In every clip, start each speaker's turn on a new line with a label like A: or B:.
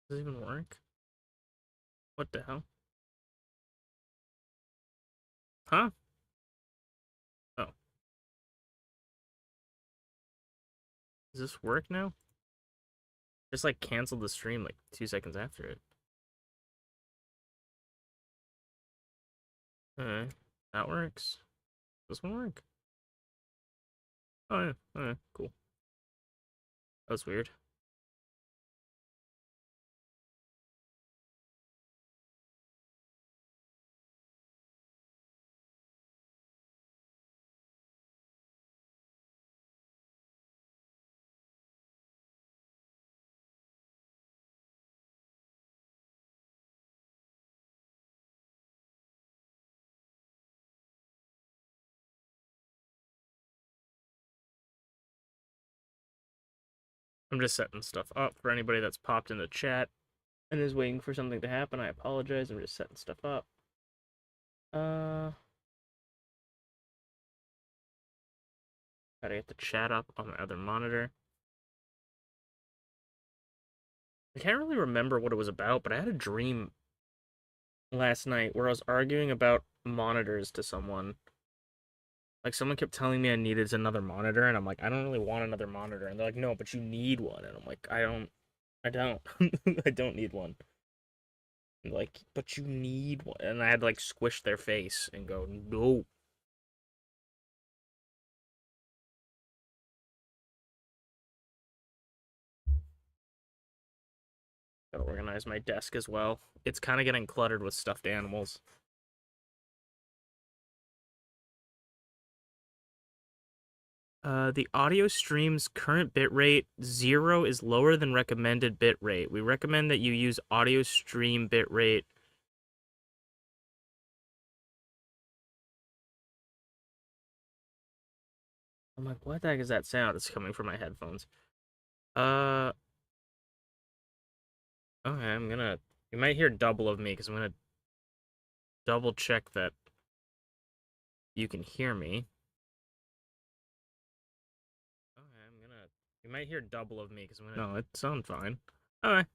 A: Does it even work? What the hell? Huh? Oh. Does this work now? Just like canceled the stream like 2 seconds after it. Alright. That works. This one work? Oh yeah. Alright, cool. That's weird. I'm just setting stuff up for anybody that's popped in the chat and is waiting for something to happen. I apologize. I'm just setting stuff up. Gotta get the chat up on my other monitor. I can't really remember what it was about, but I had a dream last night where I was arguing about monitors to someone. Like, someone kept telling me I needed another monitor, and I'm like, I don't really want another monitor. And they're like, no, but you need one. And I'm like, I don't. I don't need one. Like, but you need one. And I had to, like, squish their face and go, no. Gotta organize my desk as well. It's kind of getting cluttered with stuffed animals. The audio stream's current bitrate 0 is lower than recommended bitrate. We recommend that you use audio stream bitrate. I'm like, what the heck is that sound? It's coming from my headphones. Uh, okay, you might hear double of me because I'm gonna double check that you can hear me. You might hear double of me because I'm gonna. No, it sounds fine. Alright.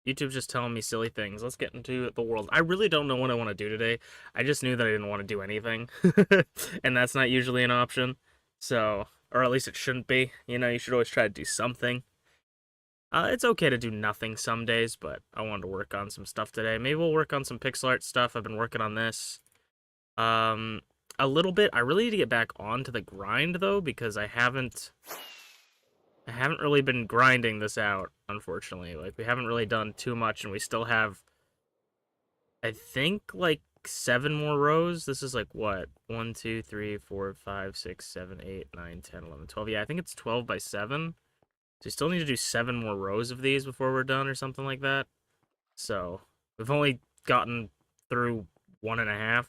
A: YouTube's just telling me silly things. Let's get into the world. I really don't know what I want to do today. I just knew that I didn't want to do anything. And that's not usually an option. So, or at least it shouldn't be. You know, you should always try to do something. It's okay to do nothing some days, but I wanted to work on some stuff today. Maybe we'll work on some pixel art stuff. I've been working on this. A little bit. I really need to get back onto the grind, though, because I haven't really been grinding this out, unfortunately. Like, we haven't really done too much, and we still have, I think, like, 7 more rows. This is, like, what? 1, 2, 3, 4, 5, 6, 7, 8, 9, 10, 11, 12. Yeah, I think it's 12 by 7. So we still need to do 7 more rows of these before we're done or something like that. So, we've only gotten through 1.5.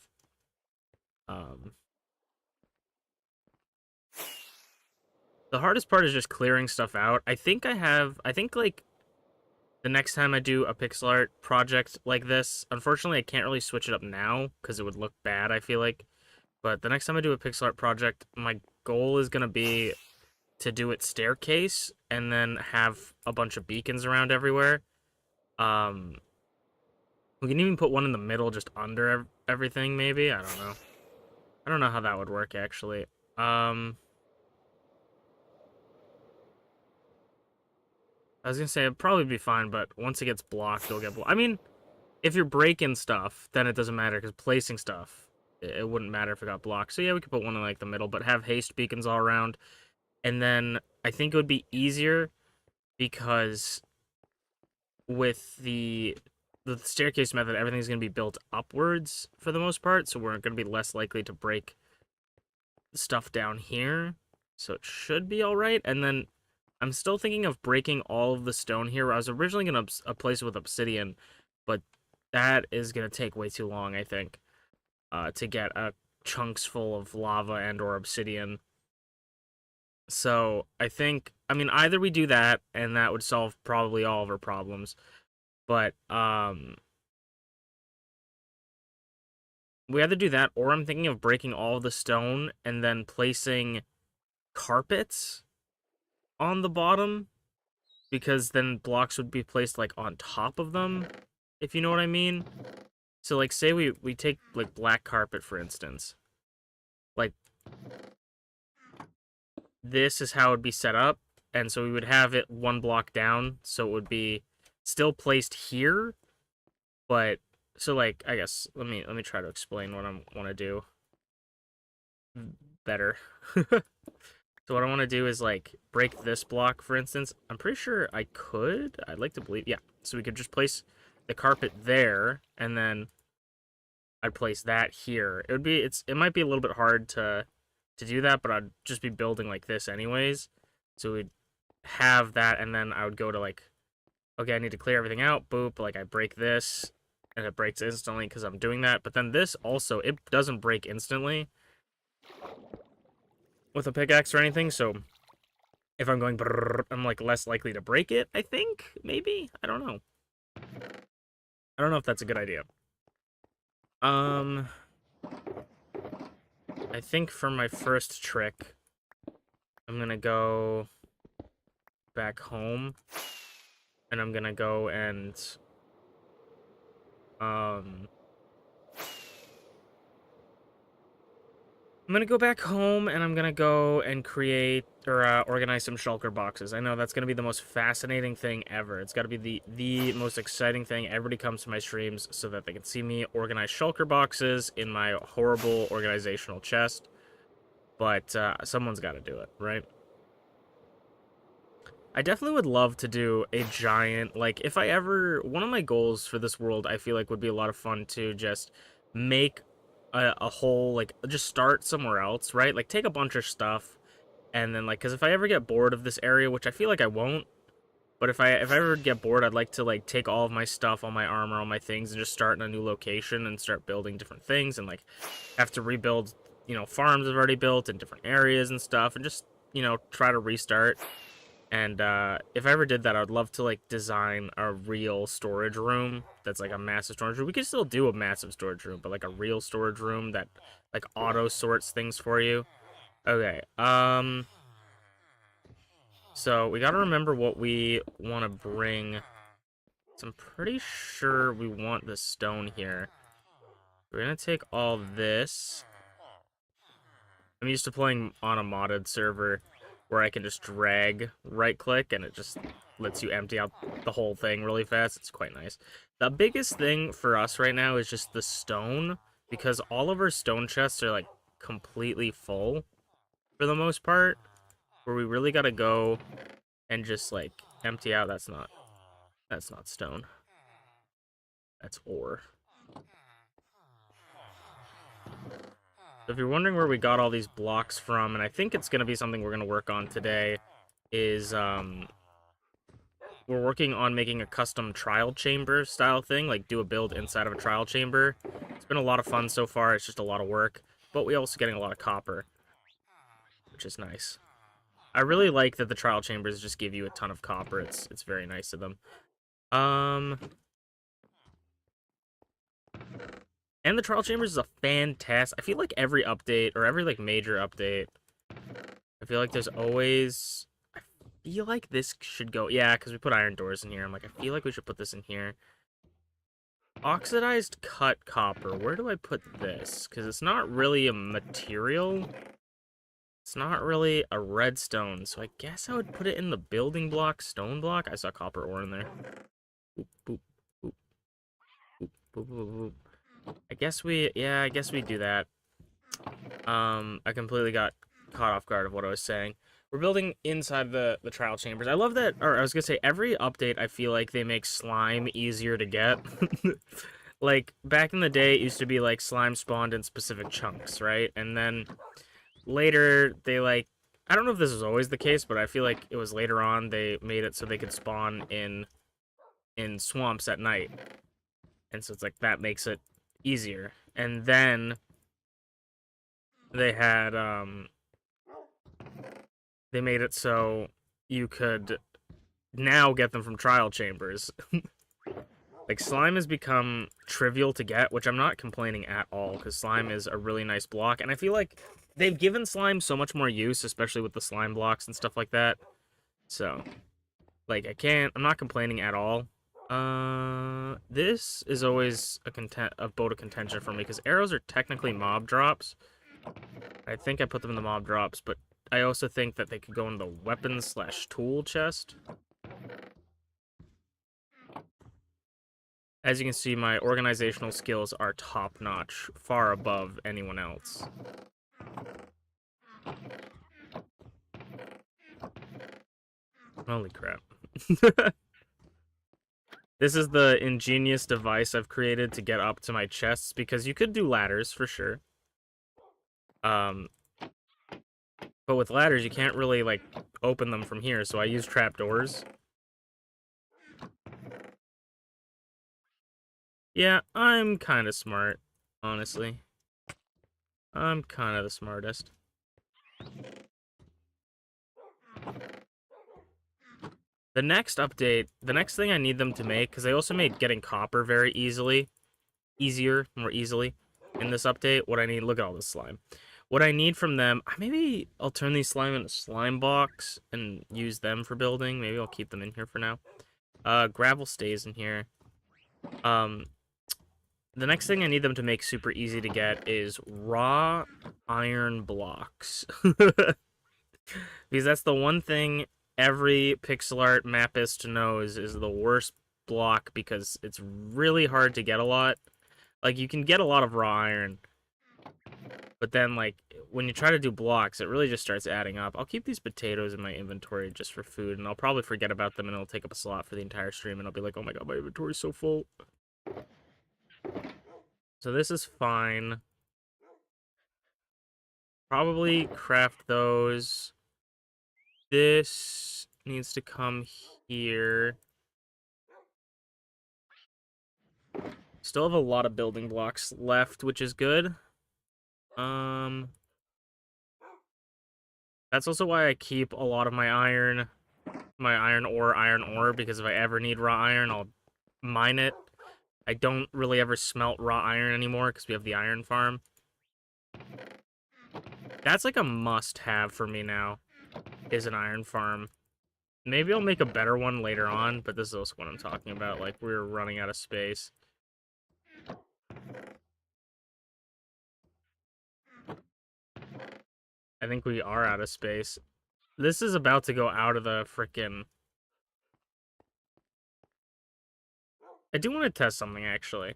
A: The hardest part is just clearing stuff out. I think, like, the next time I do a pixel art project like this, unfortunately, I can't really switch it up now because it would look bad, I feel like. But the next time I do a pixel art project, my goal is going to be to do it staircase and then have a bunch of beacons around everywhere. We can even put one in the middle just under everything, maybe. I don't know. I don't know how that would work, actually. I was gonna say it'd probably be fine, but once it gets blocked, it'll get blocked. I mean, if you're breaking stuff, then it doesn't matter, because placing stuff, it wouldn't matter if it got blocked. So yeah, we could put one in, like, the middle, but have haste beacons all around. And then I think it would be easier because with the staircase method, everything's going to be built upwards for the most part, so we're going to be less likely to break stuff down here. So it should be all right. And then I'm still thinking of breaking all of the stone here. I was originally going to place it with obsidian, but that is going to take way too long, I think, to get chunks full of lava and or obsidian. So I think, I mean, either we do that, and that would solve probably all of our problems, but we either do that, or I'm thinking of breaking all of the stone and then placing carpets on the bottom because then blocks would be placed like on top of them, if you know what I mean. So like say we take like black carpet for instance. Like this is how it would be set up, and so we would have it one block down, so it would be still placed here, but so like I guess let me try to explain what I want to do better. So what I want to do is like break this block, for instance. I'm pretty sure I could. I'd like to believe, yeah. So we could just place the carpet there, and then I'd place that here. It might be a little bit hard to do that, but I'd just be building like this anyways. So we'd have that, and then I would go to like, okay, I need to clear everything out. Boop, like I break this, and it breaks instantly because I'm doing that. But then this also, it doesn't break instantly with a pickaxe or anything, so if I'm going brrr, I'm like less likely to break it, I think, maybe? I don't know. I don't know if that's a good idea. I think for my first trick, I'm gonna go back home, and I'm gonna go and I'm gonna go back home, and I'm gonna go and create or organize some shulker boxes. I know that's gonna be the most fascinating thing ever. It's gotta be the most exciting thing. Everybody comes to my streams so that they can see me organize shulker boxes in my horrible organizational chest. But someone's got to do it, right? I definitely would love to do a giant, like, if I ever, one of my goals for this world, I feel like would be a lot of fun to just make a whole, like, just start somewhere else, right? Like, take a bunch of stuff, and then, like, because if I ever get bored of this area, which I feel like I won't, but if I ever get bored, I'd like to, like, take all of my stuff, all my armor, all my things, and just start in a new location and start building different things, and, like, have to rebuild, you know, farms I've already built in different areas and stuff, and just, you know, try to restart. And if I ever did that, I would love to like design a real storage room that's like a massive storage room. We could still do a massive storage room, but like a real storage room that like auto sorts things for you. Okay. So we got to remember what we want to bring. So I'm pretty sure we want the stone here. We're gonna take all this. I'm used to playing on a modded server where I can just drag right click and it just lets you empty out the whole thing really fast. It's quite nice. The biggest thing for us right now is just the stone, because all of our stone chests are like completely full for the most part, where we really got to go and just like empty out. That's not stone. That's ore. So if you're wondering where we got all these blocks from, and I think it's going to be something we're going to work on today, is we're working on making a custom trial chamber style thing, like do a build inside of a trial chamber. It's been a lot of fun so far. It's just a lot of work, but we're also getting a lot of copper, which is nice. I really like that the trial chambers just give you a ton of copper. It's very nice of them. And the trial chambers is a fantastic. I feel like every update or every like major update, I feel like there's always. I feel like this should go. Yeah, because we put iron doors in here. I'm like, I feel like we should put this in here. Oxidized cut copper. Where do I put this? Because it's not really a material. It's not really a redstone. So I guess I would put it in the building block, stone block. I saw copper ore in there. Boop, boop, boop, boop, boop, boop, boop. I guess we do that. I completely got caught off guard of what I was saying. We're building inside the trial chambers. I love that, or I was gonna say, every update I feel like they make slime easier to get. Like, back in the day, it used to be like slime spawned in specific chunks, right? And then later, they like, I don't know if this was always the case, but I feel like it was later on they made it so they could spawn in swamps at night. And so it's like, that makes it easier. And then they had they made it so you could now get them from trial chambers. Like, slime has become trivial to get, which I'm not complaining at all, because slime is a really nice block, and I feel like they've given slime so much more use, especially with the slime blocks and stuff like that. So Like, I'm not complaining at all. This is always a boat of contention for me, because arrows are technically mob drops. I think I put them in the mob drops, but I also think that they could go in the weapons/tool chest. As you can see, my organizational skills are top-notch, far above anyone else. Holy crap. This is the ingenious device I've created to get up to my chests, because you could do ladders, for sure. But with ladders, you can't really, like, open them from here, so I use trapdoors. Yeah, I'm kind of smart, honestly. I'm kind of the smartest. The next update, the next thing I need them to make, because they also made getting copper very more easily in this update. What I need, look at all this slime. What I need from them, maybe I'll turn these slime into slime blocks and use them for building. Maybe I'll keep them in here for now. Gravel stays in here. The next thing I need them to make super easy to get is raw iron blocks. Because that's the one thing every pixel art mapist knows is the worst block, because it's really hard to get a lot. Like, you can get a lot of raw iron, but then, like, when you try to do blocks, it really just starts adding up. I'll keep these potatoes in my inventory just for food, and I'll probably forget about them, and it'll take up a slot for the entire stream, and I'll be like, oh my god, my inventory's so full. So this is fine. Probably craft those. This needs to come here. Still have a lot of building blocks left, which is good. That's also why I keep a lot of my iron ore, because if I ever need raw iron, I'll mine it. I don't really ever smelt raw iron anymore, because we have the iron farm. That's like a must-have for me now, is an iron farm. Maybe I'll make a better one later on, but this is also what I'm talking about. Like, we're running out of space. I think we are out of space. This is about to go out of the frickin'... I do want to test something, actually.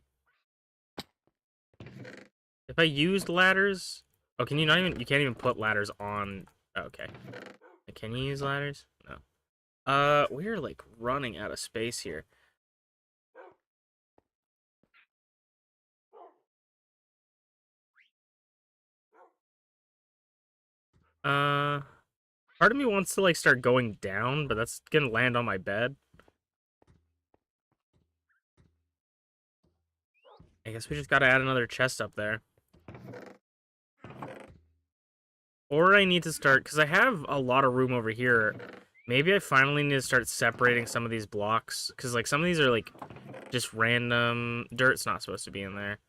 A: If I used ladders... Oh, can you not even... You can't even put ladders on... Okay. Can you use ladders? No. We're, like, running out of space here. Part of me wants to, like, start going down, but that's gonna land on my bed. I guess we just gotta add another chest up there. Or I need to start, because I have a lot of room over here. Maybe I finally need to start separating some of these blocks, because, like, some of these are, like, just random. Dirt's not supposed to be in there.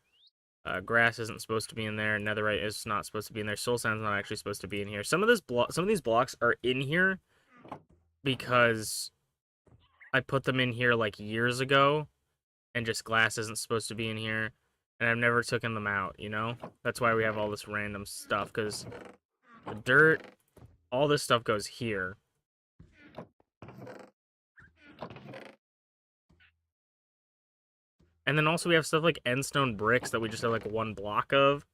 A: Grass isn't supposed to be in there. Netherite is not supposed to be in there. Soul sand's not actually supposed to be in here. Some of these blocks are in here because I put them in here, like, years ago, and just glass isn't supposed to be in here, and I've never taken them out, you know? That's why we have all this random stuff, because the dirt, all this stuff goes here. And then also we have stuff like endstone bricks that we just have, like, one block of.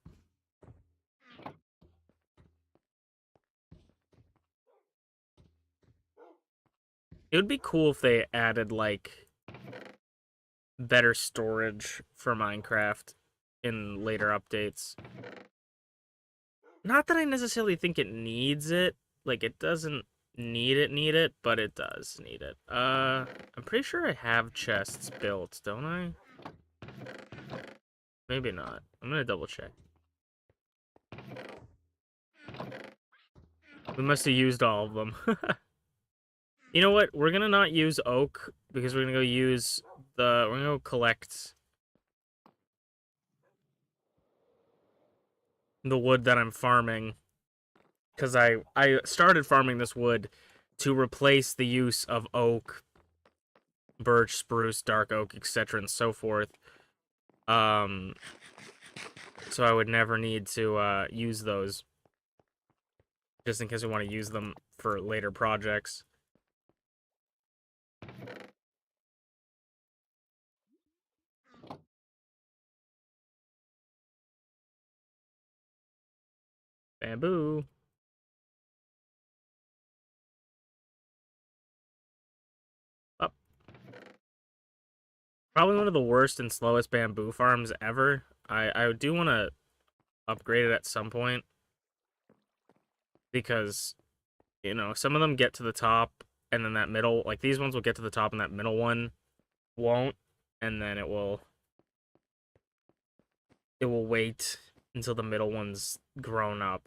A: It would be cool if they added, like, better storage for Minecraft in later updates. Not that I necessarily think it needs it. Like, it doesn't need it, but it does need it. I'm pretty sure I have chests built, don't I? Maybe not. I'm gonna double check. We must have used all of them. You know what? We're gonna not use oak, because we're gonna go use we're gonna go collect the wood that I'm farming. Because I started farming this wood to replace the use of oak, birch, spruce, dark oak, etc., and so forth. So I would never need to use those, just in case we want to use them for later projects. Bamboo. Up. Probably one of the worst and slowest bamboo farms ever. I do want to upgrade it at some point, because, you know, some of them get to the top, and then that middle, like these ones will get to the top, and that middle one won't, and then it will wait until the middle one's grown up.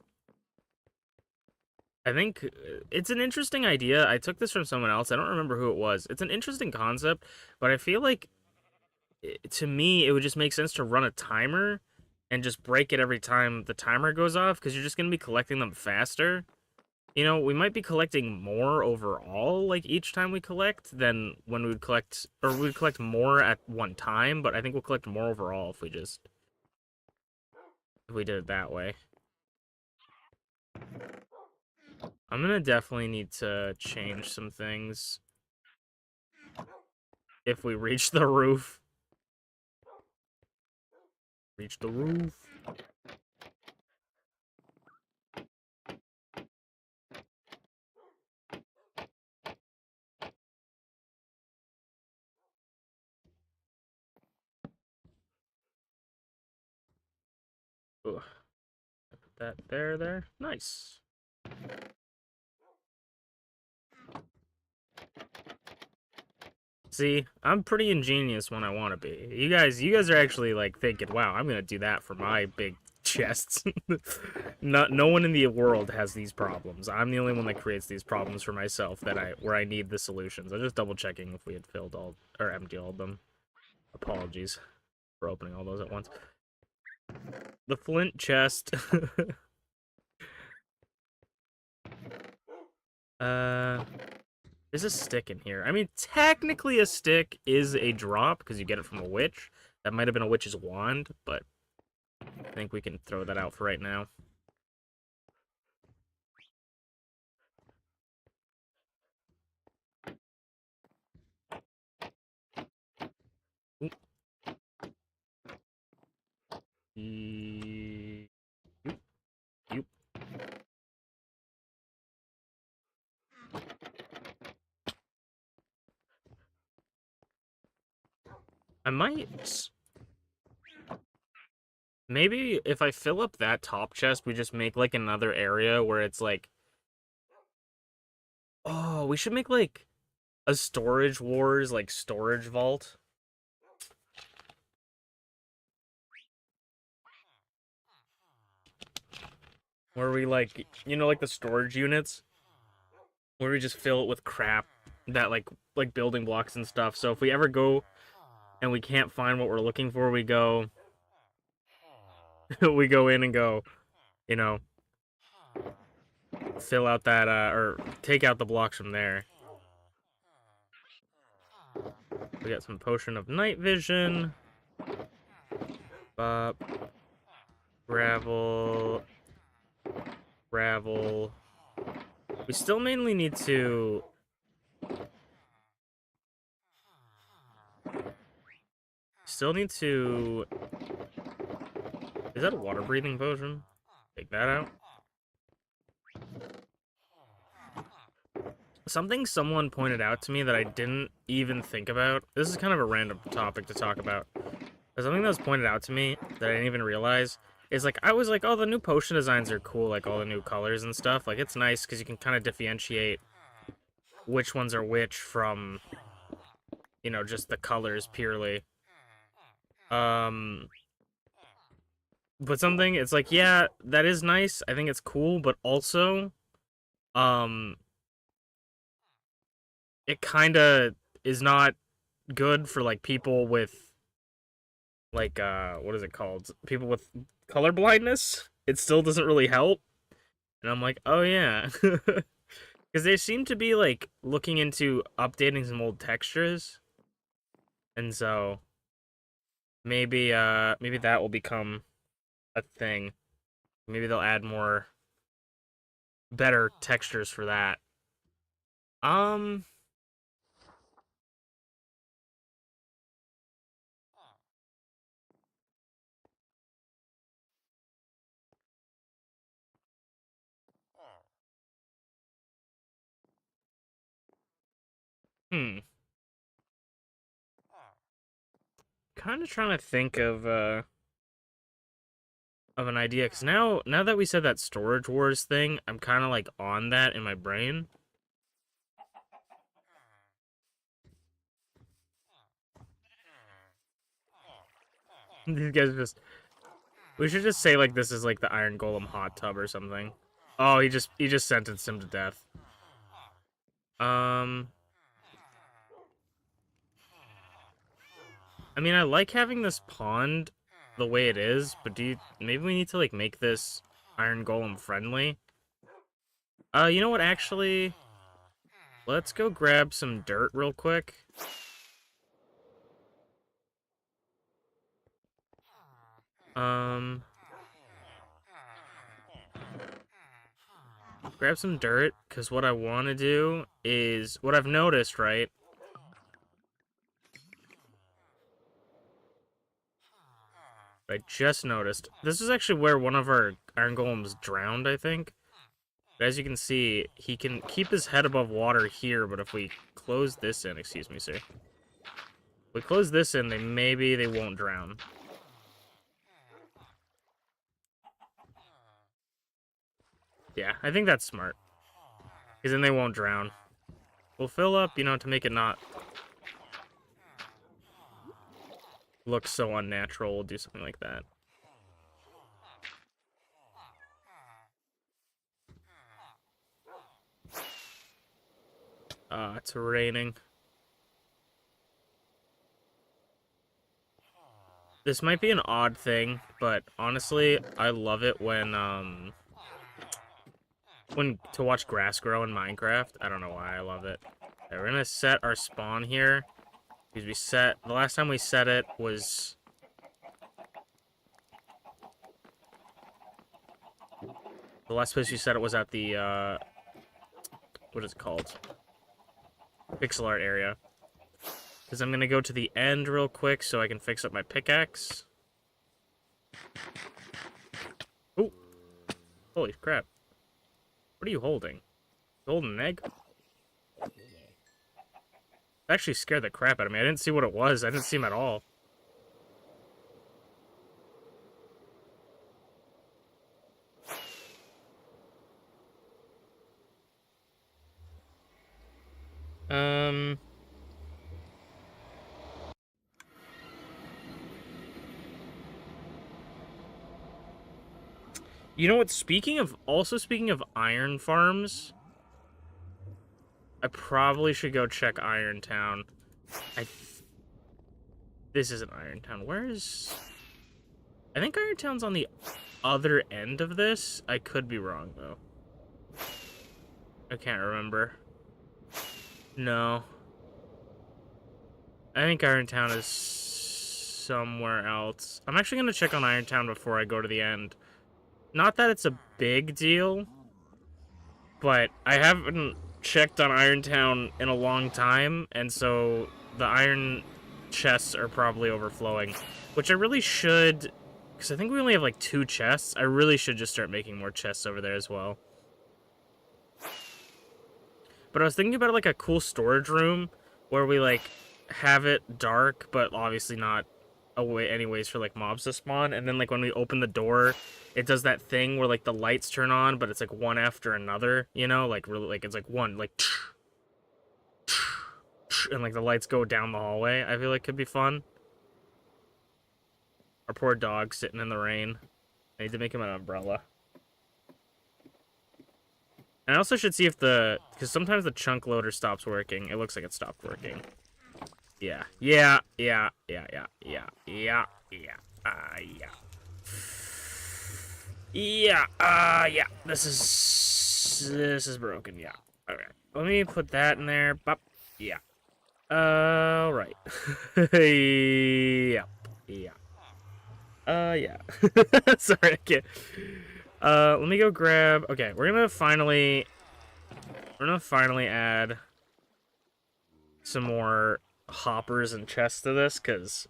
A: I think it's an interesting idea. I took this from someone else. I don't remember who it was. It's an interesting concept, but I feel like, to me, it would just make sense to run a timer and just break it every time the timer goes off, because you're just going to be collecting them faster. You know, we might be collecting more overall, like, each time we collect than when we would collect, or we would collect more at one time, but I think we'll collect more overall if we did it that way. I'm gonna definitely need to change some things if we reach the roof. Reach the roof. Ugh. Put that there. Nice. See, I'm pretty ingenious when I want to be. You guys are actually like thinking, "Wow, I'm gonna do that for my big chests." No one in the world has these problems. I'm the only one that creates these problems for myself, where I need the solutions. I'm just double checking if we had filled all or emptied all of them. Apologies for opening all those at once. The flint chest. There's a stick in here. I mean, technically a stick is a drop, because you get it from a witch. That might have been a witch's wand, but I think we can throw that out for right now. Oop. Oop. I might... Maybe if I fill up that top chest, we just make, like, another area where it's, like... Oh, we should make, like, a Storage Wars, like, storage vault. Where we, like, you know, like the storage units? Where we just fill it with crap that, like building blocks and stuff. So if we ever go and we can't find what we're looking for, we go... we go in and go, you know, fill out that, or take out the blocks from there. We got some potion of night vision. Gravel. Gravel. We still mainly need to... Still need to... Is that a water breathing potion? Take that out. Something someone pointed out to me that I didn't even think about. This is kind of a random topic to talk about. But something that was pointed out to me that I didn't even realize is, like, I was like, oh, the new potion designs are cool, like, all the new colors and stuff. Like, it's nice because you can kind of differentiate which ones are which from, you know, just the colors purely. But something, it's like, yeah, that is nice. I think it's cool, but also, it kind of is not good for, like, people with, like, what is it called? People with color blindness. It still doesn't really help. And I'm like, oh, yeah. Because Because they seem to be, like, looking into updating some old textures. And so, maybe that will become a thing. Maybe they'll add more better textures for that. Um, hmm. Kind of trying to think of an idea, because now that we said that Storage Wars thing, I'm kind of like on that in my brain. These guys just, we should just say like this is like the Iron Golem hot tub or something. Oh, he just sentenced him to death. Um, I mean, I like having this pond the way it is, but maybe we need to like make this Iron Golem friendly. You know what, actually, let's go grab some dirt real quick. Grab some dirt, because what I want to do is, what I've noticed, right? I just noticed. This is actually where one of our Iron Golems drowned, I think. But as you can see, he can keep his head above water here, but if we close this in, excuse me, sir. If we close this in, maybe they won't drown. Yeah, I think that's smart. Because then they won't drown. We'll fill up, you know, to make it not look so unnatural. We'll do something like that. It's raining. This might be an odd thing, but honestly, I love it when to watch grass grow in Minecraft. I don't know why I love it. Okay, we're gonna set our spawn here. Because the last time we set it was... The last place we set it was at the, what is it called? Pixel art area. Because I'm gonna go to the end real quick so I can fix up my pickaxe. Oh! Holy crap. What are you holding? You holding an egg? It actually scared the crap out of me. I didn't see what it was. I didn't see him at all. You know what? Speaking of iron farms, I probably should go check Iron Town. This isn't Iron Town. Where is... I think Iron Town's on the other end of this. I could be wrong, though. I can't remember. No. I think Iron Town is somewhere else. I'm actually going to check on Iron Town before I go to the end. Not that it's a big deal, but I haven't checked on Iron Town in a long time, and so the iron chests are probably overflowing, which I really should, because I think we only have like 2 chests. I really should just start making more chests over there as well. But I was thinking about like a cool storage room where we like have it dark, but obviously not away anyways for like mobs to spawn, and then like when we open the door, it does that thing where like the lights turn on, but it's like one after another, you know, like really, like it's like one like and like the lights go down the hallway. I feel like could be fun. Our poor dog sitting in the rain. I need to make him an umbrella. And I also should see if because sometimes the chunk loader stops working. It looks like it stopped working. Yeah. Yeah. Yeah. Yeah. Yeah. Yeah. Yeah. Yeah. Yeah. Yeah. Yeah. This is broken. Yeah. Okay, let me put that in there. Bop. Yeah. All right. Yeah. Yeah. Yeah. Sorry, I can't. Let me go grab. Okay, we're gonna finally add some more hoppers and chests to this because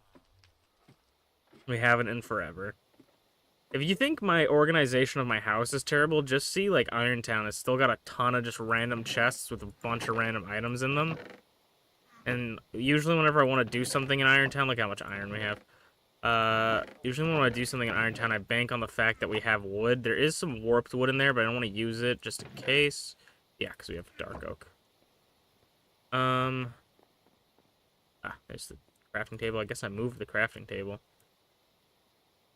A: we haven't in forever. If you think my organization of my house is terrible, just see, like, Irontown has still got a ton of just random chests with a bunch of random items in them. And usually whenever I want to do something in Irontown, look how much iron we have. Usually when I do something in Irontown, I bank on the fact that we have wood. There is some warped wood in there, but I don't want to use it just in case. Yeah, because we have dark oak. There's the crafting table. I guess I moved the crafting table.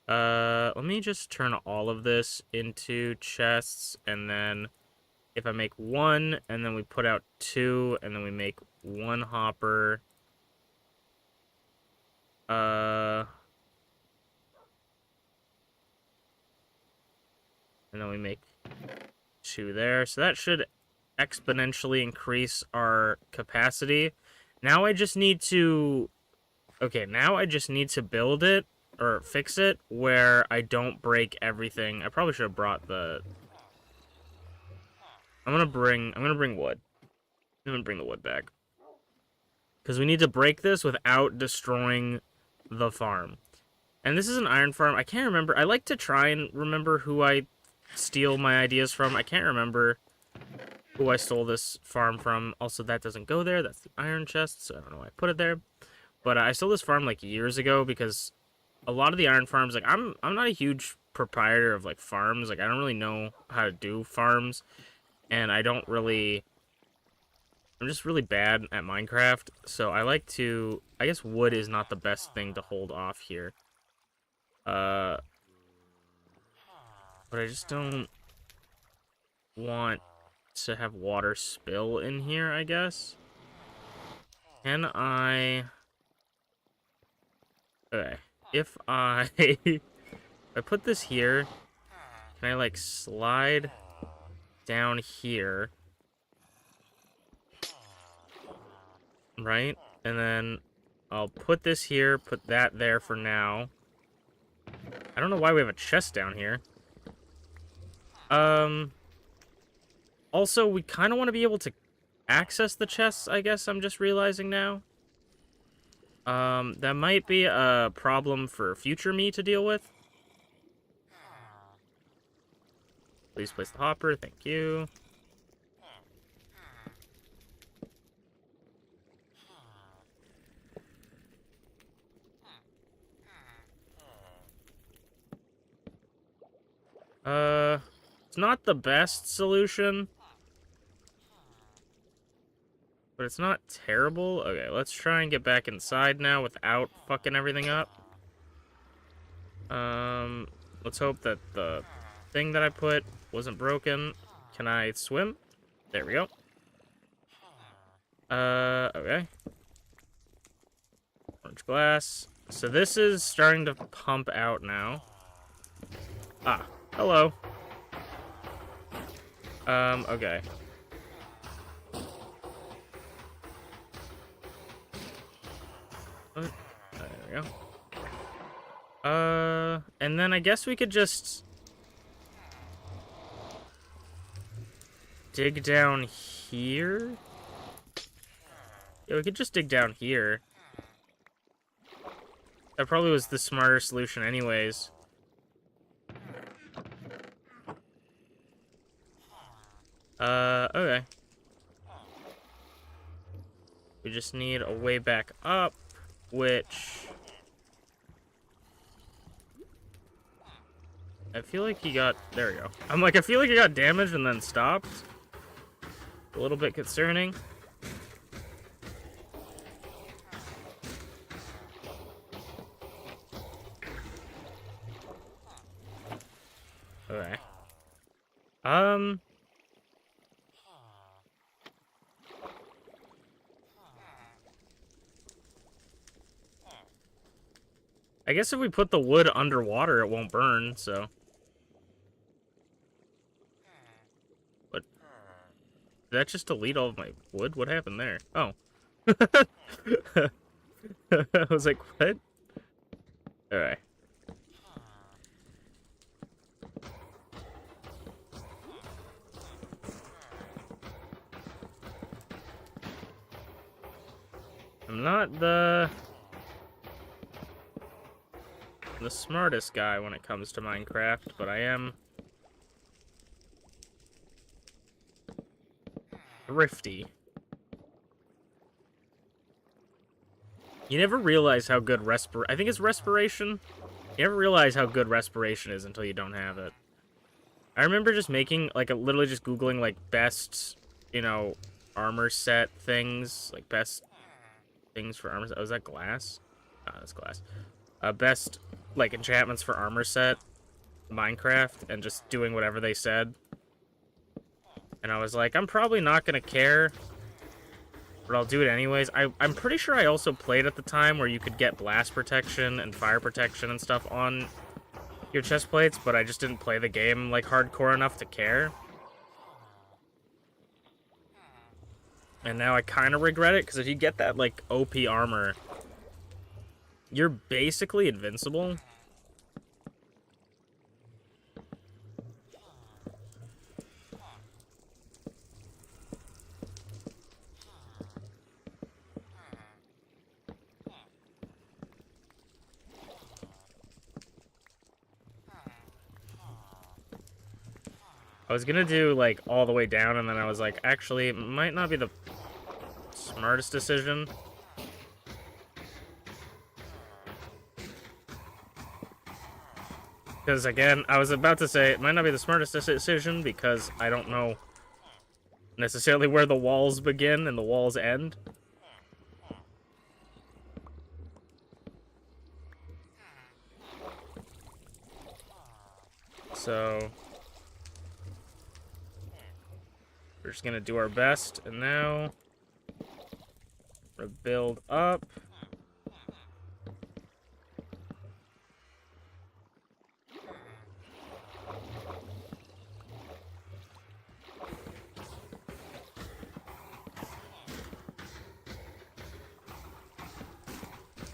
A: Let me just turn all of this into chests, and then if I make one, and then we put out two, and then we make one hopper. And then we make two there. So that should exponentially increase our capacity. Now I just need to... Okay, now I just need to build it, or fix it, where I don't break everything. I probably should have brought the... I'm gonna bring wood. I'm gonna bring the wood back. Because we need to break this without destroying the farm. And this is an iron farm. I can't remember. I like to try and remember who I steal my ideas from. I can't remember who I stole this farm from. Also, that doesn't go there. That's the iron chest, so I don't know why I put it there. But I stole this farm, like, years ago because a lot of the iron farms, like, I'm not a huge proprietor of, like, farms. Like, I don't really know how to do farms. And I don't really... I'm just really bad at Minecraft, so I like to... I guess wood is not the best thing to hold off here. But I just don't want to have water spill in here, I guess. Can I... Okay. If I... if I put this here, can I, like, slide down here? Right? And then I'll put this here, put that there for now. I don't know why we have a chest down here. Also, we kind of want to be able to access the chests, I guess I'm just realizing now. That might be a problem for future me to deal with. Please place the hopper, thank you. It's not the best solution, but it's not terrible. Okay, let's try and get back inside now without fucking everything up. Let's hope that the thing that I put wasn't broken. Can I swim? There we go. Okay. Orange glass. So this is starting to pump out now. Ah, hello. Okay. There we go. And then I guess we could just dig down here. Yeah, we could just dig down here. That probably was the smarter solution anyways. Okay. We just need a way back up, which... I feel like he got... There we go. I'm like, I feel like he got damaged and then stopped. A little bit concerning. Okay. I guess if we put the wood underwater, it won't burn, so... What? Did that just delete all of my wood? What happened there? Oh. I was like, what? Alright. I'm not the smartest guy when it comes to Minecraft, but I am thrifty. You never realize how good I think it's respiration? You never realize how good respiration is until you don't have it. I remember just making, like, literally just Googling, like, best, you know, armor set things. Like, best things for armor set. Oh, is that glass? Ah, that's glass. Best, like, enchantments for armor set. Minecraft. And just doing whatever they said. And I was like, I'm probably not gonna care, but I'll do it anyways. I'm pretty sure I also played at the time where you could get blast protection and fire protection and stuff on your chest plates, but I just didn't play the game, like, hardcore enough to care. And now I kind of regret it, because if you get that, like, OP armor, you're basically invincible. I was gonna do, like, all the way down, and then I was like, actually, it might not be the smartest decision. Because, again, I was about to say, it might not be the smartest decision, because I don't know necessarily where the walls begin and the walls end. So we're just gonna do our best, and now we're gonna build up.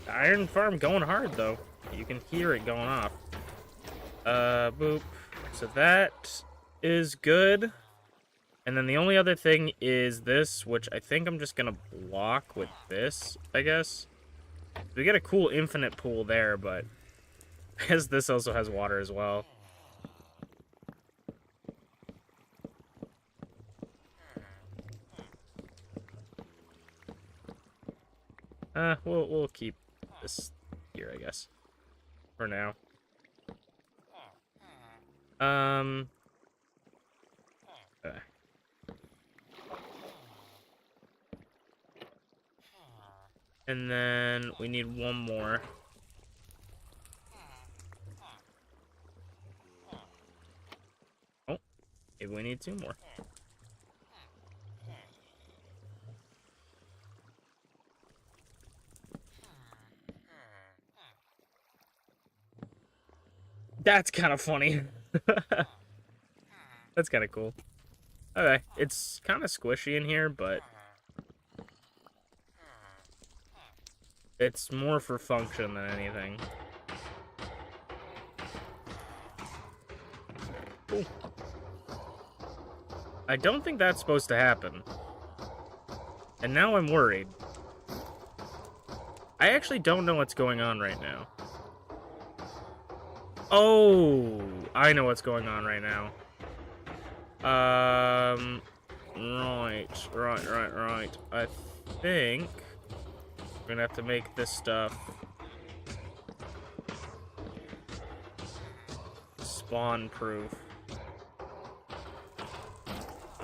A: The iron farm going hard though. You can hear it going off. Boop. So that is good. And then the only other thing is this, which I think I'm just gonna block with this, I guess. We get a cool infinite pool there, but I guess this also has water as well. We'll keep this here, I guess, for now. Okay. And then we need one more. Oh, maybe we need two more. That's kind of funny. That's kind of cool. Okay, it's kind of squishy in here, but it's more for function than anything. Ooh. I don't think that's supposed to happen. And now I'm worried. I actually don't know what's going on right now. Oh, I know what's going on right now. Right. I think we're gonna have to make this stuff spawn-proof.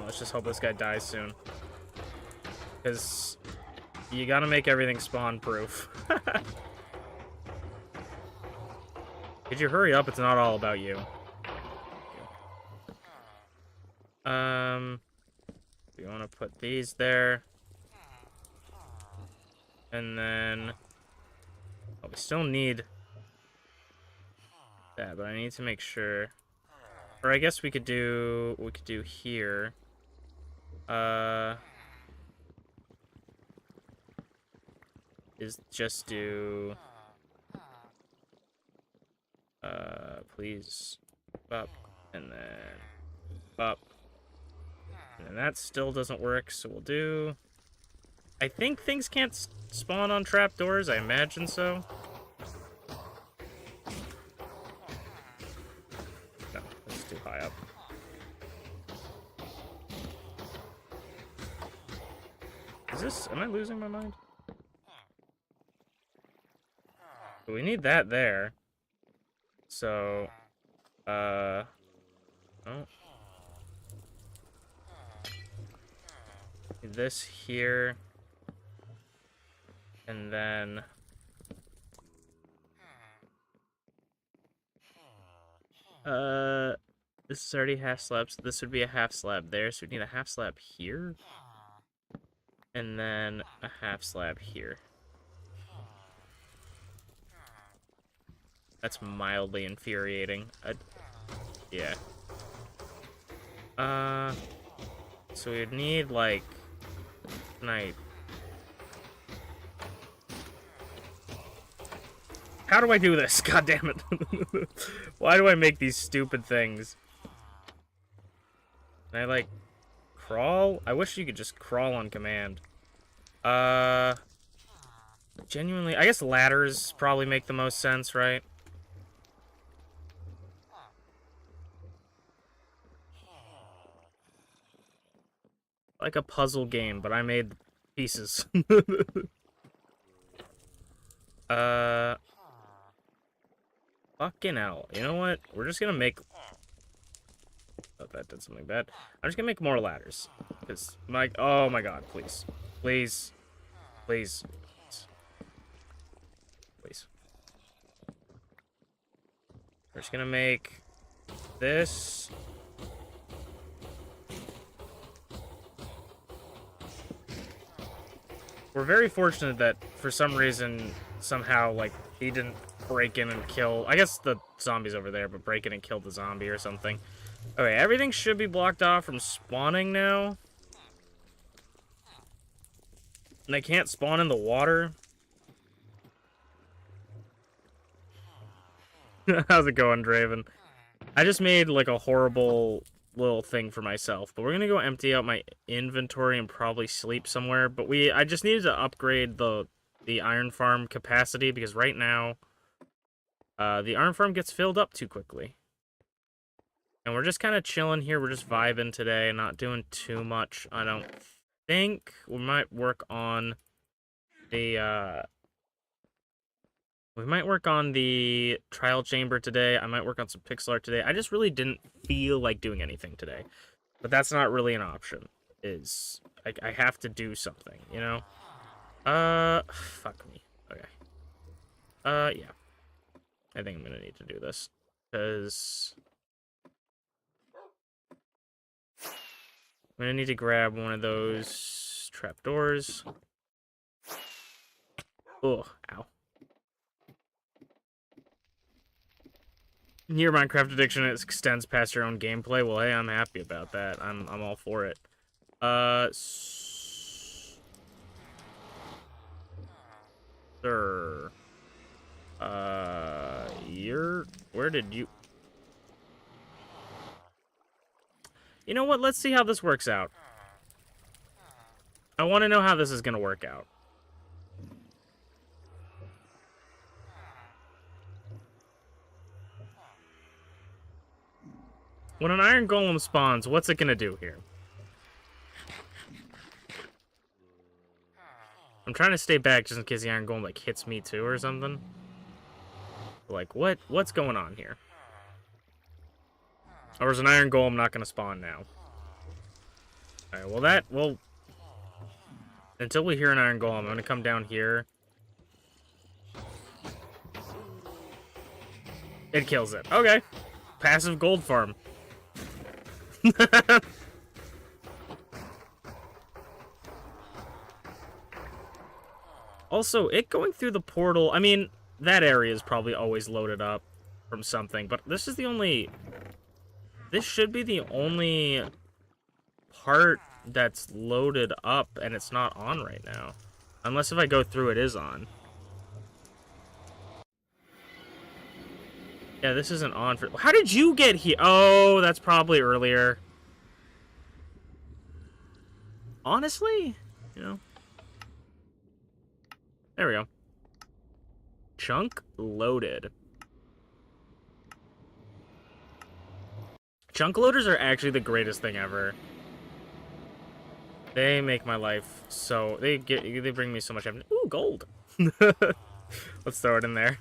A: Let's just hope this guy dies soon. Because you gotta make everything spawn-proof. Could you hurry up? It's not all about you. We want to put these there. And then... oh, we still need that, but I need to make sure... or I guess we could do... what we could do here Is just do... please. Up. And then... Up. And that still doesn't work, so we'll do... I think things can't spawn on trapdoors. I imagine so. No, that's too high up. Is this... Am I losing my mind? We need that there. So... Oh. This here. And then... This is already half slab, so this would be a half slab there, so we need a half slab here. And then a half slab here. That's mildly infuriating. Yeah. So we'd need, like... How do I do this? God damn it. Why do I make these stupid things? Can I, like, crawl? I wish you could just crawl on command. Genuinely, I guess ladders probably make the most sense, right? Like a puzzle game, but I made pieces. Fucking hell. You know what? We're just gonna make... Oh, that did something bad. I'm just gonna make more ladders. Because, oh my god, please. Please. Please. Please. We're just gonna make this. We're very fortunate that, for some reason, somehow, like, he didn't break in and kill... I guess the zombie's over there, but break in and kill the zombie or something. Okay, everything should be blocked off from spawning now. And they can't spawn in the water. How's it going, Draven? I just made, like, a horrible little thing for myself, but we're gonna go empty out my inventory and probably sleep somewhere. But I just needed to upgrade the iron farm capacity, because right now the iron farm gets filled up too quickly. And we're just kind of chilling here. We're just vibing today, not doing too much. I don't think we might work on the trial chamber today. I might work on some pixel art today. I just really didn't feel like doing anything today. But that's not really an option. I have to do something, you know? Fuck me. Okay. Yeah. I think I'm gonna need to do this. Because... I'm gonna need to grab one of those trapdoors. Oh, ow. Your Minecraft addiction extends past your own gameplay. Well, hey, I'm happy about that. I'm all for it. Sir. Where did you... You know what? Let's see how this works out. I want to know how this is going to work out. When an iron golem spawns, what's it going to do here? I'm trying to stay back just in case the iron golem, like, hits me too or something. Like, what's going on here? Or is an iron golem not going to spawn now? Alright, well, until we hear an iron golem, I'm going to come down here. It kills it. Okay. Passive gold farm. Also, it going through the portal, I mean, that area is probably always loaded up from something, but this is the only... This should be the only part that's loaded up, and it's not on right now. Unless if I go through, it is on. Yeah, this isn't on for... How did you get here? Oh, that's probably earlier. Honestly, you know. There we go. Chunk loaded. Chunk loaders are actually the greatest thing ever. They make my life so... They bring me so much happiness. Ooh, gold. Let's throw it in there.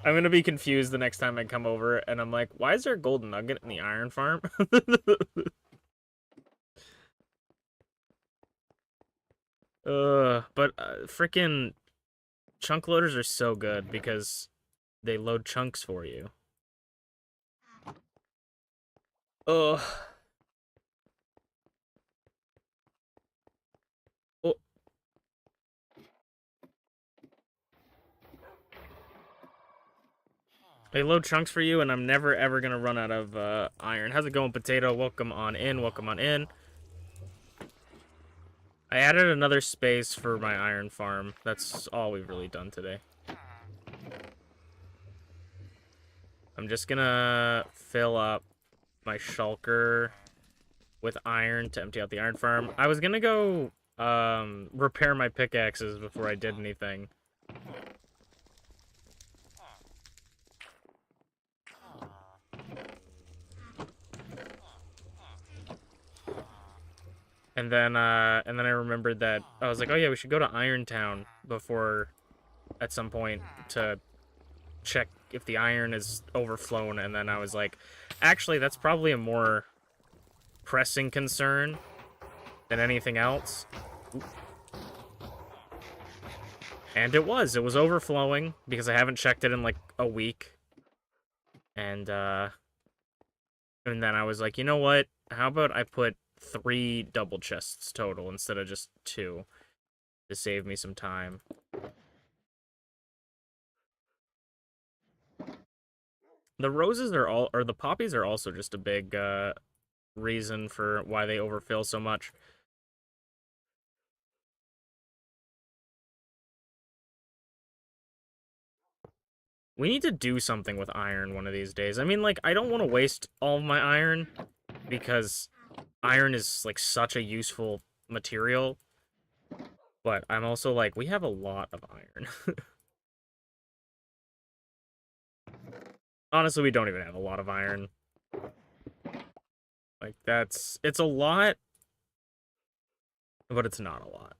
A: I'm gonna be confused the next time I come over, and I'm like, why is there a gold nugget in the iron farm? But freaking chunk loaders are so good because they load chunks for you. Ugh. Oh. They load chunks for you, and I'm never ever gonna run out of iron. How's it going, Potato? Welcome on in. Welcome on in. I added another space for my iron farm. That's all we've really done today. I'm just gonna fill up my shulker with iron to empty out the iron farm. I was gonna go repair my pickaxes before I did anything. And then I remembered that I was like, oh yeah, we should go to Irontown before at some point to check if the iron is overflown. And then I was like, actually, that's probably a more pressing concern than anything else. And it was overflowing because I haven't checked it in like a week. And then I was like, you know what? How about I put 3 double chests total instead of just 2 to save me some time. The roses are or the poppies are also just a big reason for why they overfill so much. We need to do something with iron one of these days. I mean, like, I don't want to waste all of my iron because iron is, like, such a useful material. But I'm also like, we have a lot of iron. Honestly, we don't even have a lot of iron. Like, it's a lot, but it's not a lot.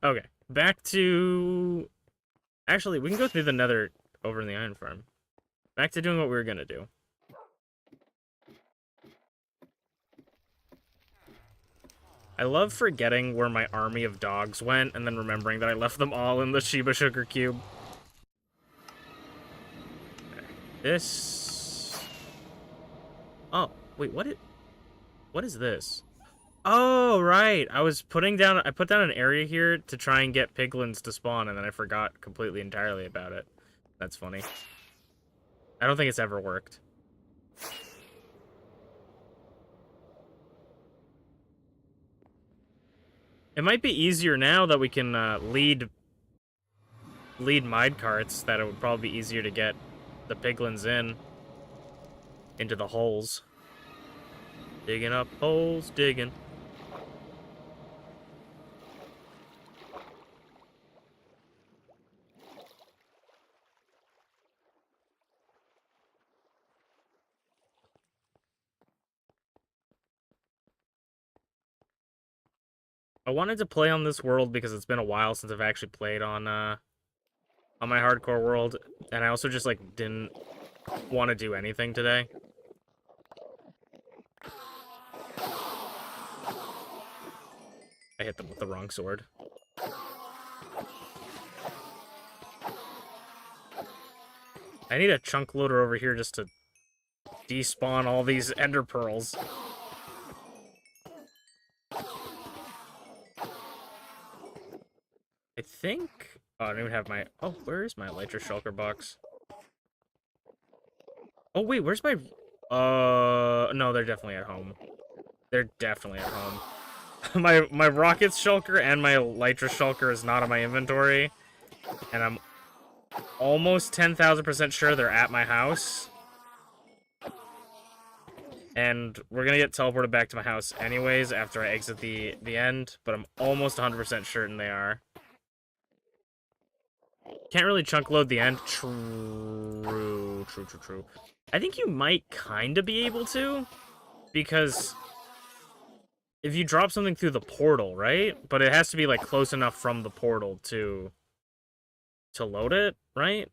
A: Okay, back to... Actually, we can go through the nether over in the iron farm. Back to doing what we were gonna do. I love forgetting where my army of dogs went and then remembering that I left them all in the Shiba Sugar Cube. This... Oh, wait, what is this? Oh, right. I put down an area here to try and get piglins to spawn, and then I forgot completely entirely about it. That's funny. I don't think it's ever worked. It might be easier now that we can lead mine carts, that it would probably be easier to get the piglins into the holes. Digging up holes, digging. I wanted to play on this world because it's been a while since I've actually played on my hardcore world, and I also just, like, didn't want to do anything today. I hit them with the wrong sword. I need a chunk loader over here just to despawn all these ender pearls. I think... Oh, I don't even have my... Oh, where is my elytra shulker box? Oh, wait, where's my... No, they're definitely at home. They're definitely at home. my rockets shulker and my elytra shulker is not in my inventory. And I'm almost 10,000% sure they're at my house. And we're gonna get teleported back to my house anyways after I exit the end. But I'm almost 100% certain they are. Can't really chunk load the end. True. I think you might kind of be able to. Because if you drop something through the portal, right? But it has to be, like, close enough from the portal to load it, right?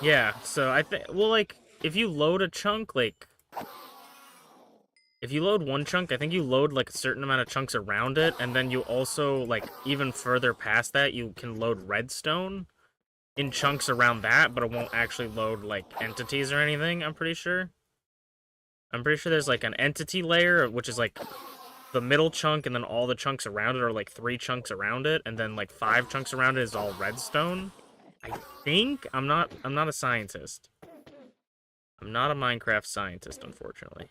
A: Yeah, so I think, well, like, if you load a chunk, like, if you load one chunk, I think you load, like, a certain amount of chunks around it, and then you also, like, even further past that, you can load redstone in chunks around that, but it won't actually load, like, entities or anything, I'm pretty sure. I'm pretty sure there's, like, an entity layer, which is, like, the middle chunk, and then all the chunks around it are, like, 3 chunks around it, and then, like, 5 chunks around it is all redstone. I think I'm not a scientist. I'm not a Minecraft scientist, unfortunately.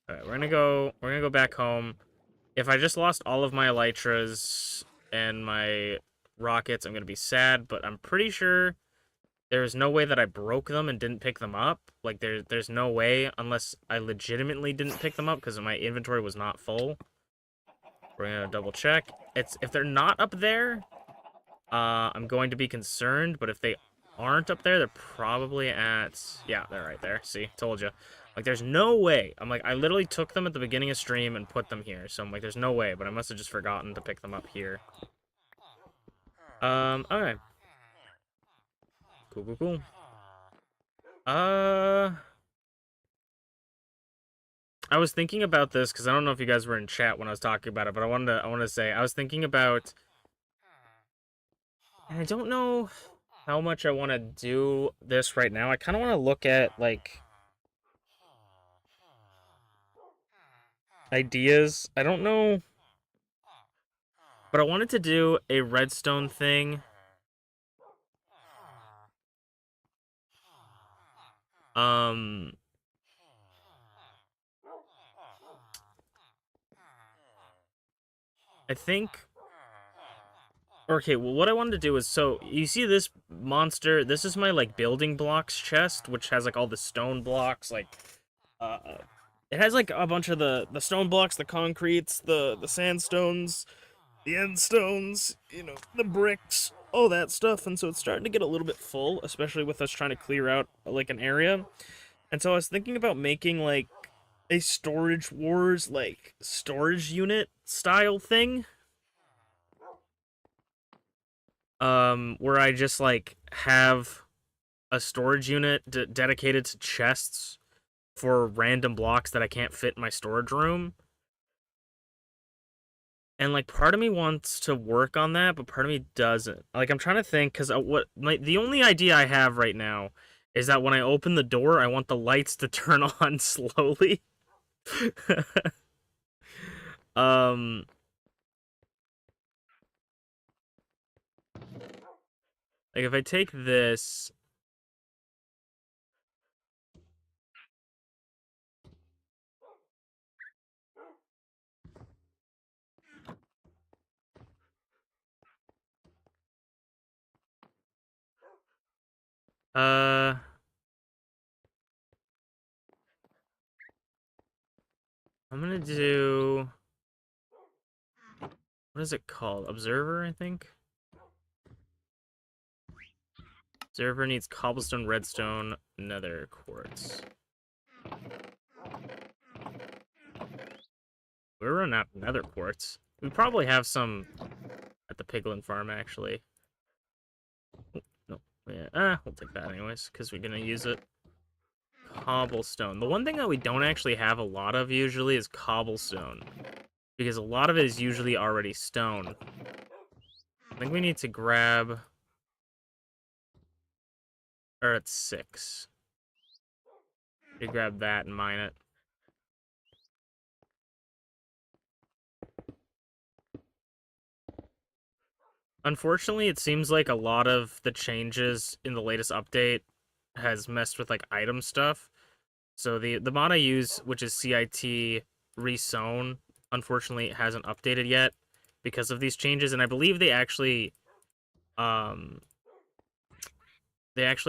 A: Alright, we're gonna go back home. If I just lost all of my elytras and my rockets, I'm gonna be sad, but I'm pretty sure there's no way that I broke them and didn't pick them up. Like, there's no way, unless I legitimately didn't pick them up because my inventory was not full. We're gonna double check. If they're not up there, I'm going to be concerned, but if they aren't up there, they're probably at... Yeah, they're right there. See? Told you. Like, there's no way. I'm like, I literally took them at the beginning of stream and put them here. So I'm like, there's no way, but I must have just forgotten to pick them up here. Okay. Cool. I was thinking about this, because I don't know if you guys were in chat when I was talking about it, but I wanted to say, I was thinking about... And I don't know how much I want to do this right now. I kind of want to look at, like... ideas. I don't know, but I wanted to do a redstone thing. I think... Okay, well, what I wanted to do is, so, you see this monster, this is my, like, building blocks chest, which has, like, all the stone blocks, like, it has, like, a bunch of the stone blocks, the concretes, the sandstones, the endstones, you know, the bricks, all that stuff, and so it's starting to get a little bit full, especially with us trying to clear out, like, an area. And so I was thinking about making, like, a Storage Wars, like, storage unit style thing. Where I just, like, have a storage unit dedicated to chests for random blocks that I can't fit in my storage room. And, like, part of me wants to work on that, but part of me doesn't. Like, I'm trying to think, because the only idea I have right now is that when I open the door, I want the lights to turn on slowly. Like, if I take this... I'm gonna do... What is it called? Observer, I think? Observer needs cobblestone, redstone, nether quartz. We're running out of nether quartz. We probably have some at the piglin farm, actually. Oh, no. Yeah, we'll take that anyways, because we're gonna use it. cobblestone. The one thing that we don't actually have a lot of usually is cobblestone, because a lot of it is usually already stone. I think we need to grab... Or it's 6. We grab that and mine it. Unfortunately, it seems like a lot of the changes in the latest update has messed with, like, item stuff. So the mod I use, which is CIT Resown, unfortunately hasn't updated yet because of these changes, and I believe they actually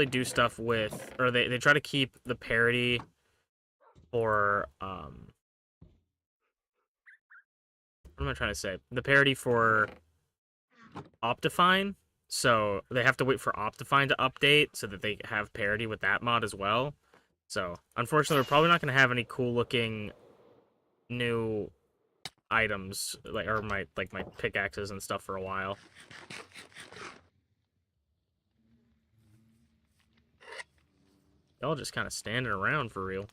A: do stuff with, or they try to keep the parity for what am I trying to say? The parity for Optifine. So they have to wait for Optifine to update so that they have parity with that mod as well. So unfortunately, we're probably not going to have any cool looking new items like my pickaxes and stuff for a while. Y'all just kind of standing around for real.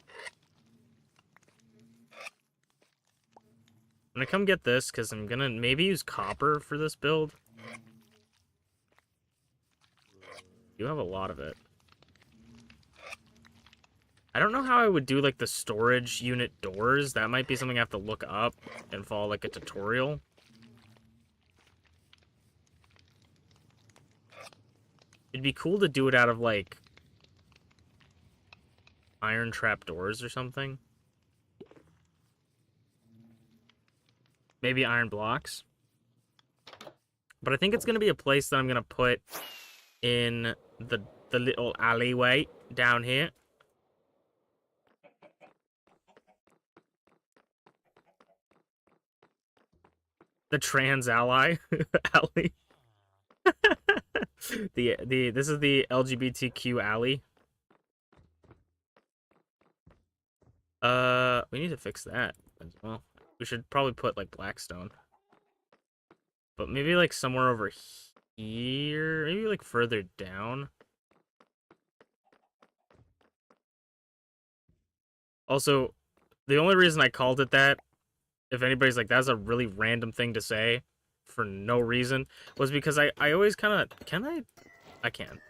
A: I'm gonna come get this because I'm gonna maybe use copper for this build. You have a lot of it. I don't know how I would do like the storage unit doors. That might be something I have to look up and follow like a tutorial. It'd be cool to do it out of like iron trap doors or something. Maybe iron blocks. But I think it's going to be a place that I'm going to put in the little alleyway down here. The trans ally alley. This is the LGBTQ alley. We need to fix that as well. We should probably put like Blackstone. But maybe like somewhere over here, maybe like further down. Also, the only reason I called it that, if anybody's like, that's a really random thing to say for no reason, was because I always kind of, can I? I can.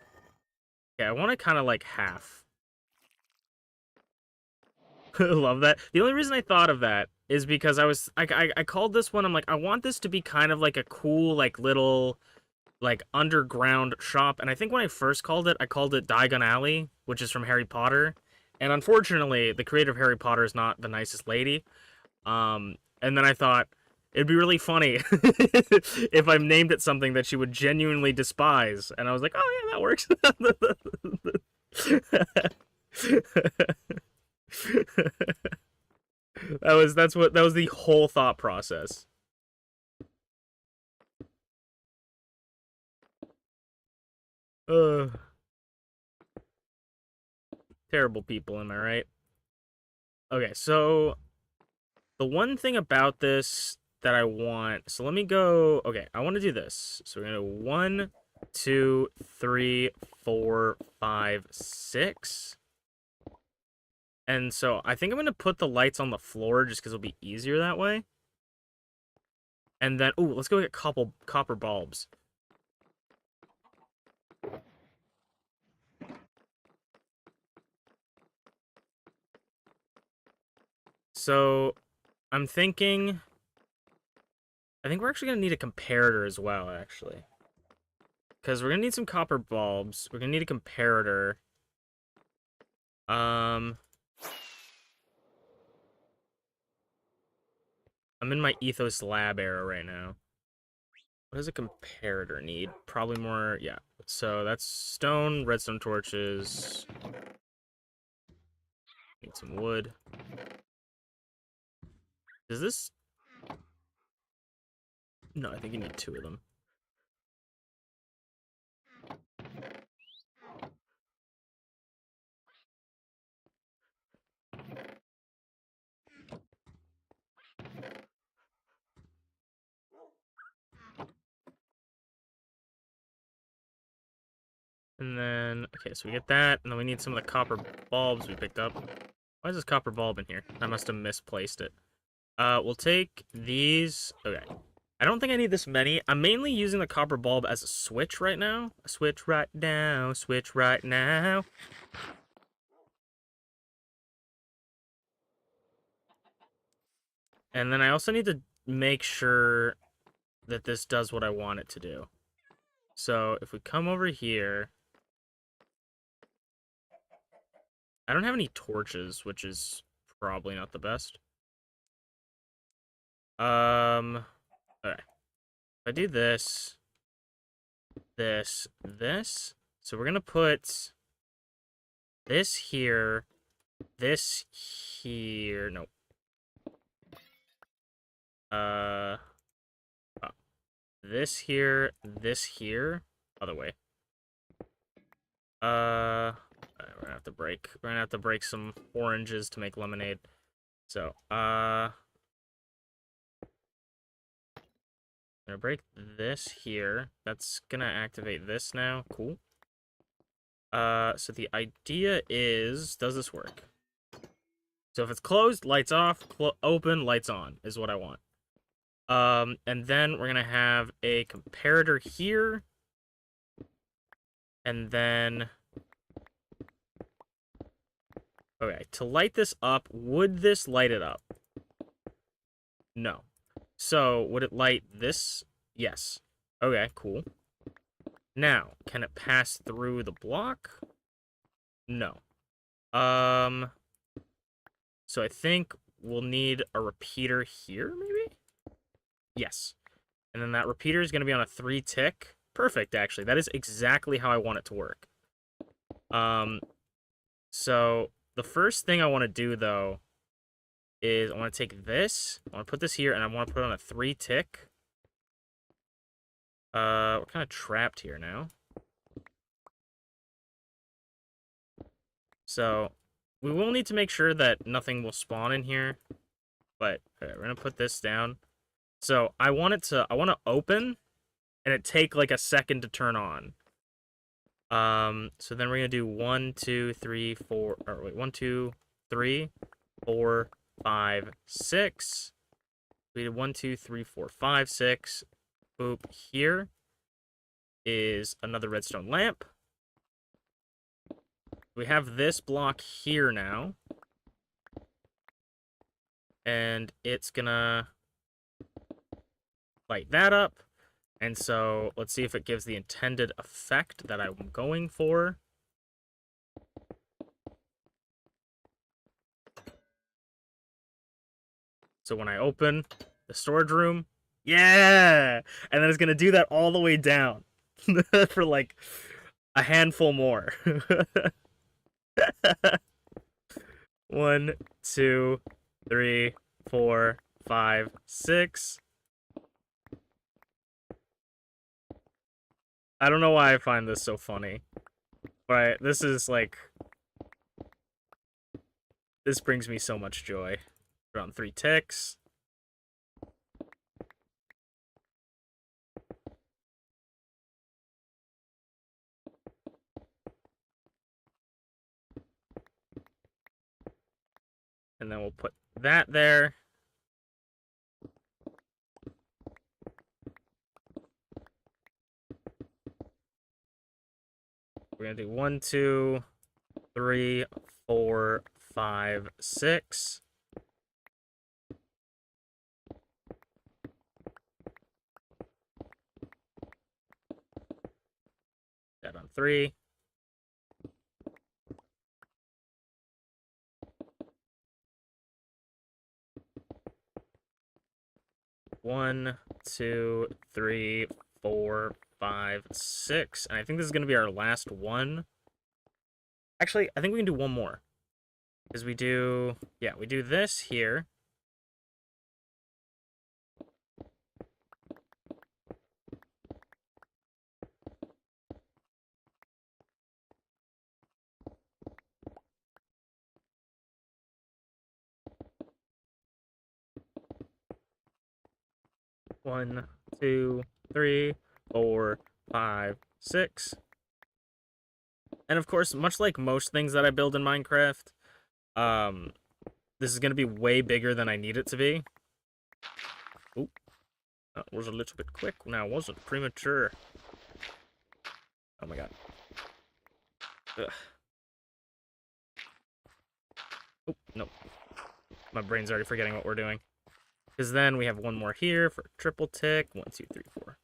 A: Yeah, I want to kind of like half. Love that. The only reason I thought of that is because I called this one, I'm like, I want this to be kind of like a cool, like little, like underground shop. And I think when I first called it, I called it Diagon Alley, which is from Harry Potter. And unfortunately, the creator of Harry Potter is not the nicest lady. And then I thought, it'd be really funny if I named it something that she would genuinely despise. And I was like, oh yeah, that works. That was the whole thought process. Terrible people, am I right? Okay, so the one thing about this that I want, so let me go, okay, I want to do this. So we're gonna go 1, 2, 3, 4, 5, 6. And so I think I'm gonna put the lights on the floor just because it'll be easier that way. And then, ooh, let's go get copper bulbs. So I'm thinking, I think we're actually gonna need a comparator as well, actually. Because we're gonna need some copper bulbs. We're gonna need a comparator. I'm in my Ethos Lab era right now. What does a comparator need? Probably more, yeah. So that's stone, redstone torches. Need some wood. Is this... No, I think you need 2 of them. And then, okay, so we get that, and then we need some of the copper bulbs we picked up. Why is this copper bulb in here? I must have misplaced it. We'll take these. Okay. I don't think I need this many. I'm mainly using the copper bulb as a switch right now. A switch right now, switch right now. And then I also need to make sure that this does what I want it to do. So if we come over here, I don't have any torches, which is probably not the best. Okay. If I do this, this. So we're gonna put this here, this here. Nope. Oh. This here, this here. Other way. We're gonna have to break. We're gonna have to break some oranges to make lemonade. So, I'm gonna break this here. That's gonna activate this now. Cool. So the idea is, does this work? So if it's closed, lights off, open, lights on, is what I want. And then we're gonna have a comparator here. And then, okay, to light this up, would this light it up? No. So, would it light this? Yes. Okay, cool. Now, can it pass through the block? No. So I think we'll need a repeater here, maybe? Yes. And then that repeater is going to be on a 3-tick. Perfect, actually. That is exactly how I want it to work. So the first thing I want to do, though, is I want to take this, I want to put this here, and I want to put it on a 3-tick. We're kind of trapped here now. So we will need to make sure that nothing will spawn in here. But okay, we're gonna put this down. So I want to open, and it take like a second to turn on. So then we're gonna do 1, 2, 3, 4. Or wait, 1, 2, 3, 4, 5, 6. We did 1, 2, 3, 4, 5, 6. Boop. Here is another redstone lamp. We have this block here now. And it's gonna light that up. And so let's see if it gives the intended effect that I'm going for. So when I open the storage room, yeah! And then it's gonna do that all the way down for like a handful more. 1, 2, 3, 4, 5, 6. I don't know why I find this so funny, but this is like, this brings me so much joy. Around 3 ticks. And then we'll put that there. We're gonna do 1, 2, 3, 4, 5, 6. That on 3. One, 2, 3, 4, 5, 6. And I think this is gonna be our last one. Actually, I think we can do one more. Because we do, yeah, we do this here. One, 2, 3, 4, 5, 6. And of course, much like most things that I build in Minecraft, um, this is going to be way bigger than I need it to be. Oop, that was a little bit quick now, wasn't premature. Oh my god. Ugh. Oop, nope. My brain's already forgetting what we're doing. Because then we have one more here for triple tick. 1, 2, 3, 4.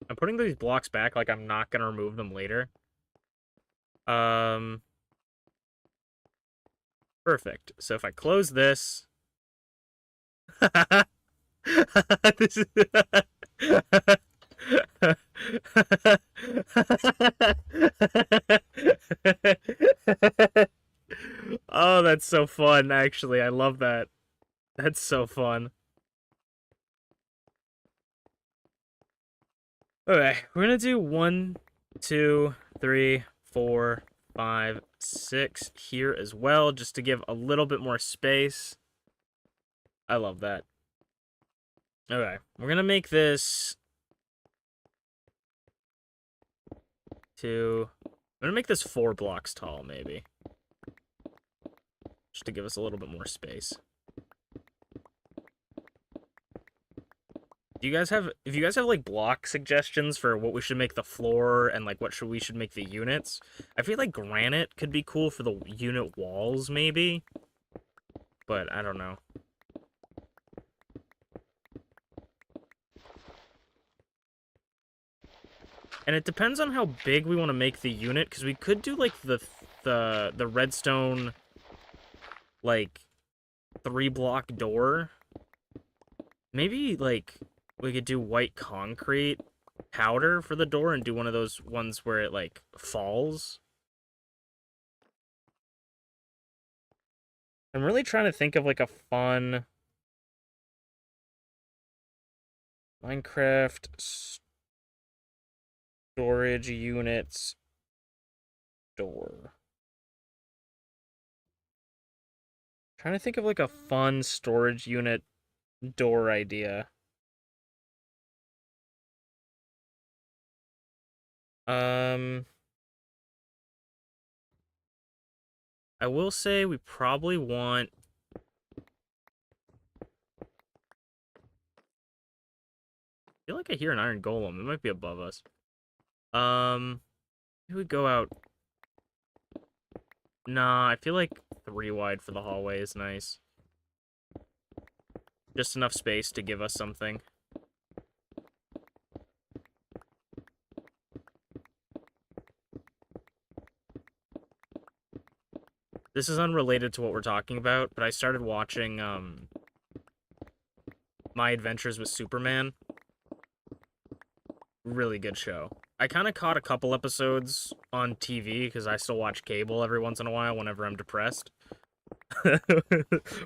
A: I'm putting these blocks back like I'm not going to remove them later. Perfect. So if I close this... this is... Oh, that's so fun, actually. I love that. That's so fun. Okay, we're gonna do 1, 2, 3, 4, 5, 6 here as well, just to give a little bit more space. I love that. Okay, we're gonna make this 2. I'm gonna make this 4 blocks tall, maybe, just to give us a little bit more space. Do you guys have, if you guys have like block suggestions for what we should make the floor and like what we should make the units? I feel like granite could be cool for the unit walls, maybe, but I don't know. And it depends on how big we want to make the unit, because we could do like the redstone like 3-block door. Maybe like we could do white concrete powder for the door and do one of those ones where it like falls. I'm really trying to think of like a fun Minecraft storage units door. Trying to think of like a fun storage unit door idea. I will say we probably want... I feel like I hear an iron golem. It might be above us. Maybe we go out... Nah, I feel like 3 wide for the hallway is nice. Just enough space to give us something. This is unrelated to what we're talking about, but I started watching, My Adventures with Superman. Really good show. I kind of caught a couple episodes on TV, because I still watch cable every once in a while whenever I'm depressed.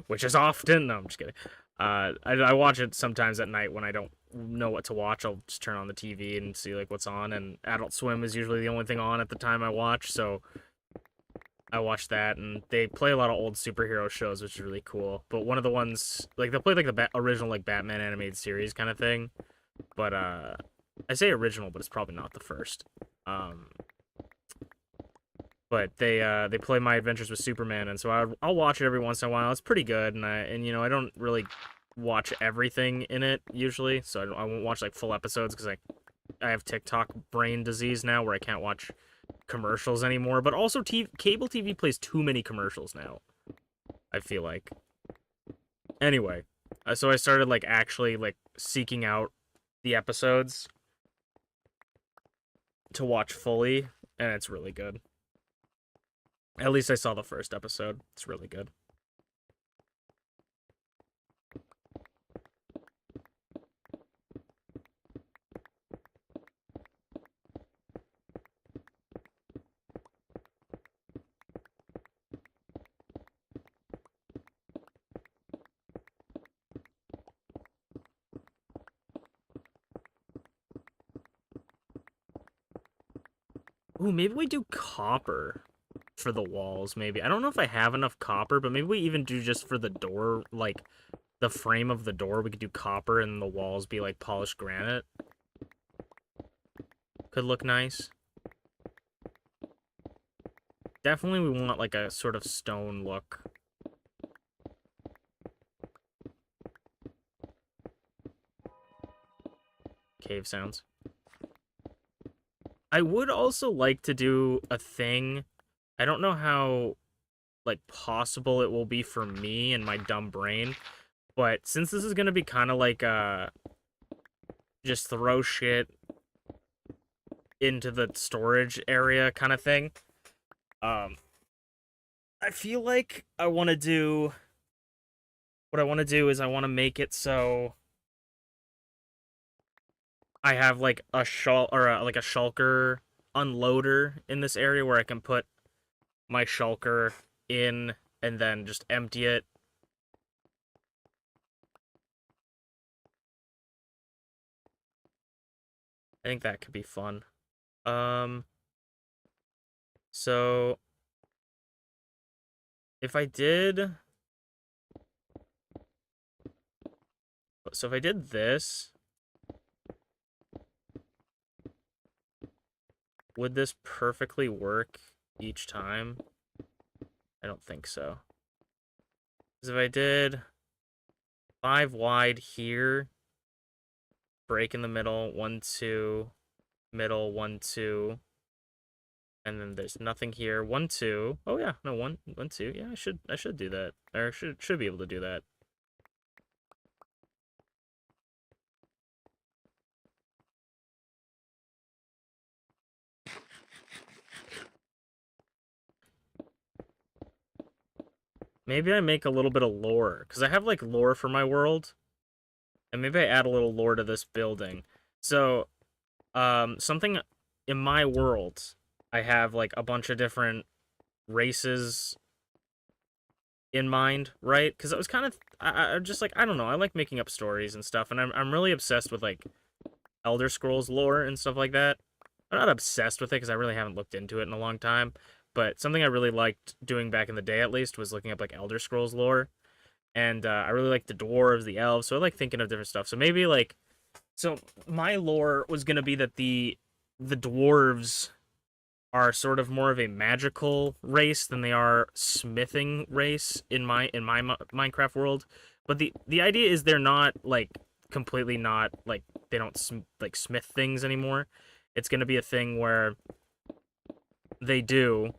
A: Which is often. No, I'm just kidding. I watch it sometimes at night when I don't know what to watch. I'll just turn on the TV and see like what's on, and Adult Swim is usually the only thing on at the time I watch, so I watch that, and they play a lot of old superhero shows, which is really cool. But one of the ones, like, they'll play like the original like Batman animated series kind of thing. But I say original, but it's probably not the first. But they play My Adventures with Superman, and so I'll watch it every once in a while. It's pretty good, and you know, I don't really watch everything in it usually, so I won't watch like full episodes because I have TikTok brain disease now where I can't watch commercials anymore. But also cable TV plays too many commercials now, I feel like. Anyway, so I started like actually like seeking out the episodes to watch fully, and it's really good. At least I saw the first episode. It's really good. Ooh, maybe we do copper for the walls, maybe. I don't know if I have enough copper, but maybe we even do just for the door, like, the frame of the door, we could do copper and the walls be like polished granite. Could look nice. Definitely we want like a sort of stone look. Cave sounds. I would also like to do a thing. I don't know how like possible it will be for me and my dumb brain, but since this is gonna be kind of like just throw shit into the storage area kind of thing, I feel like I want to do what I want to do is I want to make it so I have like a like a shulker unloader in this area where I can put my shulker in and then just empty it. I think that could be fun. So if I did this, would this perfectly work each time? I don't think so. Because if I did 5 wide here, break in the middle, 1, 2, middle, 1, 2, and then there's nothing here, 1, 2. Oh yeah, no, 1, 1, 2. Yeah, I should do that, or should be able to do that. Maybe I make a little bit of lore, because I have, like, lore for my world, and maybe I add a little lore to this building. So, something in my world, I have, like, a bunch of different races in mind, right? Because it was kind of, I'm just, like, I don't know, I like making up stories and stuff, and I'm really obsessed with, like, Elder Scrolls lore and stuff like that. I'm not obsessed with it, because I really haven't looked into it in a long time, but something I really liked doing back in the day, at least, was looking up, like, Elder Scrolls lore. And I really like the dwarves, the elves, so I like thinking of different stuff. So maybe, like, so my lore was gonna be that the dwarves are sort of more of a magical race than they are smithing race in my Minecraft world. But the idea is they're not like completely not like they don't like smith things anymore. It's gonna be a thing where they do,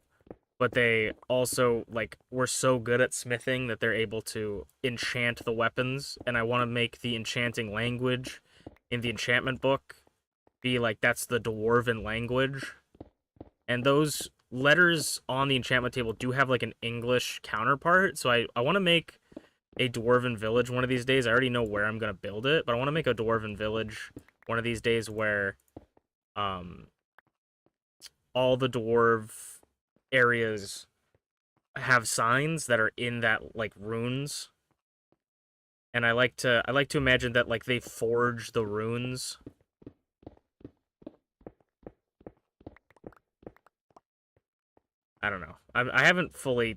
A: but they also like were so good at smithing that they're able to enchant the weapons, and I want to make the enchanting language in the enchantment book be like that's the dwarven language, and those letters on the enchantment table do have like an English counterpart, so I want to make a dwarven village one of these days. I already know where I'm going to build it, but I want to make a dwarven village one of these days where all the dwarf areas have signs that are in that like runes, and I like to imagine that like they forge the runes. I don't know. I haven't fully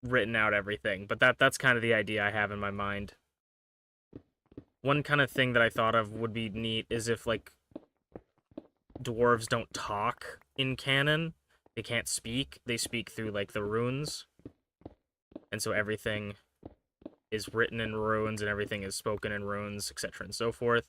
A: written out everything, but that's kind of the idea I have in my mind. One kind of thing that I thought of would be neat is if like dwarves don't talk in canon. They can't speak. They speak through like the runes. And so everything is written in runes and everything is spoken in runes, etc. and so forth.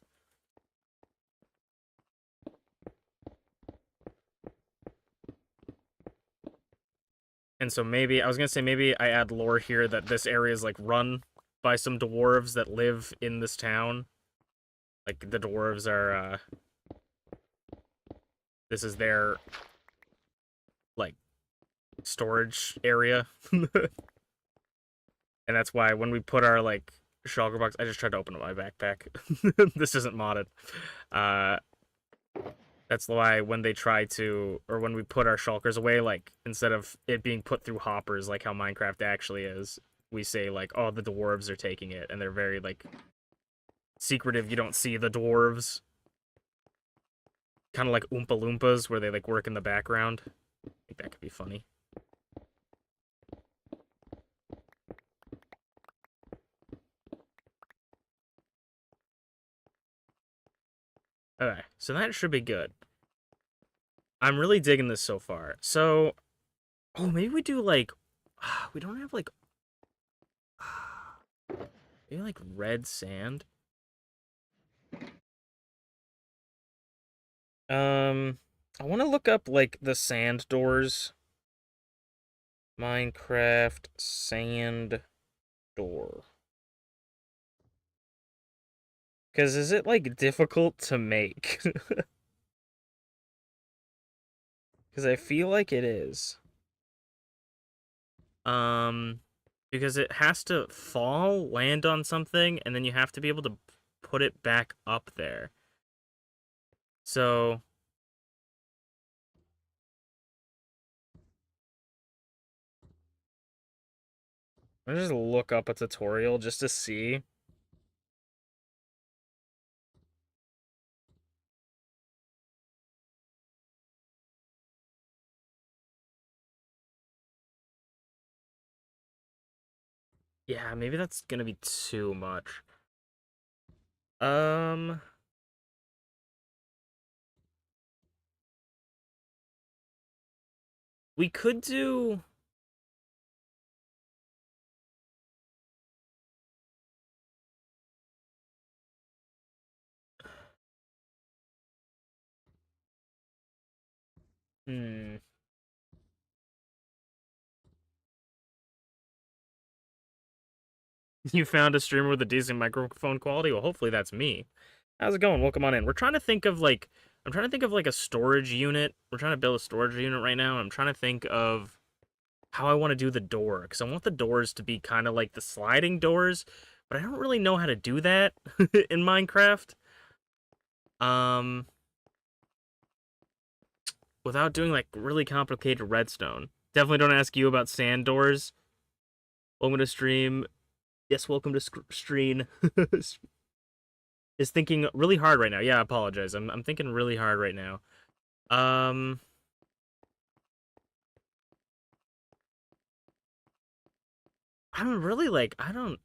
A: And so maybe, I was going to say maybe I add lore here that this area is like run by some dwarves that live in this town. Like the dwarves are, this is their, like, storage area. And that's why when we put our, like, shulker box, I just tried to open up my backpack. This isn't modded. That's why when they try to, or when we put our shulkers away, like, instead of it being put through hoppers, like how Minecraft actually is, we say, like, oh, the dwarves are taking it, and they're very, like, secretive. You don't see the dwarves. Kind of like Oompa Loompas, where they, like, work in the background. I think that could be funny. So that should be good. I'm really digging this so far. So, oh, maybe we do like, we don't have like, maybe like red sand. I want to look up like the sand doors. Minecraft sand door. Because is it like difficult to make? Because I feel like it is. Because it has to fall, land on something, and then you have to be able to put it back up there. So I'm just look up a tutorial just to see. Yeah, maybe that's gonna be too much. Um, we could do. Hmm. You found a streamer with a decent microphone quality? Well, hopefully that's me. How's it going? Welcome on in. We're trying to think of like I'm trying to think of like a storage unit. We're trying to build a storage unit right now. I'm trying to think of how I want to do the door because I want the doors to be kind of like the sliding doors, but I don't really know how to do that in Minecraft. Um, without doing like really complicated redstone. Definitely don't ask you about sand doors. Welcome to stream. Yes, welcome to stream. Is thinking really hard right now. Yeah, I apologize. I'm thinking really hard right now. Um, I'm really like I don't.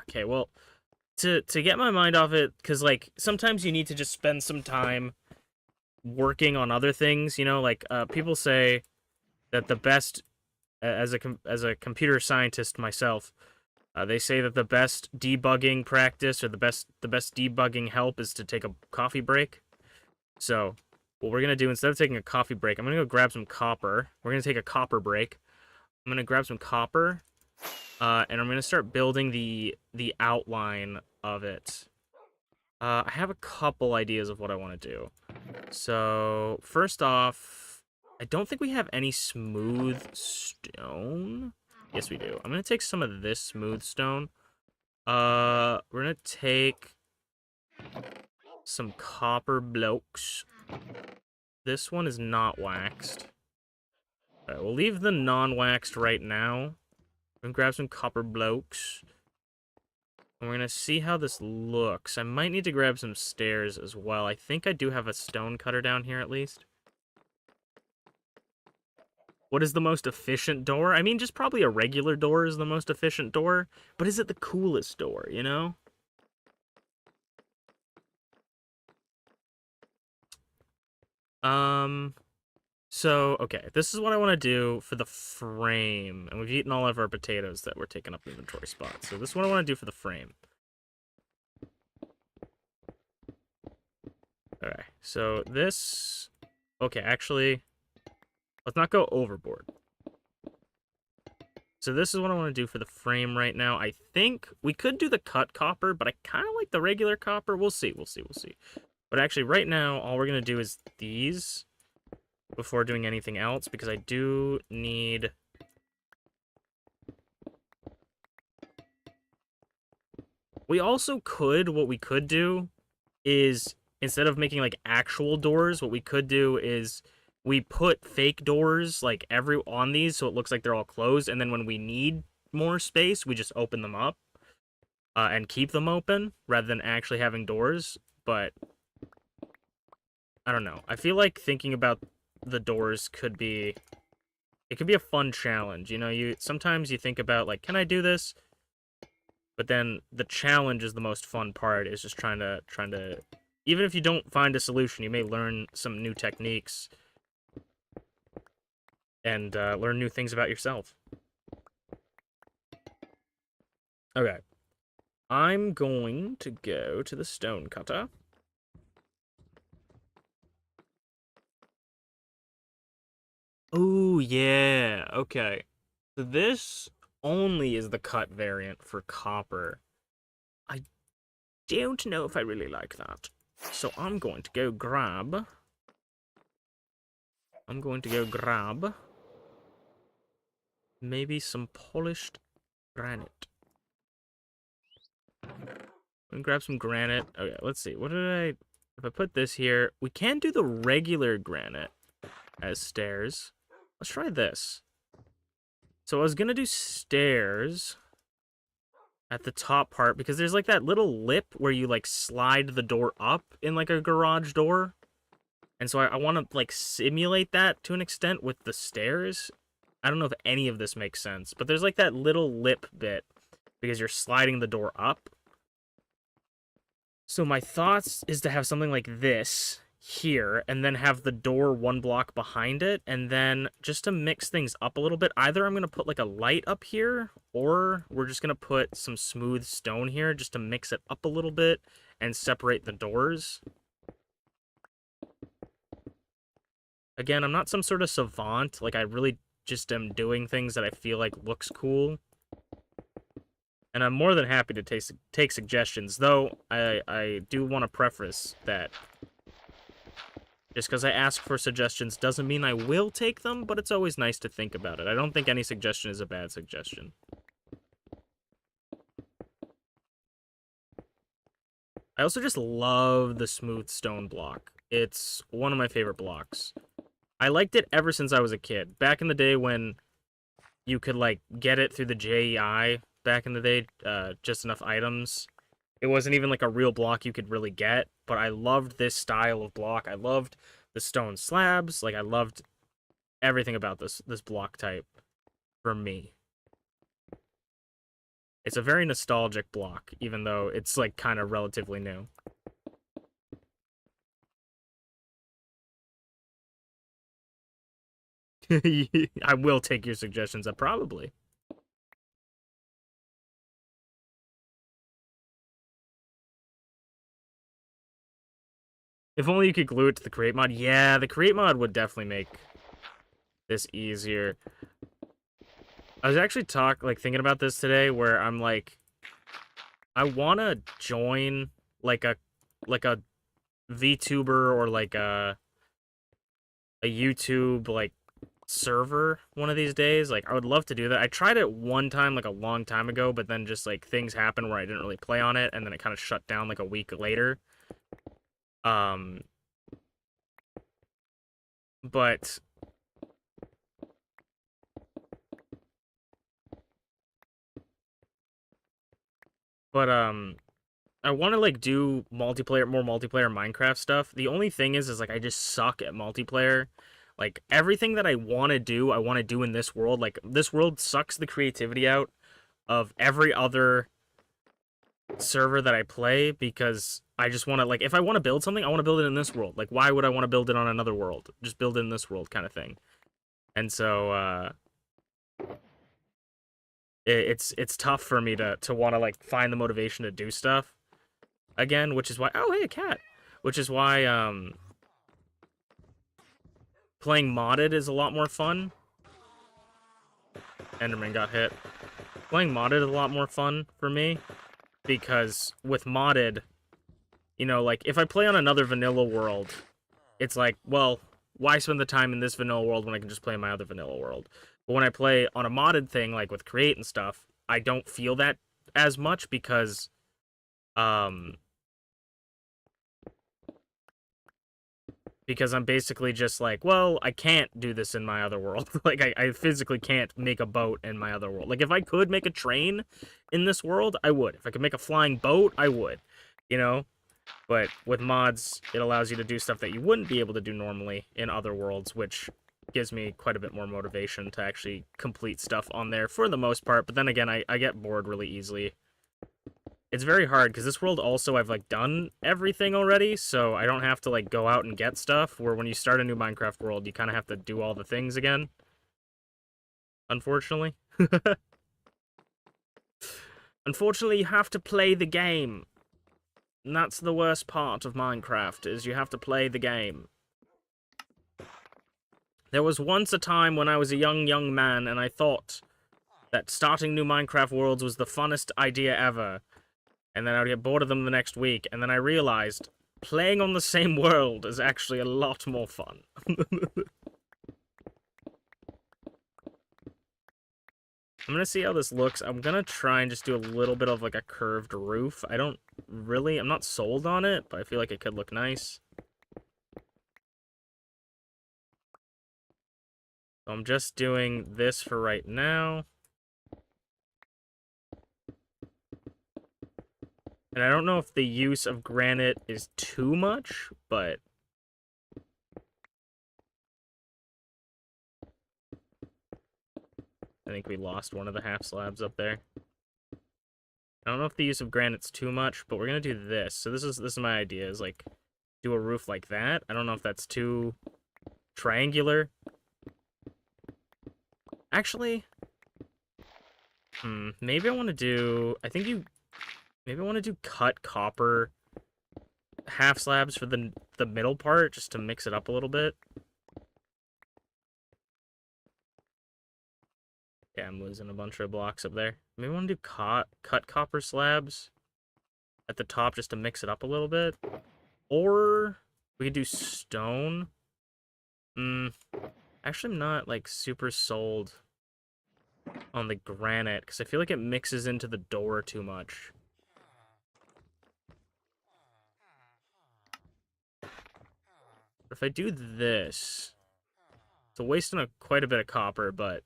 A: Okay, well, to get my mind off it, because like sometimes you need to just spend some time working on other things. You know, like people say that the best as a computer scientist myself, they say that the best debugging practice or the best debugging help is to take a coffee break. So what we're gonna do instead of taking a coffee break, I'm gonna go grab some copper. We're gonna take a copper break. I'm gonna grab some copper, and I'm gonna start building the outline of it. I have a couple ideas of what I want to do. So first off, I don't think we have any smooth stone. Yes, we do. I'm gonna take some of this smooth stone. We're gonna take some copper blocks. This one is not waxed. Alright, we'll leave the non-waxed right now. We're gonna grab some copper blocks. And we're gonna see how this looks. I might need to grab some stairs as well. I think I do have a stone cutter down here at least. What is the most efficient door? I mean, just probably a regular door is the most efficient door. But is it the coolest door, you know? So, okay, this is what I want to do for the frame. And we've eaten all of our potatoes that were taking up inventory spots. So this is what I want to do for the frame. Okay, so this... Okay, actually, let's not go overboard. So this is what I want to do for the frame right now. I think we could do the cut copper, but I kind of like the regular copper. We'll see, we'll see, we'll see. But actually, right now, all we're going to do is these before doing anything else, because I do need... We also could, what we could do is, instead of making, like, actual doors, what we could do is we put fake doors, like, on these, so it looks like they're all closed, and then when we need more space, we just open them up, and keep them open, rather than actually having doors, but... I don't know. I feel like thinking about the doors could be... It could be a fun challenge, you know? Sometimes you think about, like, can I do this? But then the challenge is the most fun part, is just trying to even if you don't find a solution, you may learn some new techniques and learn new things about yourself. Okay. I'm going to go to the stone cutter. Oh, yeah. Okay. So this only is the cut variant for copper. I don't know if I really like that. So I'm going to go grab maybe some polished granite. And grab some granite. Okay, let's see. If I put this here, we can do the regular granite as stairs. Let's try this. So I was gonna do stairs at the top part because there's like that little lip where you like slide the door up in like a garage door. And so I want to like simulate that to an extent with the stairs. I don't know if any of this makes sense, but there's like that little lip bit because you're sliding the door up. So my thoughts is to have something like this here and then have the door one block behind it, and then just to mix things up a little bit, either I'm going to put like a light up here or we're just going to put some smooth stone here just to mix it up a little bit and separate the doors. Again, I'm not some sort of savant, like I really just am doing things that I feel like looks cool. And I'm more than happy to take suggestions, though I do want to preface that just because I ask for suggestions doesn't mean I will take them, but it's always nice to think about it. I don't think any suggestion is a bad suggestion. I also just love the smooth stone block. It's one of my favorite blocks. I liked it ever since I was a kid. Back in the day when you could, like, get it through the JEI, back in the day, just enough items. It wasn't even, like, a real block you could really get, but I loved this style of block. I loved the stone slabs. Like, I loved everything about this block type for me. It's a very nostalgic block, even though it's, like, kind of relatively new. I will take your suggestions, probably. If only you could glue it to the create mod. Yeah, the create mod would definitely make this easier. I was actually thinking about this today, where I'm like, I want to join like a VTuber or like a YouTube like server one of these days. Like, I would love to do that. I tried it one time like a long time ago, but then just like things happened where I didn't really play on it, and then it kind of shut down like a week later. But I want to like do more multiplayer Minecraft stuff. The only thing is like I just suck at multiplayer. Like, everything that I want to do in this world. Like, this world sucks the creativity out of every other server that I play, because I just want to, like, if I want to build something, I want to build it in this world. Like, why would I want to build it on another world? Just build it in this world, kind of thing. And so it's tough for me to want to like find the motivation to do stuff again, which is why, oh hey, a cat, which is why playing modded is a lot more fun. Enderman got hit. Playing modded is a lot more fun for me, because with modded, you know, like, if I play on another vanilla world, it's like, well, why spend the time in this vanilla world when I can just play in my other vanilla world? But when I play on a modded thing, like with Create and stuff, I don't feel that as much, because I'm basically just like, well, I can't do this in my other world. Like, I physically can't make a boat in my other world. Like, if I could make a train in this world, I would. If I could make a flying boat, I would. You know? But with mods, it allows you to do stuff that you wouldn't be able to do normally in other worlds, which gives me quite a bit more motivation to actually complete stuff on there for the most part. But then again, I get bored really easily. It's very hard because this world also I've like done everything already, so I don't have to like go out and get stuff. Where when you start a new Minecraft world, you kind of have to do all the things again. Unfortunately, unfortunately, you have to play the game. And that's the worst part of Minecraft is you have to play the game. There was once a time when I was a young man, and I thought that starting new Minecraft worlds was the funnest idea ever. And then I would get bored of them the next week, and then I realized playing on the same world is actually a lot more fun. I'm gonna see how this looks. I'm gonna try and just do a little bit of like a curved roof. I'm not sold on it, but I feel like it could look nice. So I'm just doing this for right now. And I don't know if the use of granite is too much, but I think we lost one of the half slabs up there. I don't know if the use of granite's too much, but we're gonna do this. So this is my idea, is like do a roof like that. I don't know if that's too triangular. Actually, maybe I want to do, maybe I want to do cut copper half slabs for the middle part, just to mix it up a little bit. Yeah, I'm losing a bunch of blocks up there. Maybe I want to do cut copper slabs at the top just to mix it up a little bit. Or we could do stone. Actually, I'm not, like, super sold on the granite, because I feel like it mixes into the door too much. But if I do this, it's a waste of quite a bit of copper, but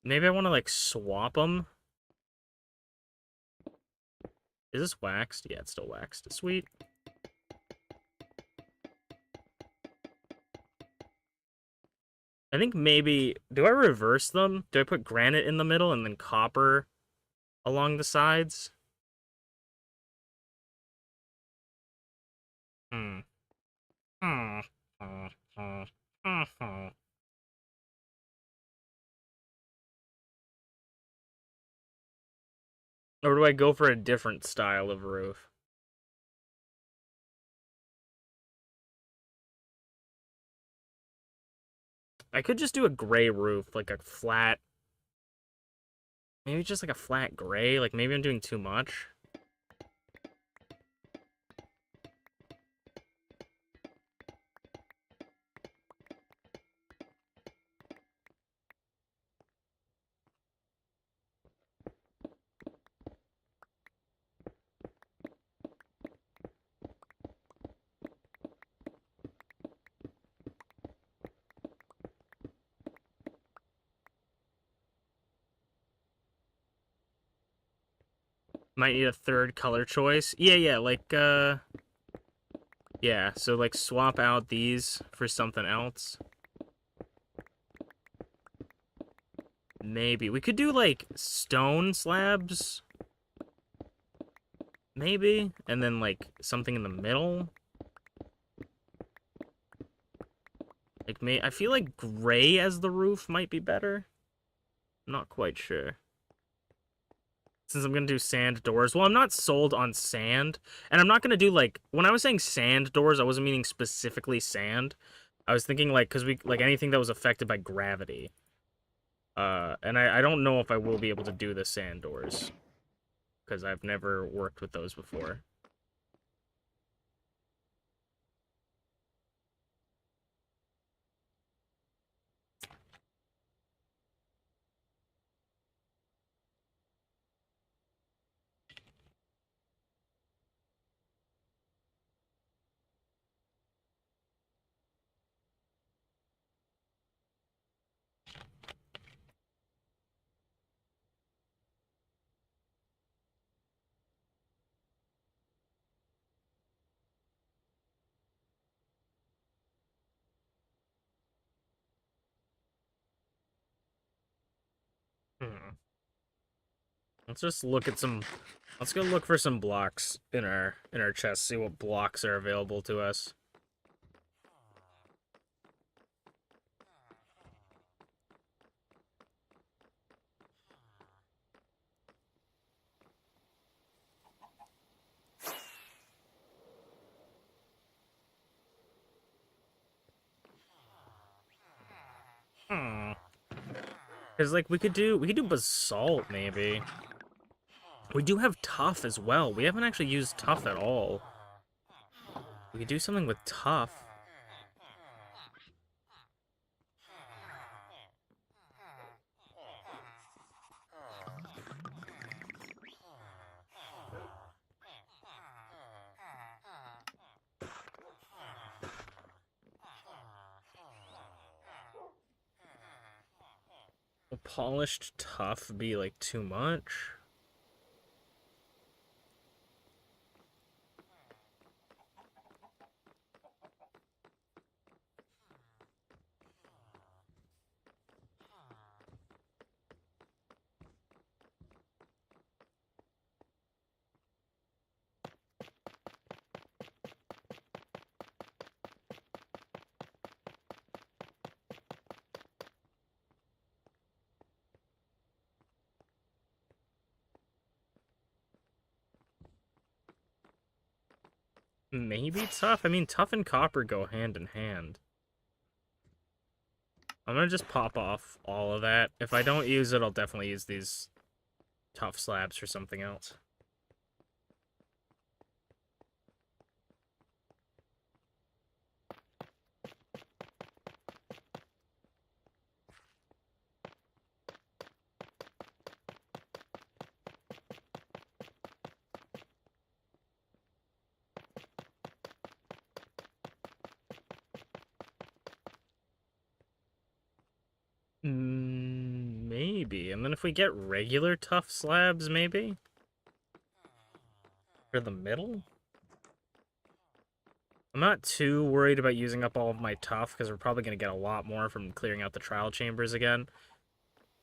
A: maybe I want to, like, swap them. Is this waxed? Yeah, it's still waxed. Sweet. I think maybe... Do I reverse them? Do I put granite in the middle and then copper along the sides? Hmm. Hmm. Or do I go for a different style of roof? I could just do a gray roof, like a flat... Maybe just like a flat gray? Like, maybe I'm doing too much? Might need a third color choice. Yeah, like, yeah, so, like, swap out these for something else. Maybe. We could do, like, stone slabs. Maybe. And then, like, something in the middle. Like, I feel like gray as the roof might be better. I'm not quite sure. Since I'm gonna do sand doors. Well, I'm not sold on sand. And I'm not gonna do, like... When I was saying sand doors, I wasn't meaning specifically sand. I was thinking, like, because we... Like, anything that was affected by gravity. And I don't know if I will be able to do the sand doors. Because I've never worked with those before. Let's just look at some. Let's go look for some blocks in our chest. See what blocks are available to us. Cause like we could do basalt maybe. We do have tough as well. We haven't actually used tough at all. We could do something with tough. Will polished tough be like too much? Maybe tough? I mean, tough and copper go hand in hand. I'm gonna just pop off all of that. If I don't use it, I'll definitely use these tough slabs for something else. Maybe. And then if we get regular tough slabs, maybe? For the middle? I'm not too worried about using up all of my tough, because we're probably going to get a lot more from clearing out the trial chambers again.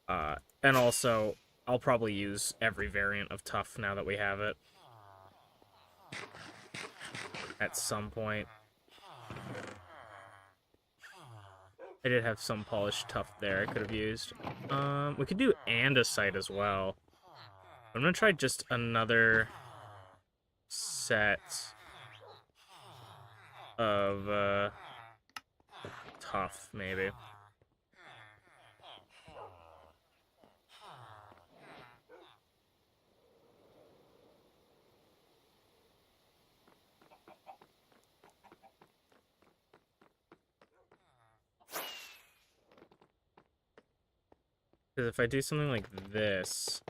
A: And also, I'll probably use every variant of tough now that we have it. At some point. I did have some polished tough there I could have used. We could do andesite as well. I'm gonna try just another set of tough, maybe. Because if I do something like this...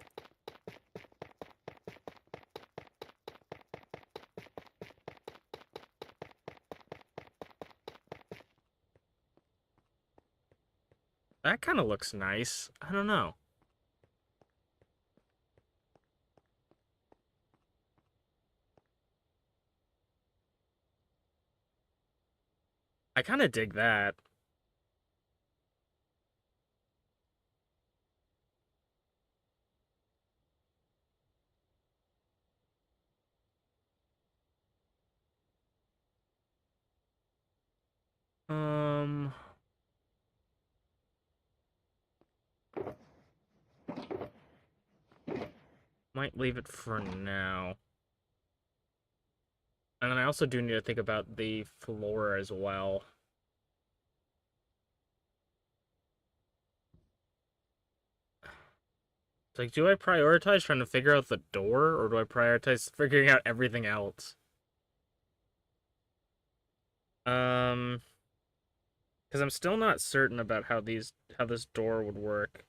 A: That kind of looks nice. I don't know. I kind of dig that. Might leave it for now. And then I also do need to think about the floor as well. It's like, do I prioritize trying to figure out the door, or do I prioritize figuring out everything else? Because I'm still not certain about how this door would work.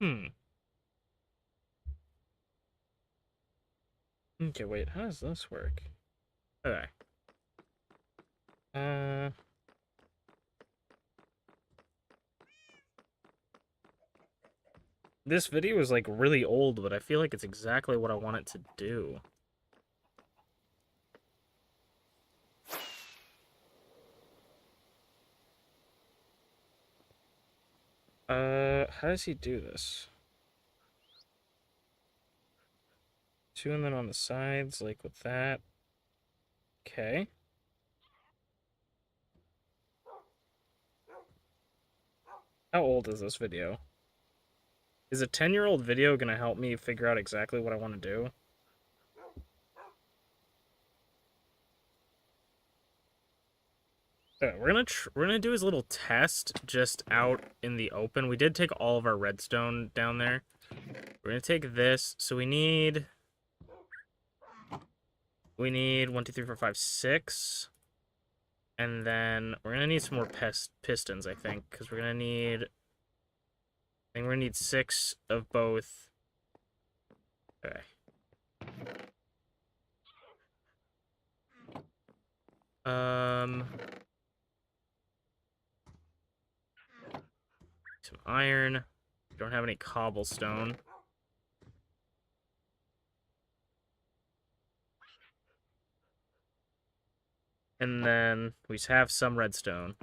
A: Hmm. Okay, wait, how does this work? Okay. This video is like really old, but I feel like it's exactly what I want it to do. How does he do this? Two and then on the sides, like with that. Okay. How old is this video? Is a 10-year-old video gonna help me figure out exactly what I want to do? Okay, we're gonna do his little test just out in the open. We did take all of our redstone down there. We're gonna take this. So we need 1, 2, 3, 4, 5, 6. And then we're gonna need some more pistons, I think, because we're gonna need. I think we're gonna need 6 of both. Okay. Some iron. Don't have any cobblestone. And then we just have some redstone.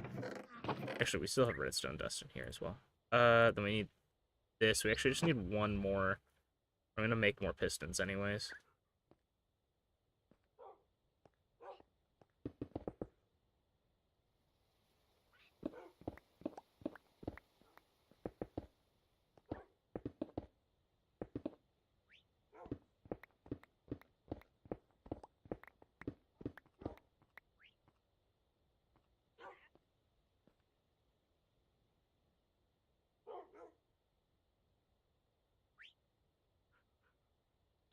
A: Actually, we still have redstone dust in here as well. Then we need this. We actually just need one more. I'm gonna make more pistons anyways.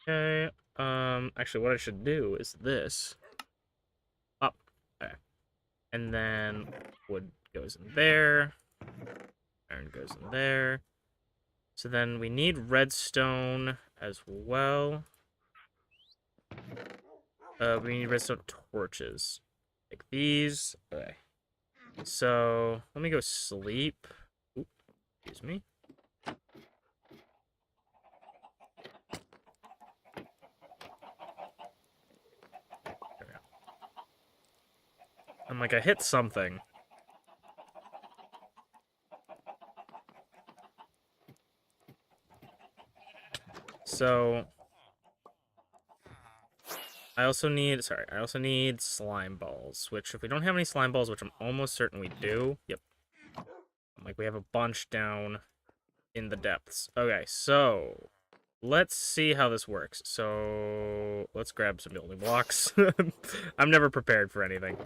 A: Okay, actually what I should do is this. Up. Okay. And then wood goes in there. Iron goes in there. So then we need redstone as well. We need redstone torches. Like these. Okay. So, let me go sleep. Oop, excuse me. I'm like, I hit something. So, I also need slime balls, which if we don't have any slime balls, which I'm almost certain we do, yep. Like, we have a bunch down in the depths. Okay, so, let's see how this works. So, let's grab some building blocks. I'm never prepared for anything.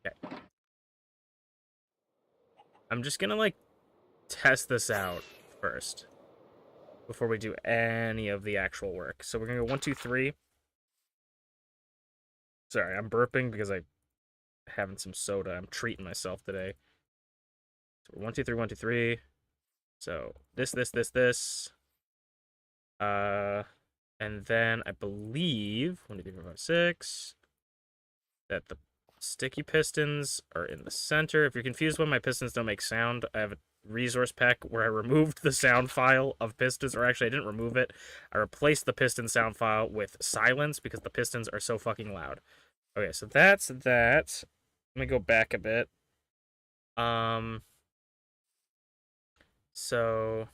A: Okay. I'm just gonna, like, test this out first before we do any of the actual work. So we're gonna go 1, 2, 3. Sorry, I'm burping because I'm having some soda. I'm treating myself today. So 1, 2, 3, 1, 2, 3. So this. And then I believe 1, 2, 3, 4, 5, 6. That the sticky pistons are in the center. If you're confused why my pistons don't make sound, I have a resource pack where I removed the sound file of pistons, or actually I didn't remove it. I replaced the piston sound file with silence because the pistons are so fucking loud. Okay, so that's that. Let me go back a bit. So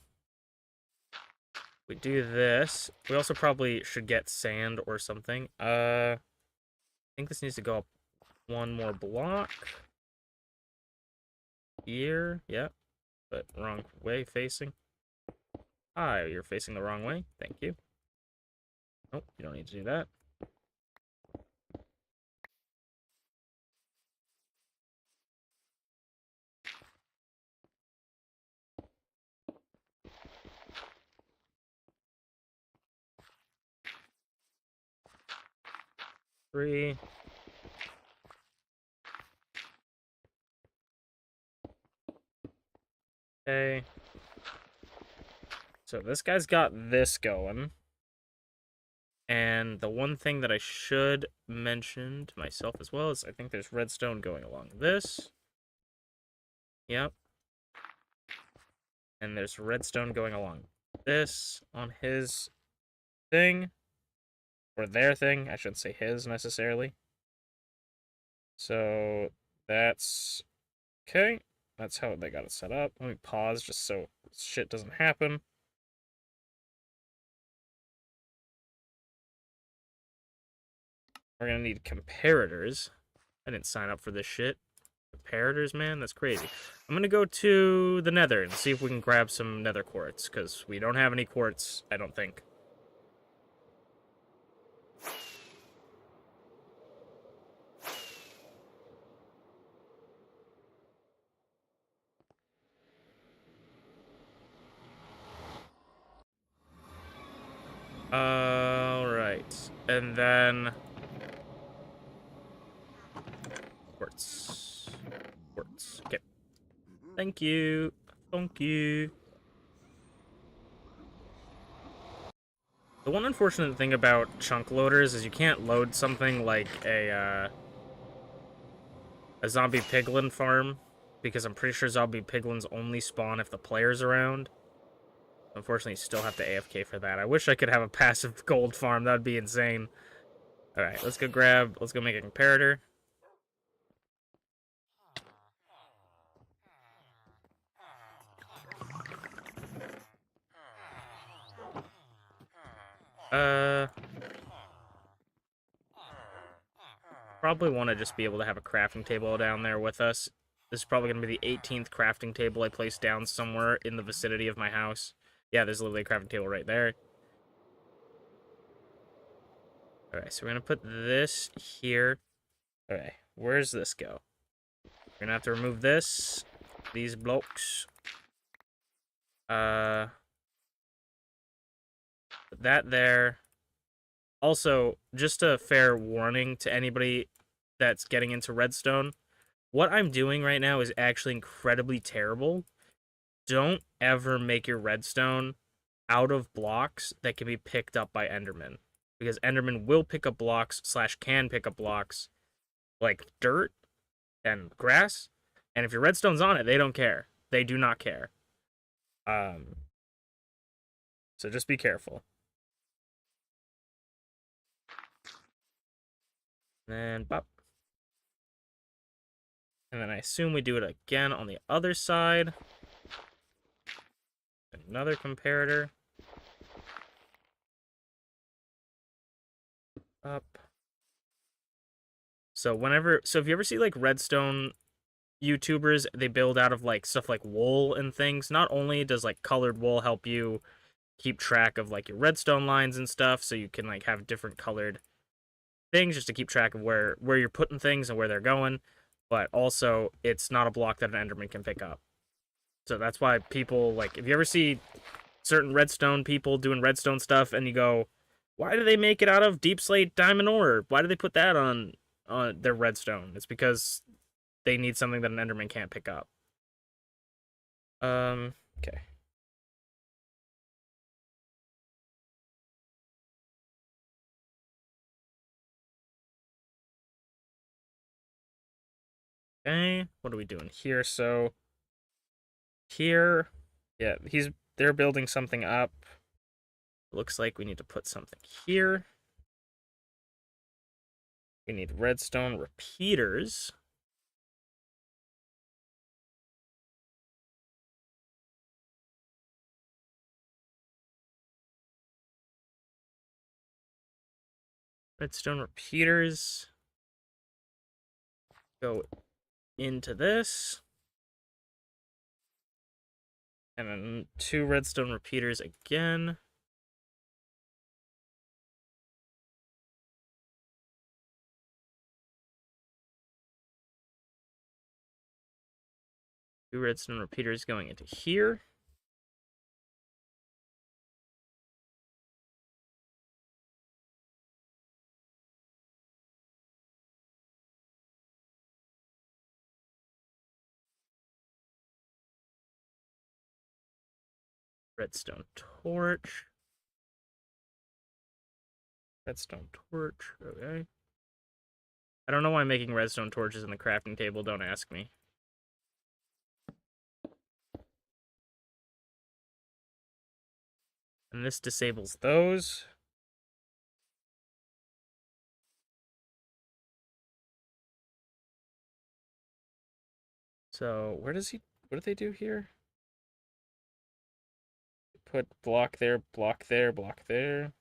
A: we do this. We also probably should get sand or something. I think this needs to go up one more block. Here, yeah, but wrong way facing. Ah, you're facing the wrong way. Thank you. Nope, you don't need to do that. Three. Okay. So this guy's got this going. And the one thing that I should mention to myself as well is I think there's redstone going along this. Yep. And there's redstone going along this on his thing. Or their thing. I shouldn't say his necessarily. So that's okay. That's how they got it set up. Let me pause just so shit doesn't happen. We're gonna need comparators. I didn't sign up for this shit. Comparators, man, that's crazy. I'm gonna go to the nether and see if we can grab some nether quartz, because we don't have any quartz, I don't think. Alright. And then quartz. Quartz. Okay. Thank you. Thank you. The one unfortunate thing about chunk loaders is you can't load something like a zombie piglin farm, because I'm pretty sure zombie piglins only spawn if the player's around. Unfortunately, you still have to AFK for that. I wish I could have a passive gold farm. That would be insane. Alright, let's go make a comparator. Probably want to just be able to have a crafting table down there with us. This is probably going to be the 18th crafting table I placed down somewhere in the vicinity of my house. Yeah, there's literally a crafting table right there. Alright, so we're going to put this here. Alright, where's this go? We're going to have to remove this. These blocks. Put that there. Also, just a fair warning to anybody that's getting into redstone. What I'm doing right now is actually incredibly terrible. Don't ever make your redstone out of blocks that can be picked up by Enderman. Because Enderman will pick up blocks, / can pick up blocks, like dirt and grass. And if your redstone's on it, they don't care. They do not care. So just be careful. And then, bop. And then I assume we do it again on the other side. Another comparator. Up. So if you ever see like redstone YouTubers, they build out of like stuff like wool and things. Not only does like colored wool help you keep track of like your redstone lines and stuff, so you can like have different colored things just to keep track of where you're putting things and where they're going, but also it's not a block that an Enderman can pick up. So that's why people, like, if you ever see certain redstone people doing redstone stuff and you go, why do they make it out of deep slate diamond ore? Why do they put that on their redstone? It's because they need something that an Enderman can't pick up. Okay. Okay, what are we doing here? So here, yeah, they're building something up. Looks like we need to put something here. We need redstone repeaters. Redstone repeaters go into this. And then 2 redstone repeaters again. Two redstone repeaters going into here. Redstone torch. Redstone torch, okay. I don't know why I'm making redstone torches in the crafting table, don't ask me. And this disables those. So, what do they do here? Put block there, block there, block there.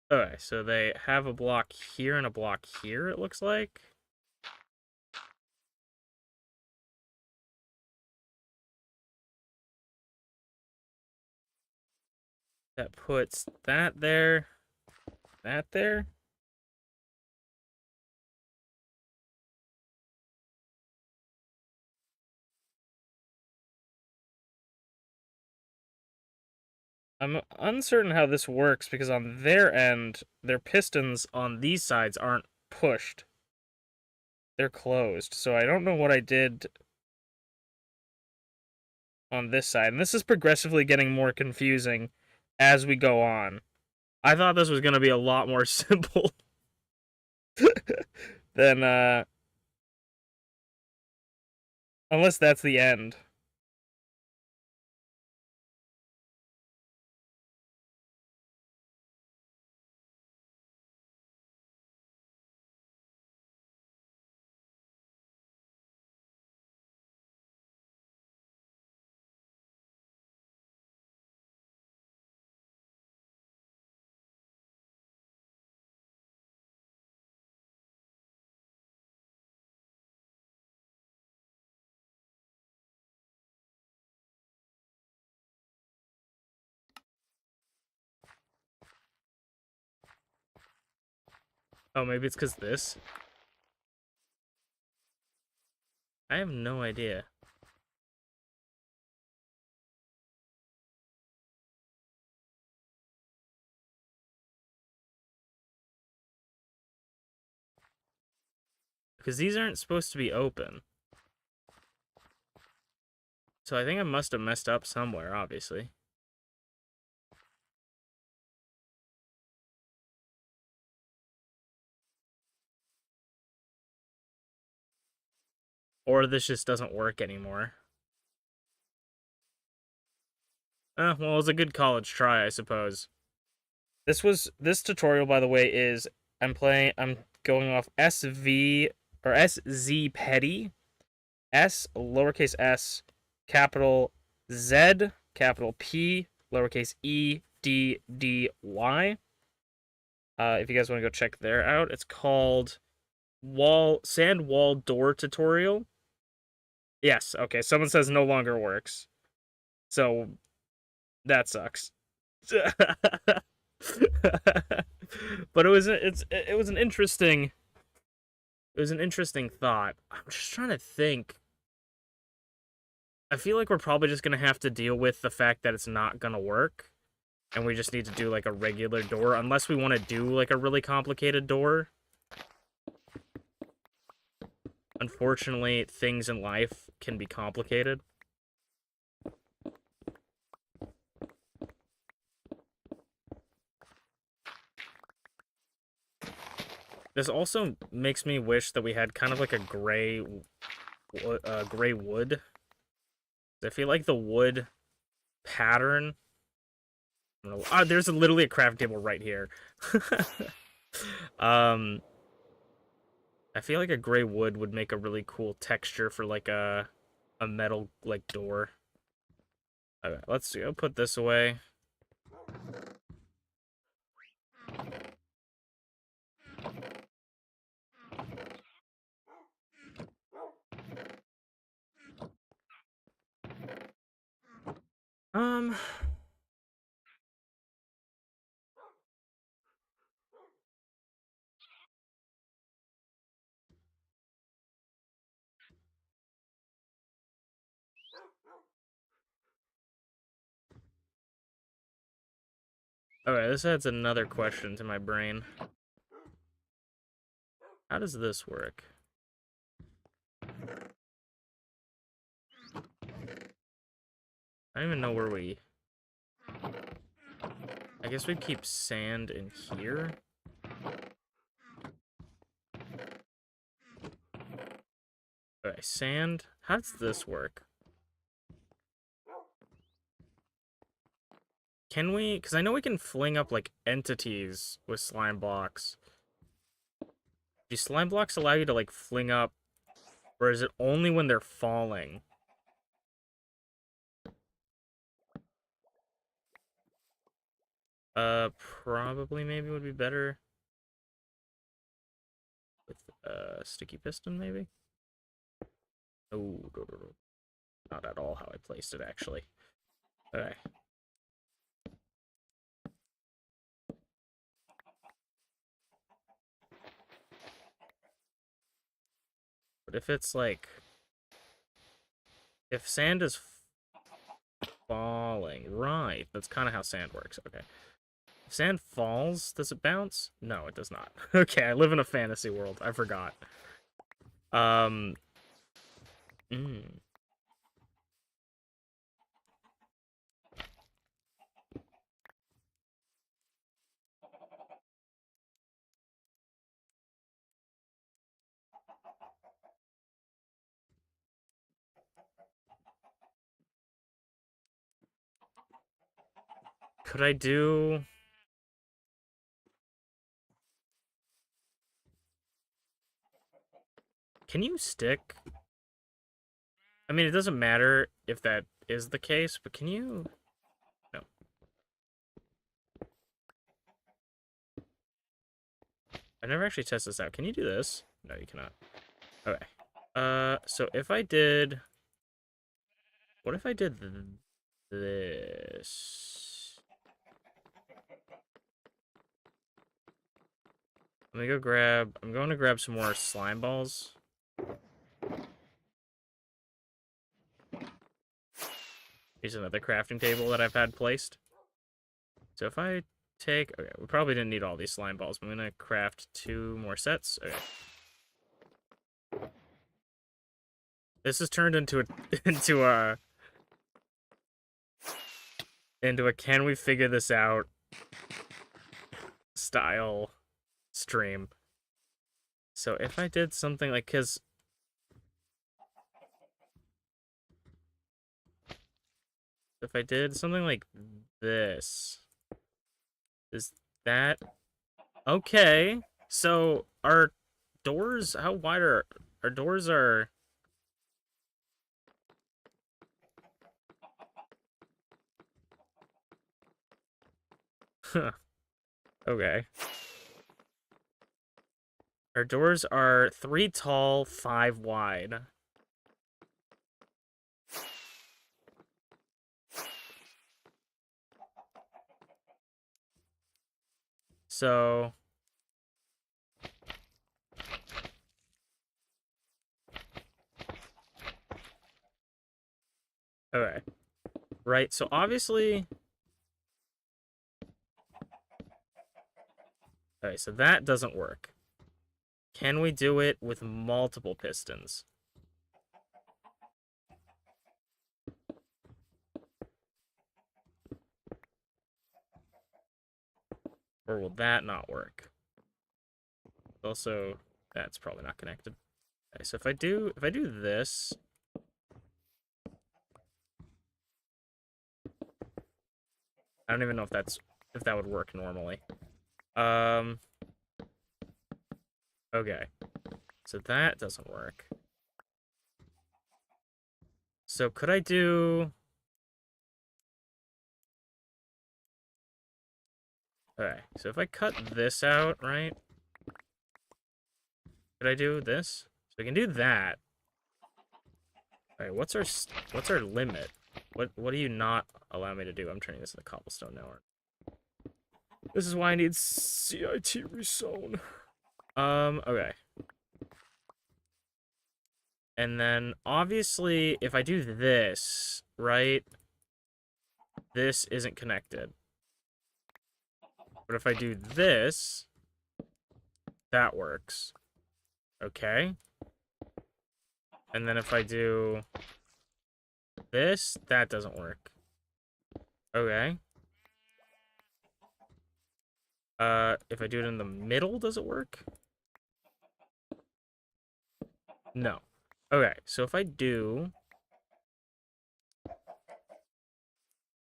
A: Okay, so they have a block here and a block here, it looks like. That puts that there, that there. I'm uncertain how this works because on their end, their pistons on these sides aren't pushed. They're closed. So I don't know what I did on this side. And this is progressively getting more confusing as we go on. I thought this was going to be a lot more simple than, unless that's the end. Oh, maybe it's because this? I have no idea. Because these aren't supposed to be open. So I think I must have messed up somewhere, obviously. Or this just doesn't work anymore. Well, it was a good college try, I suppose. This tutorial, by the way, is I'm going off SV or SZ petty, S lowercase s, capital Z, capital P, lowercase e, d, d, y. If you guys want to go check there out, it's called Sand Wall Door Tutorial. Yes, okay, someone says no longer works. So, that sucks. But it was an interesting thought. I'm just trying to think. I feel like we're probably just gonna have to deal with the fact that it's not gonna work, and we just need to do like a regular door, unless we want to do like a really complicated door. Unfortunately, things in life can be complicated. This also makes me wish that we had kind of like a gray wood. I feel like the wood pattern. There's literally a craft table right here. I feel like a gray wood would make a really cool texture for like a metal like door. Okay, let's go put this away. Um. Okay, this adds another question to my brain. How does this work? I don't even know where we... I guess we'd keep sand in here. Okay, sand. How does this work? Can we? Because I know we can fling up, like, entities with slime blocks. Do slime blocks allow you to, like, fling up? Or is it only when they're falling? Probably maybe would be better with, sticky piston, maybe? Oh, not at all how I placed it, actually. Okay. But if it's, like... If sand is falling... Right, that's kind of how sand works. Okay. If sand falls, does it bounce? No, it does not. Okay, I live in a fantasy world. I forgot. Mm. Could I do... Can you stick? I mean, it doesn't matter if that is the case, but can you... No. I never actually tested this out. Can you do this? No, you cannot. Okay. So if I did... What if I did this? Let me go grab... I'm going to grab some more slime balls. Here's another crafting table that I've had placed. So if I take... Okay, we probably didn't need all these slime balls, but I'm going to craft 2 more sets. Okay. This has turned into a... into a can we figure this out style stream. So if I did something like... Because... If I did something like this... Is that... Okay. So, our doors... How wide are... Our doors are... Huh. Okay. Our doors are 3 tall, 5 wide. So... Okay. Right, so obviously... Okay, so that doesn't work. Can we do it with multiple pistons? Or will that not work? Also, that's probably not connected. Okay, so if I do this... I don't even know if that would work normally. Okay. So that doesn't work. So could I do... Okay, so if I cut this out, right? Could I do this? So I can do that. Alright, what's our limit? What do you not allow me to do? I'm turning this into cobblestone now. This is why I need CIT resown. Okay. And then, obviously, if I do this, right? This isn't connected. But if I do this, that works. Okay. And then if I do this, that doesn't work. Okay. If I do it in the middle, does it work? No. Okay, so if I do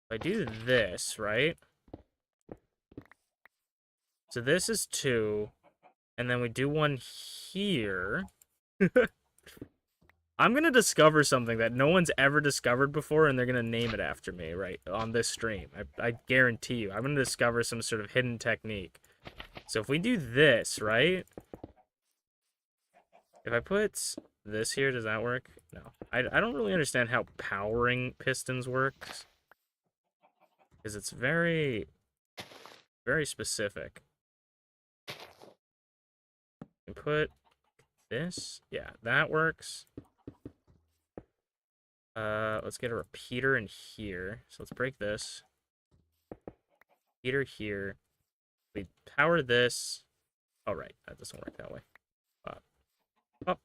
A: this, right? So this is 2, and then we do one here. I'm gonna discover something that no one's ever discovered before, and they're gonna name it after me, right, on this stream. I guarantee you. I'm gonna discover some sort of hidden technique. So if we do this, right? If I put this here, does that work? No. I don't really understand how powering pistons works. Because it's very, very specific. You put this. Yeah, that works. Let's get a repeater in here. So let's break this. Repeater here. We power this. Oh, right. That doesn't work that way. Up.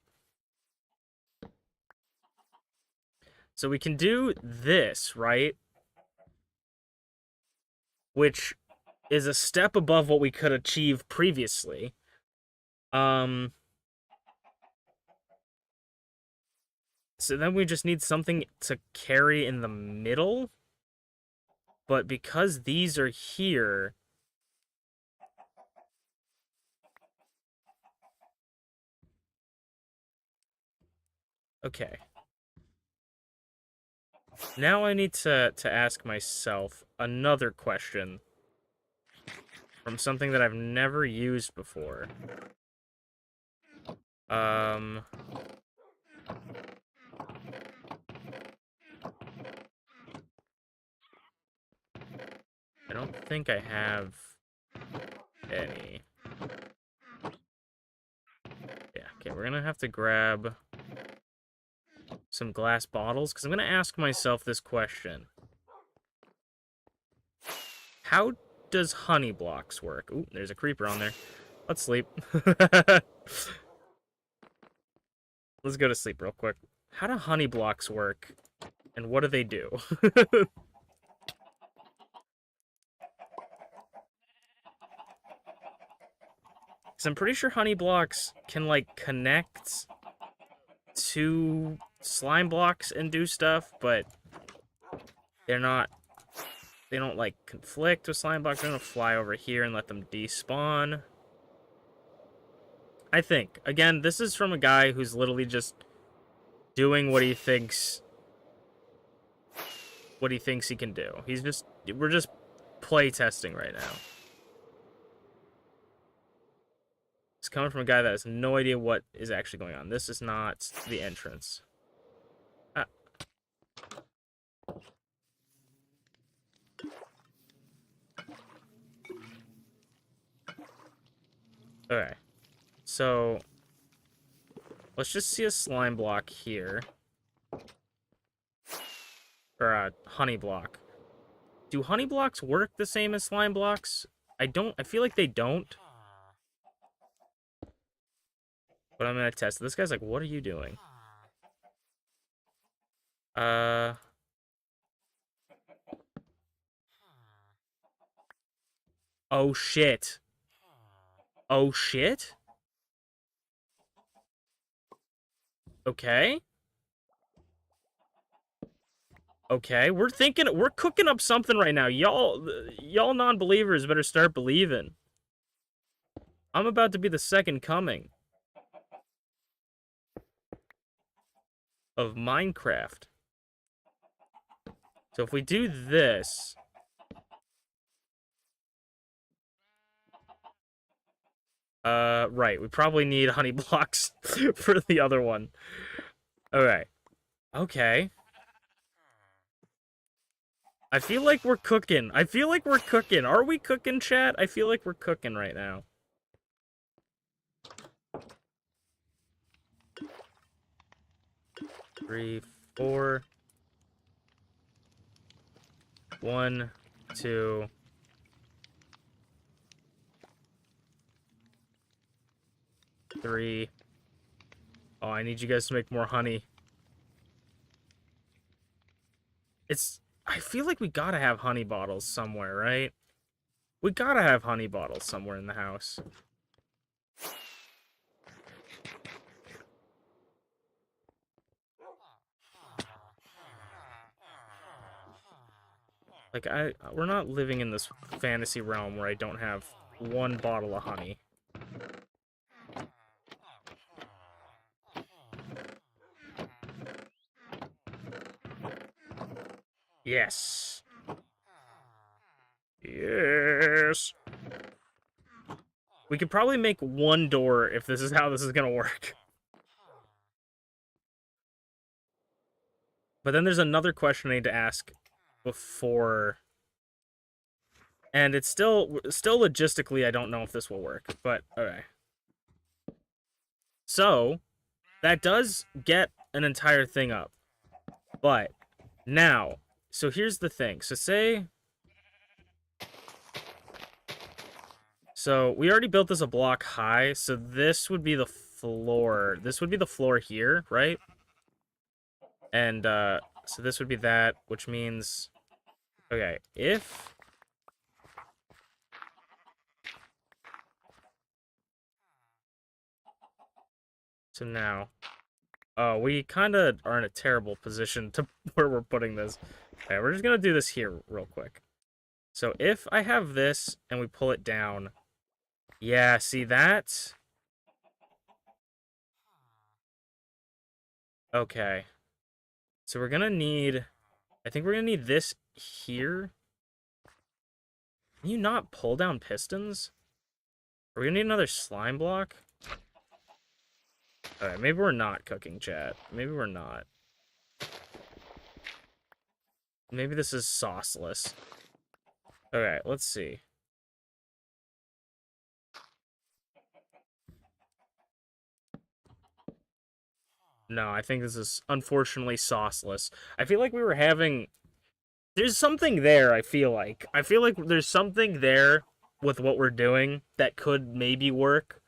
A: So we can do this, right? Which is a step above what we could achieve previously. So then we just need something to carry in the middle. But because these are here... Okay. Now I need to ask myself another question from something that I've never used before. I don't think I have any. Yeah, okay, we're gonna have to grab some glass bottles, because I'm gonna ask myself this question. How does honey blocks work? Ooh, there's a creeper on there. Let's sleep. Let's go to sleep real quick. How do honey blocks work? And what do they do? Because I'm pretty sure honey blocks can, like, connect to slime blocks and do stuff, but they're not... They don't, like, conflict with slime blocks. They're gonna fly over here and let them despawn. I think. Again, this is from a guy who's literally just doing what he thinks he can do. We're just play testing right now. It's coming from a guy that has no idea what is actually going on. This is not the entrance. Ah. Okay. So, let's just see a slime block here. Or a honey block. Do honey blocks work the same as slime blocks? I feel like they don't. But I'm gonna test. This guy's like, what are you doing? Oh shit. Oh shit? Okay. Okay, we're cooking up something right now. Y'all non-believers better start believing. I'm about to be the second coming of Minecraft. So if we do this... right, we probably need honey blocks for the other one. Alright. Okay. I feel like we're cooking. Are we cooking, chat? I feel like we're cooking right now. Three, 4. 1, 2. 3. Oh, I need you guys to make more honey. I feel like we gotta have honey bottles somewhere, right? We gotta have honey bottles somewhere in the house. Like, we're not living in this fantasy realm where I don't have one bottle of honey. Yes. Yes. We could probably make one door if this is how this is gonna work. But then there's another question I need to ask before... And it's still logistically, I don't know if this will work, but okay. So, that does get an entire thing up. But, now, so here's the thing. So say... So, we already built this a block high, so this would be the floor. This would be the floor here, right? And, so this would be that, which means... Okay, if... So now... Oh, we kind of are in a terrible position to where we're putting this. Okay, we're just gonna do this here real quick. So if I have this, and we pull it down... Yeah, see that? Okay. So we're gonna need... I think we're gonna need this here. Can you not pull down pistons? Are we gonna need another slime block? Alright, maybe we're not cooking, chat. Maybe we're not. Maybe this is sauceless. Okay, let's see. No, I think this is unfortunately sauceless. I feel like we were having... There's something there, I feel like. I feel like there's something there with what we're doing that could maybe work.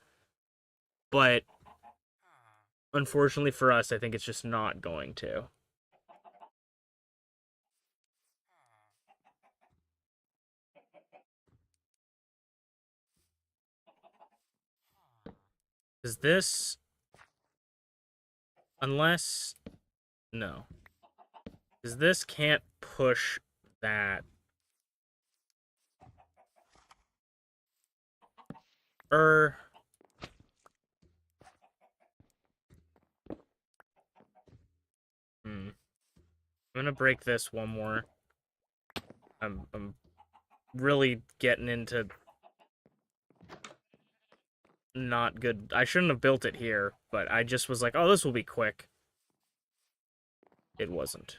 A: But unfortunately for us, I think it's just not going to. Is this... Unless... No. Because this can't push that. I'm gonna break this one more. I'm really getting into not good. I shouldn't have built it here, but I just was like, oh, this will be quick. It wasn't.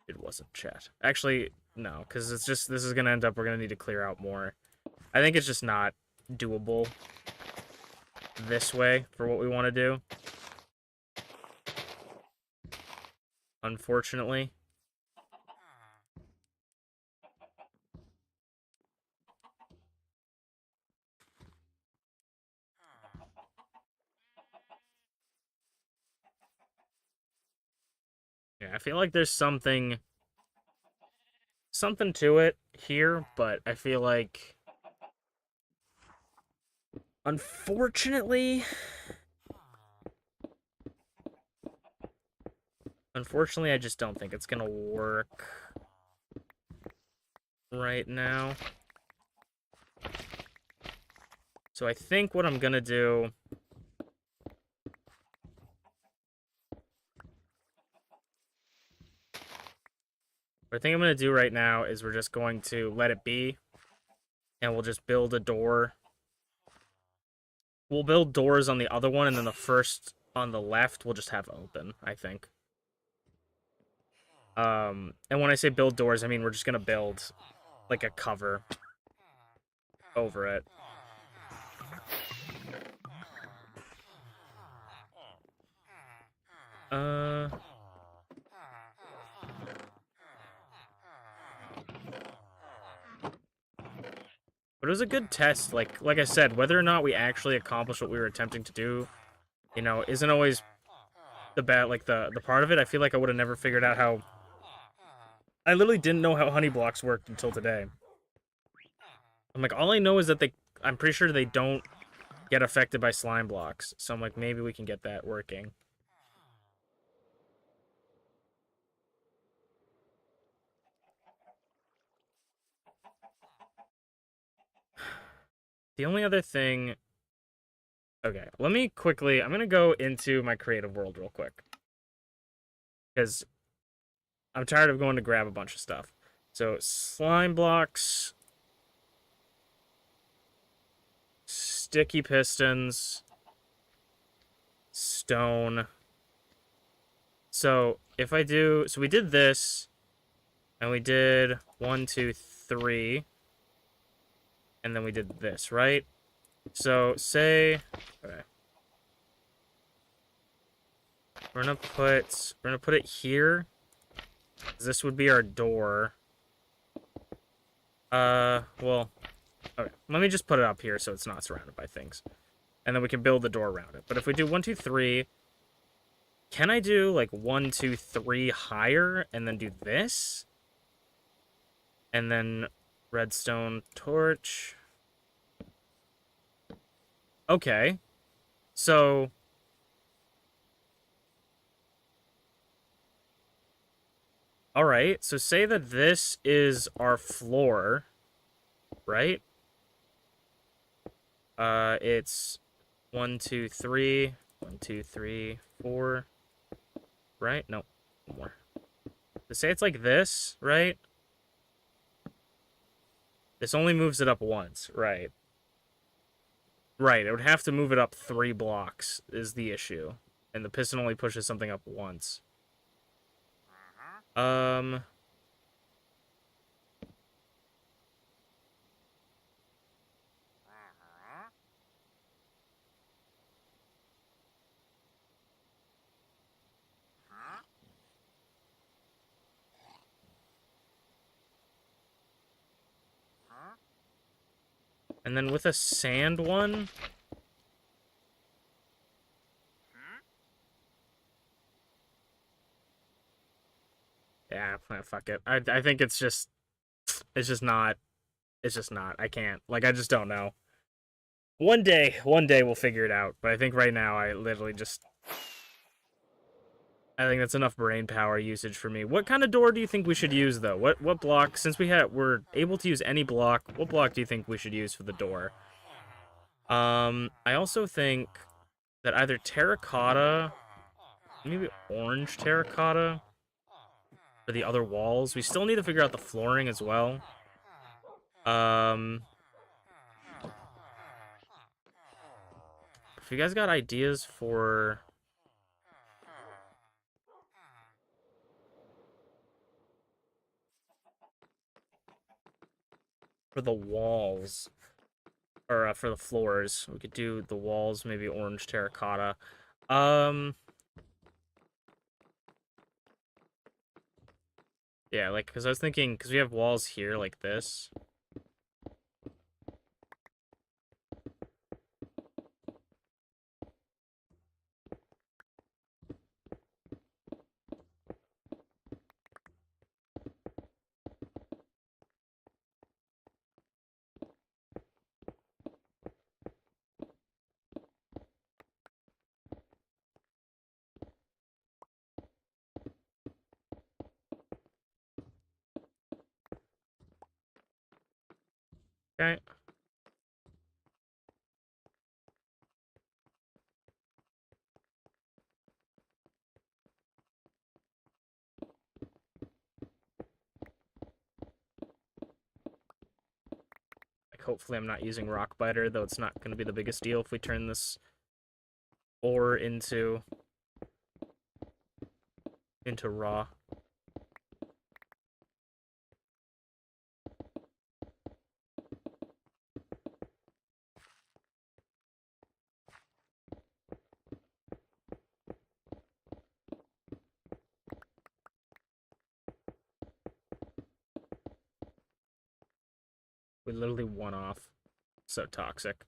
A: It wasn't, chat. Actually, no, because it's just, this is gonna end up, we're gonna need to clear out more. I think it's just not doable this way for what we want to do. Unfortunately. Yeah, I feel like there's something to it here, but I feel like unfortunately I just don't think it's gonna work right now. So I think what I'm gonna do... What I think I'm gonna do right now is we're just going to let it be, and we'll just build a door. We'll build doors on the other one, and then the first on the left we'll just have open, I think. And when I say build doors, I mean we're just gonna build, like, a cover over it. But it was a good test. Like I said, whether or not we actually accomplished what we were attempting to do, you know, isn't always the the part of it. I feel like I would have never figured out how... I literally didn't know how honey blocks worked until today. I'm like, all I know is that I'm pretty sure they don't get affected by slime blocks. So I'm like, maybe we can get that working. The only other thing... Okay, let me quickly... I'm going to go into my creative world real quick. Because I'm tired of going to grab a bunch of stuff. So, slime blocks... Sticky pistons... Stone... So, if I do... So, we did this... And we did 1, 2, 3... And then we did this, right? So, say... Okay. We're gonna put it here. This would be our door. Well, okay. Let me just put it up here so it's not surrounded by things. And then we can build the door around it. But if we do 1, 2, 3, can I do like 1, 2, 3 higher and then do this? And then redstone torch. Okay. So all right. So say that this is our floor, right? It's 1, 2, 3, 1, 2, 3, 4, right? No, more. To say it's like this, right? This only moves it up once, right? Right, it would have to move it up 3 blocks is the issue. And the piston only pushes something up once. And then with a sand one... Yeah, fuck it. I think it's just not. It's just not. I can't. Like, I just don't know. One day we'll figure it out. But I think right now I literally just... I think that's enough brain power usage for me. What kind of door do you think we should use, though? What block? Since we're able to use any block, what block do you think we should use for the door? I also think that either terracotta, maybe orange terracotta, for the other walls. We still need to figure out the flooring as well. If you guys got ideas for the walls, or for the floors, we could do the walls, maybe orange terracotta. Yeah, like, because I was thinking, because we have walls here like this. Okay. Like, hopefully I'm not using rock biter, though it's not going to be the biggest deal if we turn this ore into raw. We literally won off. So toxic.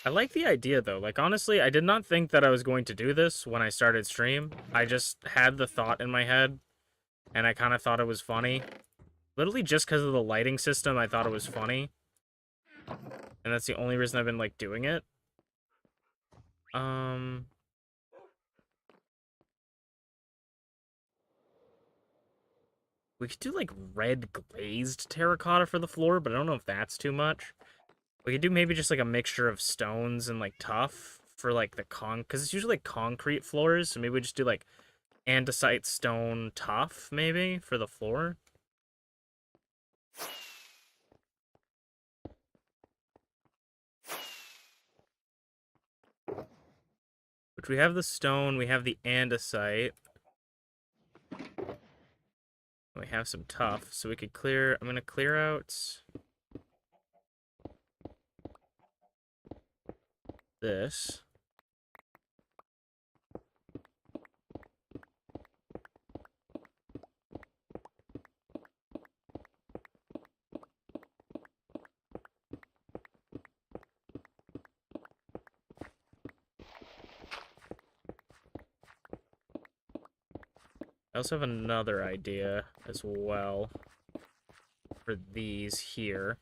A: I like the idea, though. Like, honestly, I did not think that I was going to do this when I started stream. I just had the thought in my head, and I kind of thought it was funny. Literally just because of the lighting system, I thought it was funny. And that's the only reason I've been, like, doing it. We could do, like, red glazed terracotta for the floor, but I don't know if that's too much. We could do maybe just, like, a mixture of stones and, like, tuff for, like, the because it's usually, like, concrete floors, so maybe we just do, like, andesite stone tuff, maybe, for the floor. Which we have the stone, we have the andesite. We have some tuff, so we could clear... I'm going to clear out this. I also have another idea as well for these here.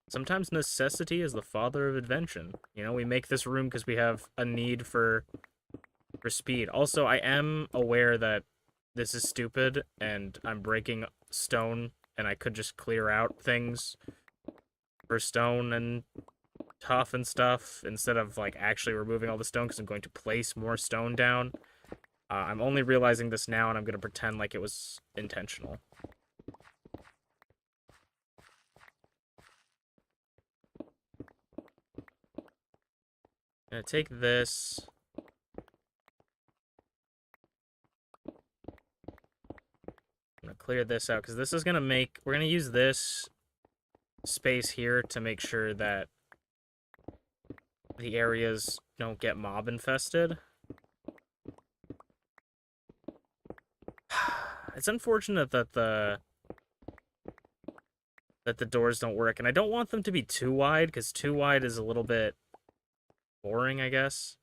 A: Sometimes necessity is the father of invention. You know, we make this room because we have a need for speed. Also, I am aware that this is stupid and I'm breaking stone and I could just clear out things for stone and tough and stuff instead of like actually removing all the stone because I'm going to place more stone down. I'm only realizing this now and I'm going to pretend like it was intentional. I'm going to take this. I'm going to clear this out because this is going to make... We're going to use this space here to make sure that the areas don't get mob infested. It's unfortunate that the doors don't work, and I don't want them to be too wide, because too wide is a little bit boring, I guess.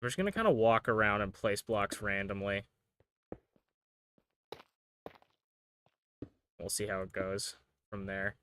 A: We're just gonna kind of walk around and place blocks randomly. We'll see how it goes from there.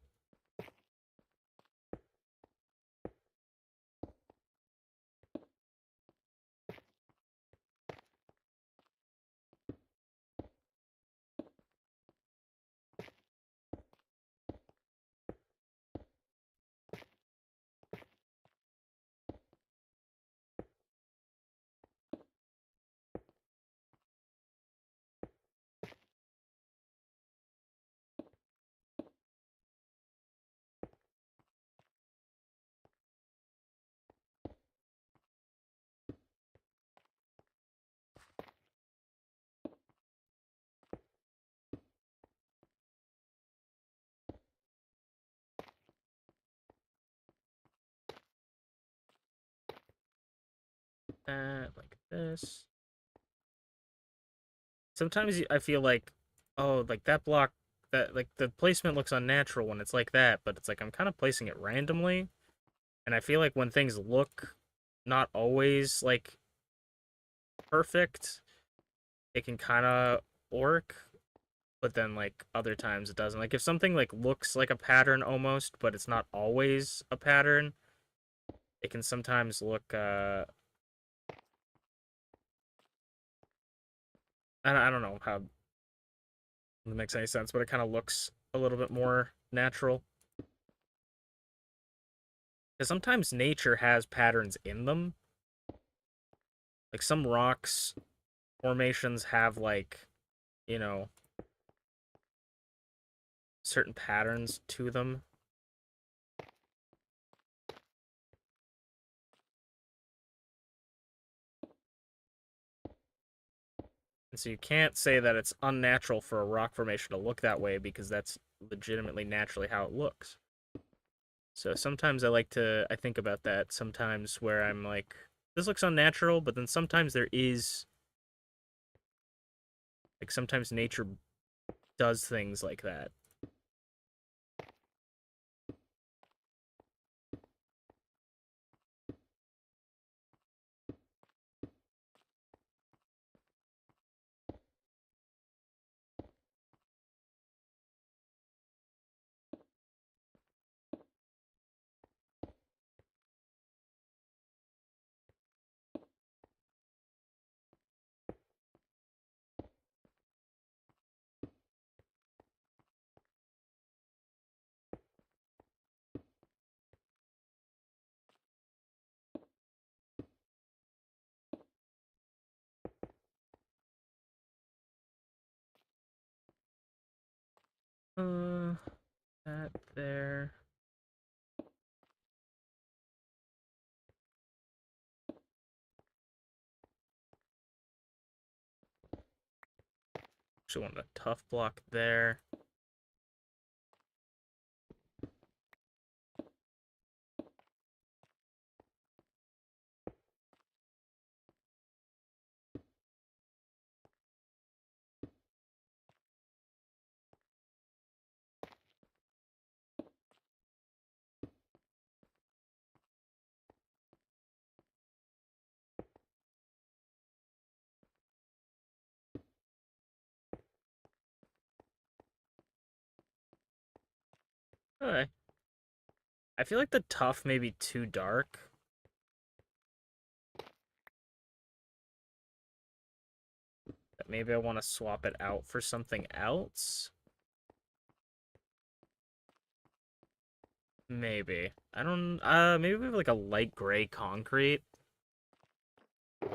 A: That, like this. Sometimes I feel like, oh, like that block, that, like, the placement looks unnatural when it's like that, but it's like I'm kind of placing it randomly. And I feel like when things look not always, like, perfect, it can kind of work. But then, like, other times it doesn't. Like, if something, like, looks like a pattern almost, but it's not always a pattern, it can sometimes look, I don't know how it makes any sense, but it kind of looks a little bit more natural. Because sometimes nature has patterns in them. Like, some rocks formations have, like, you know, certain patterns to them. And so you can't say that it's unnatural for a rock formation to look that way because that's legitimately naturally how it looks. So sometimes I think about that sometimes where I'm like, this looks unnatural, but then sometimes there is, like, sometimes nature does things like that. That there. Actually want a tough block there. Okay. I feel like the tough may be too dark. That maybe I want to swap it out for something else. Maybe. I don't, maybe we have like a light gray concrete. I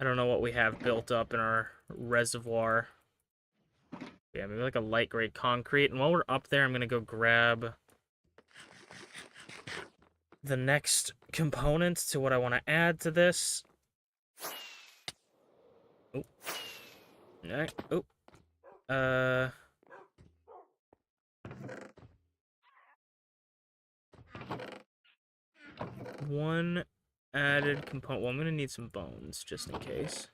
A: don't know what we have built up in our reservoir. Yeah, maybe like a light gray concrete. And while we're up there, I'm gonna go grab the next components to what I want to add to this. Oh. Alright. Oh. One added component. Well, I'm gonna need some bones just in case.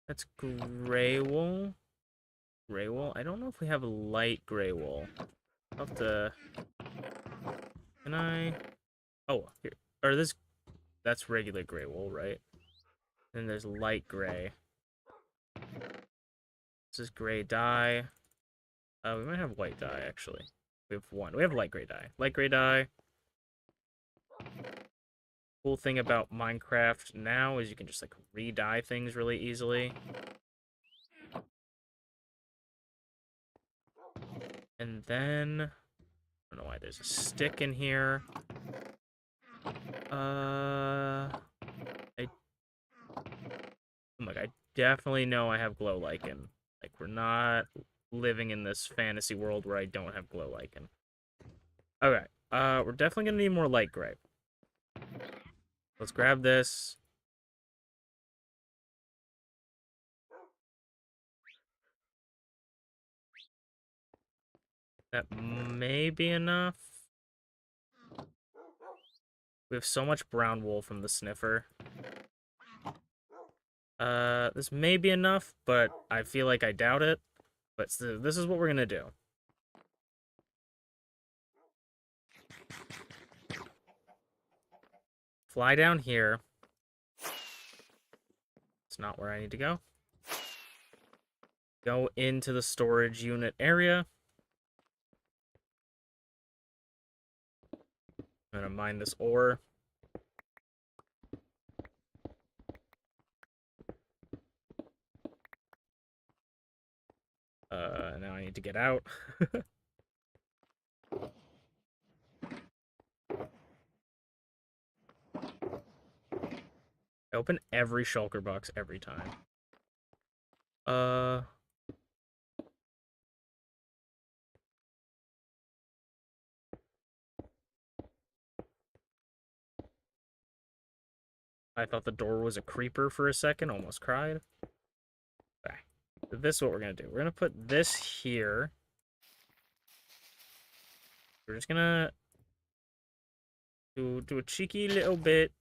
A: That's gray wool. Gray wool. I don't know if we have light gray wool. I'll have to. Can I? Oh, here. Or this. That's regular gray wool, right? Then there's light gray. This is gray dye. We might have white dye actually. We have one. We have light gray dye. Light gray dye. Cool thing about Minecraft now is you can just like re-dye things really easily. And then I don't know why there's a stick in here. I definitely know I have glow lichen. Like, we're not living in this fantasy world where I don't have glow lichen. Okay, we're definitely gonna need more light gray. Let's grab this. That may be enough. We have so much brown wool from the sniffer. This may be enough, but I feel like I doubt it. But this is what we're gonna do. Fly down here. It's not where I need to go. Go into the storage unit area. I'm gonna mine this ore. Now I need to get out. I open every shulker box every time. I thought the door was a creeper for a second, almost cried. Okay. This is what we're gonna do. We're gonna put this here. We're just gonna do a cheeky little bit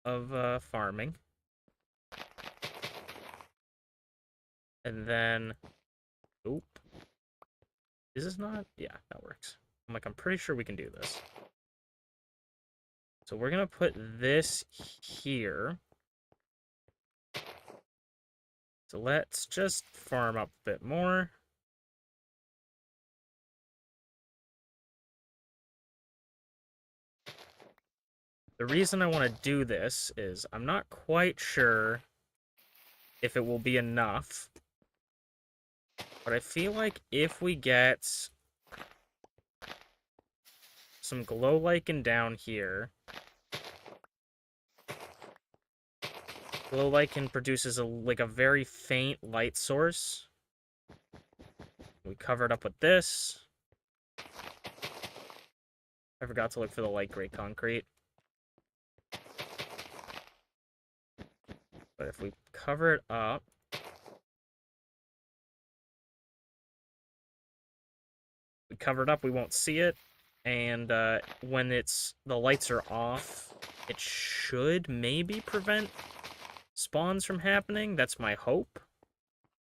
A: of farming. And then, oop. Is this not? Yeah, that works. I'm like, I'm pretty sure we can do this. So we're gonna put this here. So let's just farm up a bit more. The reason I want to do this is I'm not quite sure if it will be enough. But I feel like if we get some glow lichen down here, glow lichen produces like a very faint light source. We cover it up with this. I forgot to look for the light gray concrete. But if we cover it up, we won't see it. And when the lights are off, it should maybe prevent spawns from happening. That's my hope,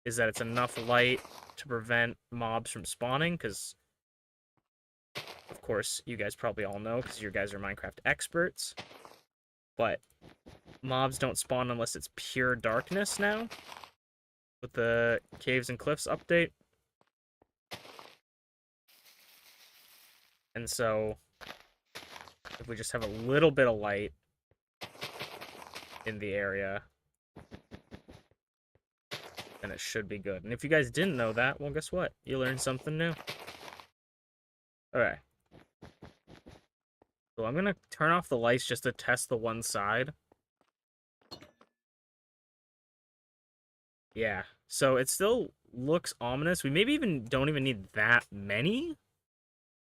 A: is that it's enough light to prevent mobs from spawning, because, of course, you guys probably all know, because you guys are Minecraft experts, but mobs don't spawn unless it's pure darkness now, with the Caves and Cliffs update. And so, if we just have a little bit of light in the area, then it should be good. And if you guys didn't know that, well, guess what? You learned something new. Alright. So I'm gonna turn off the lights just to test the one side. Yeah. So it still looks ominous. We maybe don't even need that many.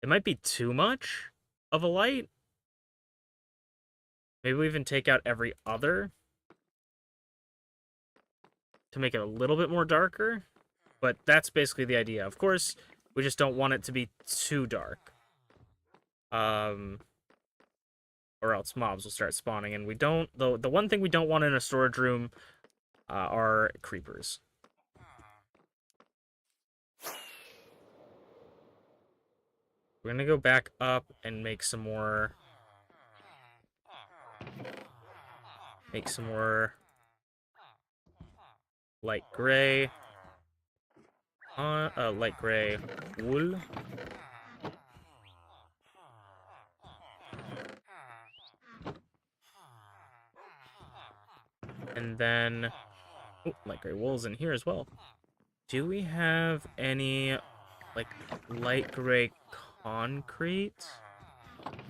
A: It might be too much of a light. Maybe we even take out every other to make it a little bit more darker. But that's basically the idea. Of course, we just don't want it to be too dark. Or else mobs will start spawning. And we don't... The one thing we don't want in a storage room are creepers. We're gonna go back up and make some more... light gray. Light gray wool. And then... oh, light gray wool's in here as well. Do we have any, like, light gray concrete?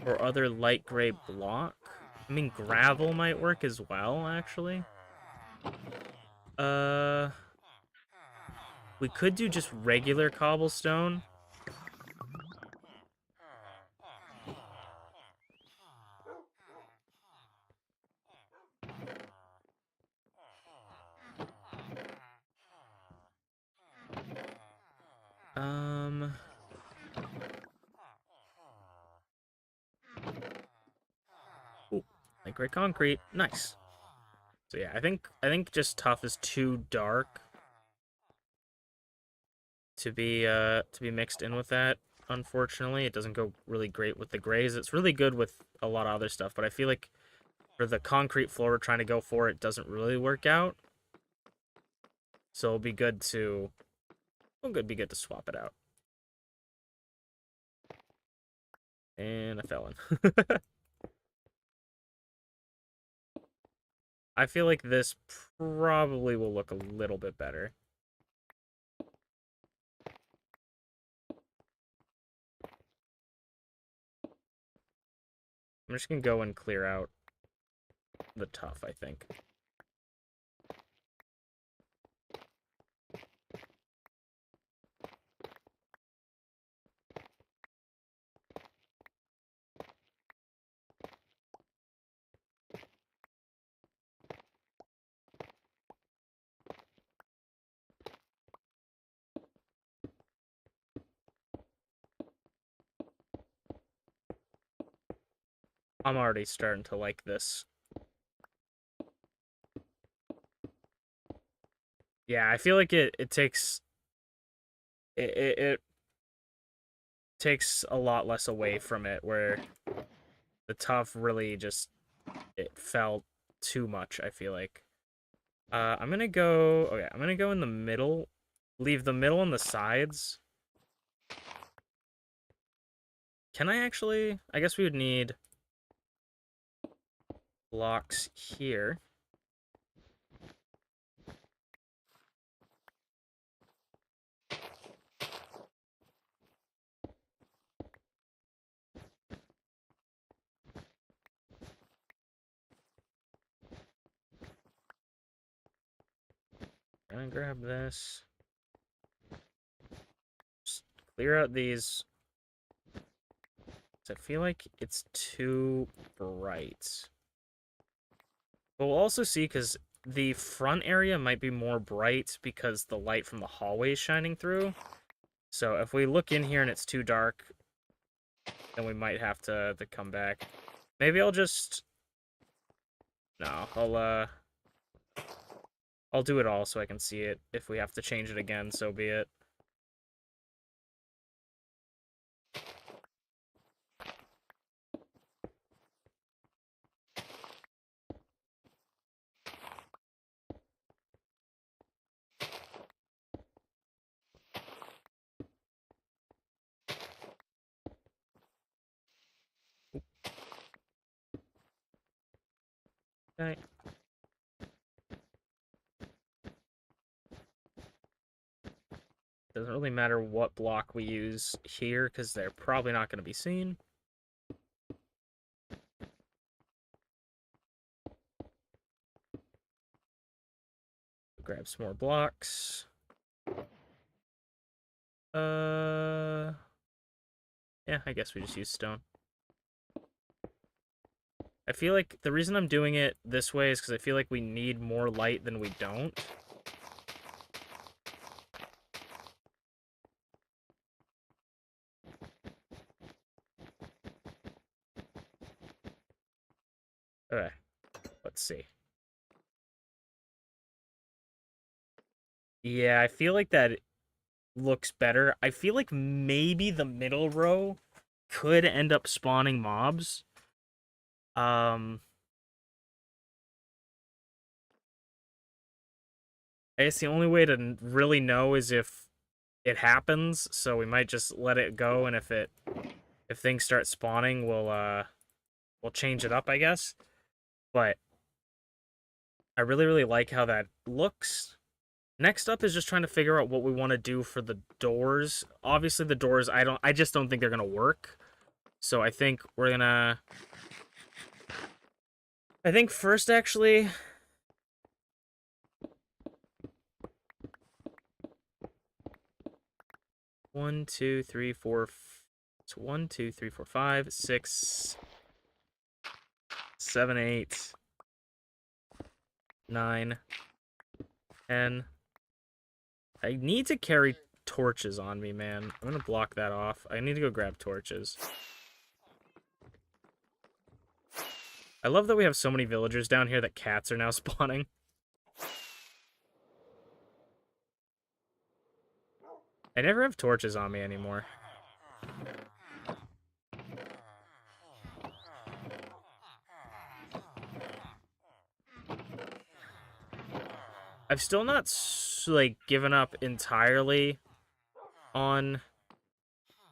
A: Or other light gray block? I mean, gravel might work as well, actually. We could do just regular cobblestone. Ooh, light gray concrete. Nice. So yeah, I think just tough is too dark to be mixed in with that. Unfortunately, it doesn't go really great with the grays. It's really good with a lot of other stuff, but I feel like for the concrete floor we're trying to go for, it doesn't really work out. So it'll be good to... be good to swap it out. And I fell in. I feel like this probably will look a little bit better. I'm just gonna go and clear out the tough, I think. I'm already starting to like this. Yeah, I feel like it takes it takes a lot less away from it, where the tough really just it felt too much, I feel like. I'm gonna go okay, I'm gonna go in the middle. Leave the middle and the sides. Can I actually? I guess we would need blocks here. I'm gonna grab this. Just clear out these. I feel like it's too bright. But we'll also see, because the front area might be more bright because the light from the hallway is shining through. So if we look in here and it's too dark, then we might have to come back. Maybe I'll just... No, I'll do it all so I can see it. If we have to change it again, so be it. Okay. Doesn't really matter what block we use here, because they're probably not going to be seen. Grab some more blocks. Yeah, I guess we just use stone. I feel like the reason I'm doing it this way is because I feel like we need more light than we don't. Okay, let's see. Yeah, I feel like that looks better. I feel like maybe the middle row could end up spawning mobs. I guess the only way to really know is if it happens, so we might just let it go, and if things start spawning, we'll change it up, I guess. But I really like how that looks. Next up is just trying to figure out what we want to do for the doors. Obviously the doors I just don't think they're gonna work. So I think we're gonna first actually 1, 2, 3, 4. It's 1, 2, 3, 4, 5, 6, 7, 8, 9, 10. I need to carry torches on me, man. I'm gonna block that off. I need to go grab torches. I love that we have so many villagers down here that cats are now spawning. I never have torches on me anymore. I've still not, like, given up entirely on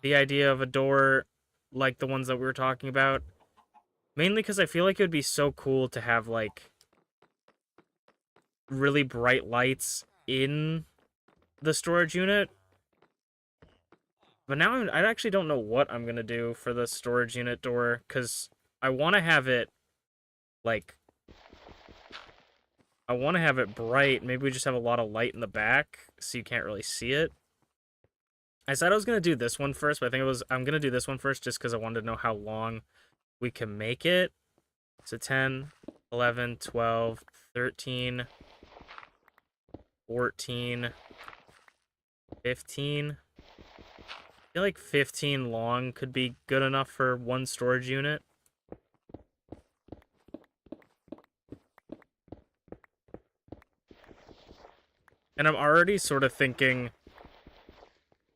A: the idea of a door like the ones that we were talking about. Mainly because I feel like it would be so cool to have, like, really bright lights in the storage unit. But now I actually don't know what I'm going to do for the storage unit door, because I want to have it, like... I want to have it bright. Maybe we just have a lot of light in the back, so you can't really see it. I said I was going to do this one first, but I'm going to do this one first just because I wanted to know how long we can make it. So 10, 11, 12, 13, 14, 15. I feel like 15 long could be good enough for one storage unit. And I'm already sort of thinking,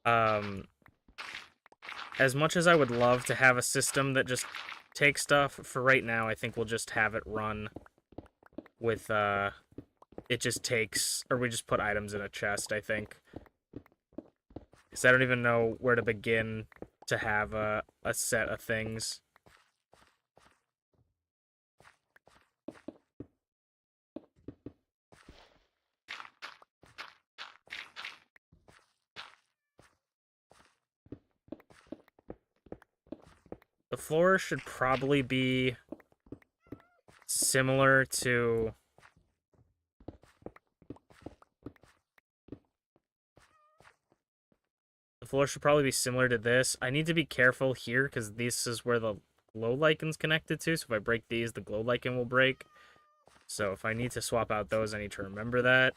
A: um, as much as I would love to have a system that just takes stuff, for right now, I think we'll just have it run with, it just takes, or we just put items in a chest, I think. Because I don't even know where to begin to have a set of things. The floor should probably be similar to... The floor should probably be similar to this. I need to be careful here because this is where the glow liken's connected to. So if I break these, the glow lichen will break. So if I need to swap out those, I need to remember that.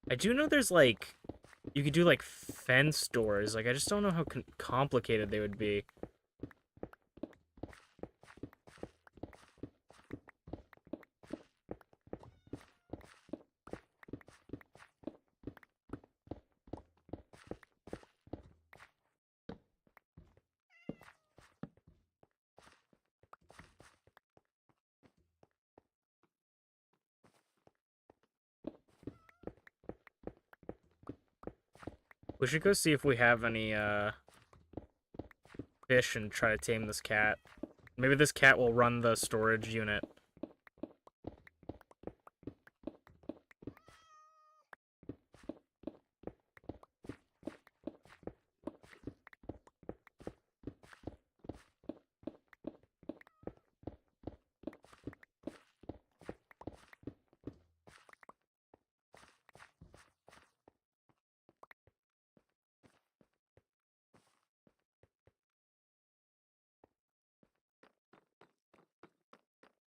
A: I do know there's, like, you could do, like, fence doors. Like, I just don't know how complicated they would be. We should go see if we have any, fish and try to tame this cat. Maybe this cat will run the storage unit.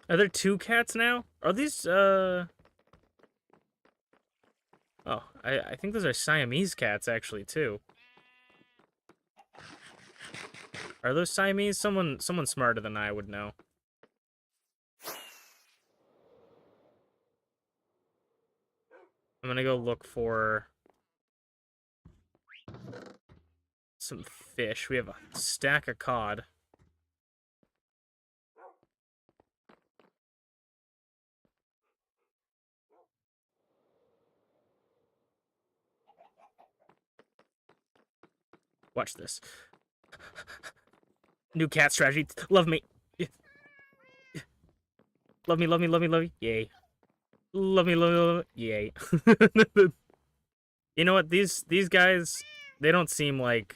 A: Are there two cats now? Are these, Oh, I think those are Siamese cats, actually, too. Are those Siamese? Someone smarter than I would know. I'm gonna go look for some fish. We have a stack of cod. Watch this. New cat strategy. Love me. Love me, love me, love me, love me. Yay. Love me, love me, love me. Yay. You know what? These guys, they don't seem like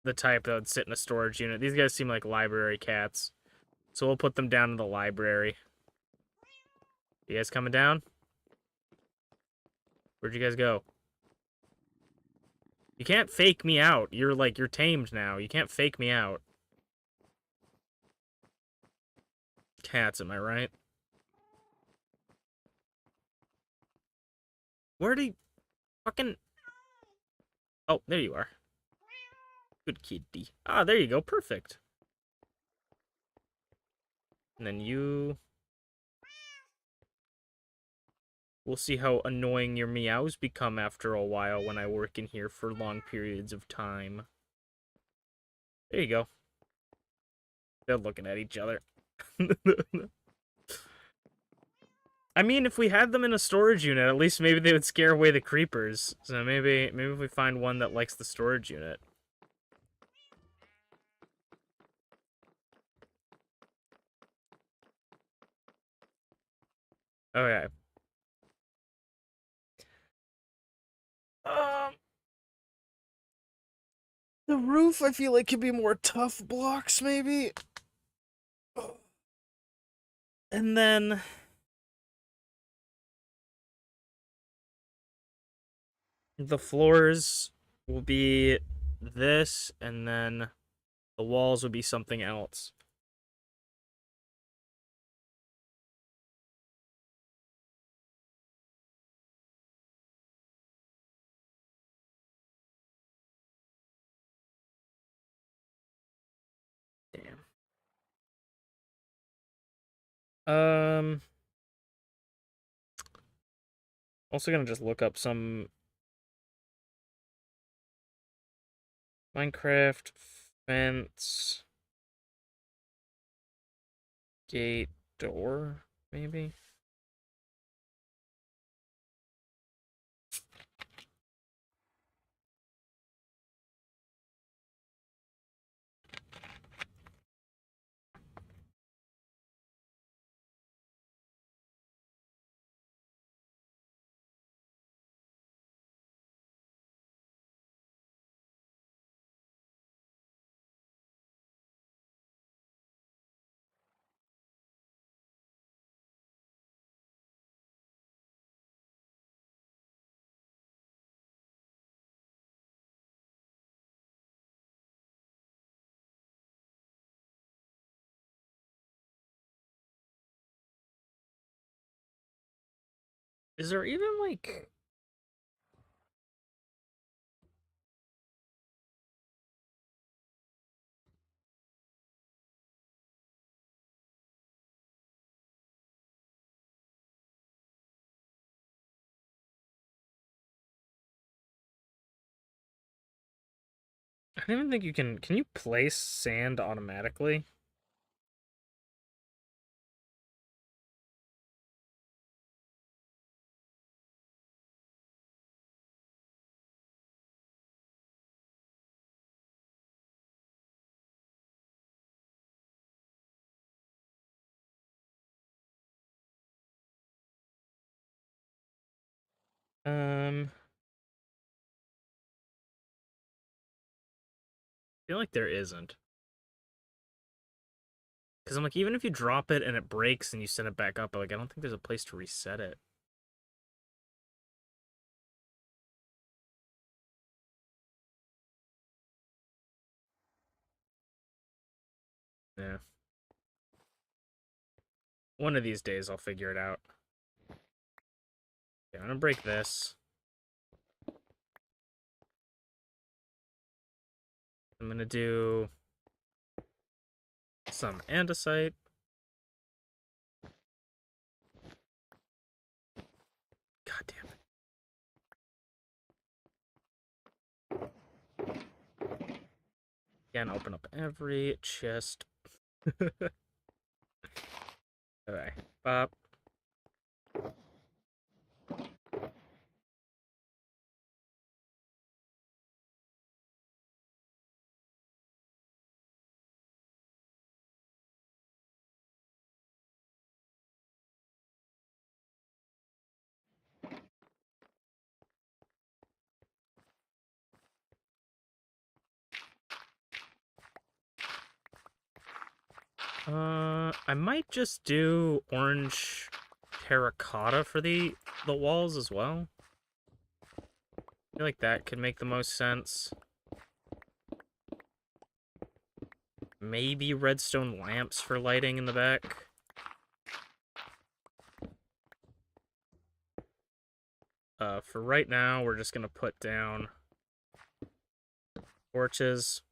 A: the type that would sit in a storage unit. These guys seem like library cats. So we'll put them down in the library. You guys coming down? Where'd you guys go? You can't fake me out. You're tamed now. You can't fake me out. Cats, am I right? Where'd he fucking... Oh, there you are. Good kitty. Ah, there you go. Perfect. And then you... We'll see how annoying your meows become after a while when I work in here for long periods of time. There you go. They're looking at each other. I mean, if we had them in a storage unit, at least maybe they would scare away the creepers. So maybe if we find one that likes the storage unit. Okay. The roof, I feel like, could be more tough blocks, maybe. And then... the floors will be this, and then the walls will be something else. Um, also gonna just look up some Minecraft fence gate door, maybe. Is there even like I don't even think you can you place sand automatically? I feel like there isn't. Because I'm like, even if you drop it and it breaks and you send it back up, like I don't think there's a place to reset it. Yeah. One of these days I'll figure it out. Yeah, I'm gonna break this. I'm gonna do some andesite. God damn it. Again, open up every chest. Okay. Pop. I might just do orange terracotta for the walls as well. I feel like that could make the most sense. Maybe redstone lamps for lighting in the back. For right now, we're just gonna put down torches.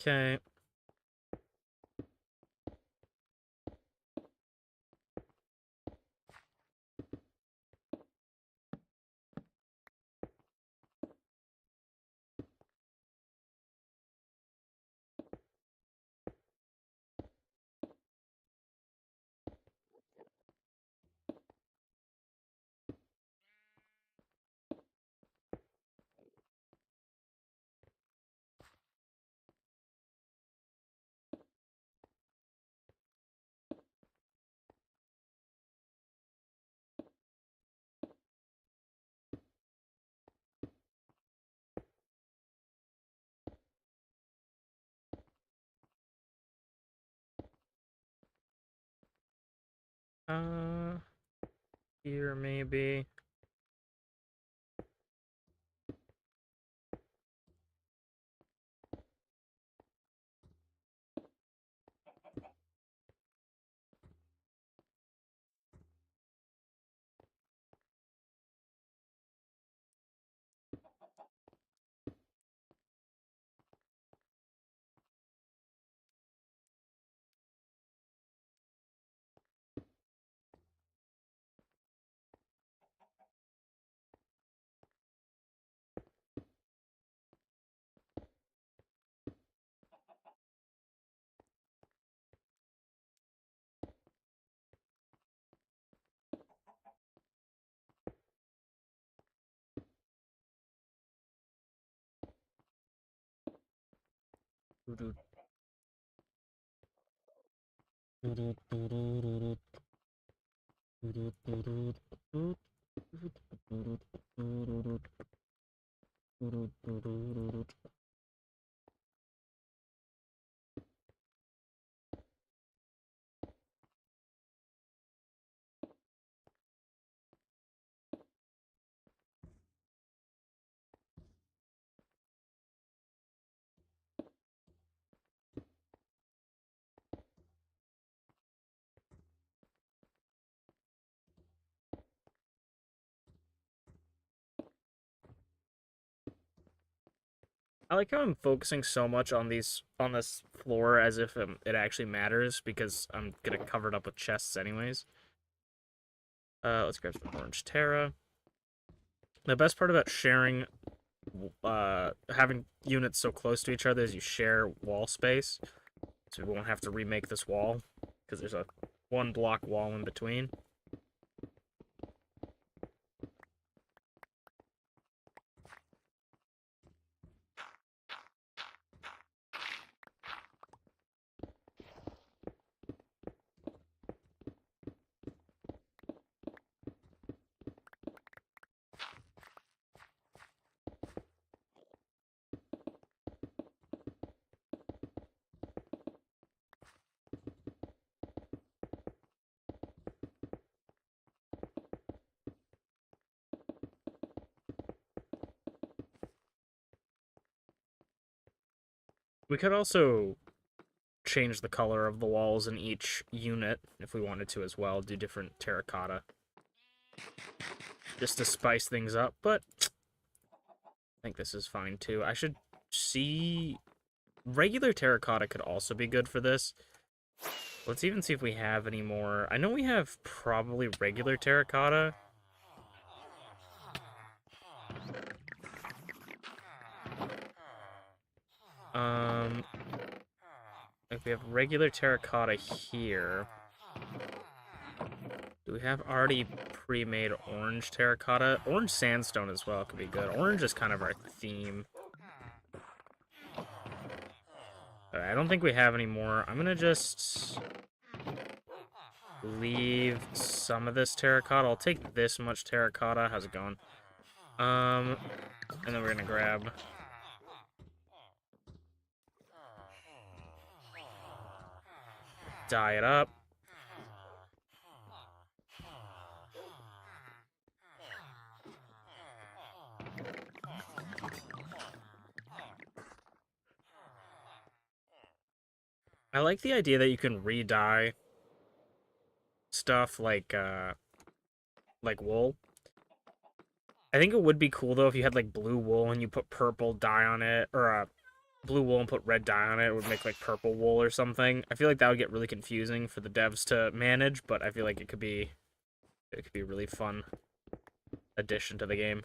A: Okay. Uh, Here maybe. I like how I'm focusing so much on this floor as if it actually matters because I'm gonna cover it up with chests anyways. Let's grab some orange Terra. The best part about sharing, having units so close to each other is you share wall space, so we won't have to remake this wall because there's a 1 block wall in between. We could also change the color of the walls in each unit if we wanted to as well, do different terracotta just to spice things up, but I think this is fine too. I should see regular terracotta could also be good for this. Let's even see if we have any more. I know we have probably regular terracotta. If we have regular terracotta here, do we have already pre-made orange terracotta? Orange sandstone as well could be good. Orange is kind of our theme. Right, I don't think we have any more. I'm gonna just leave some of this terracotta. I'll take this much terracotta. How's it going? And then we're gonna grab dye it up. I like the idea that you can re-dye stuff like wool. I think it would be cool though if you had like blue wool and you put purple dye on it, or blue wool and put red dye on it. It would make like purple wool or something. I feel like that would get really confusing for the devs to manage, but I feel like it could be a really fun addition to the game.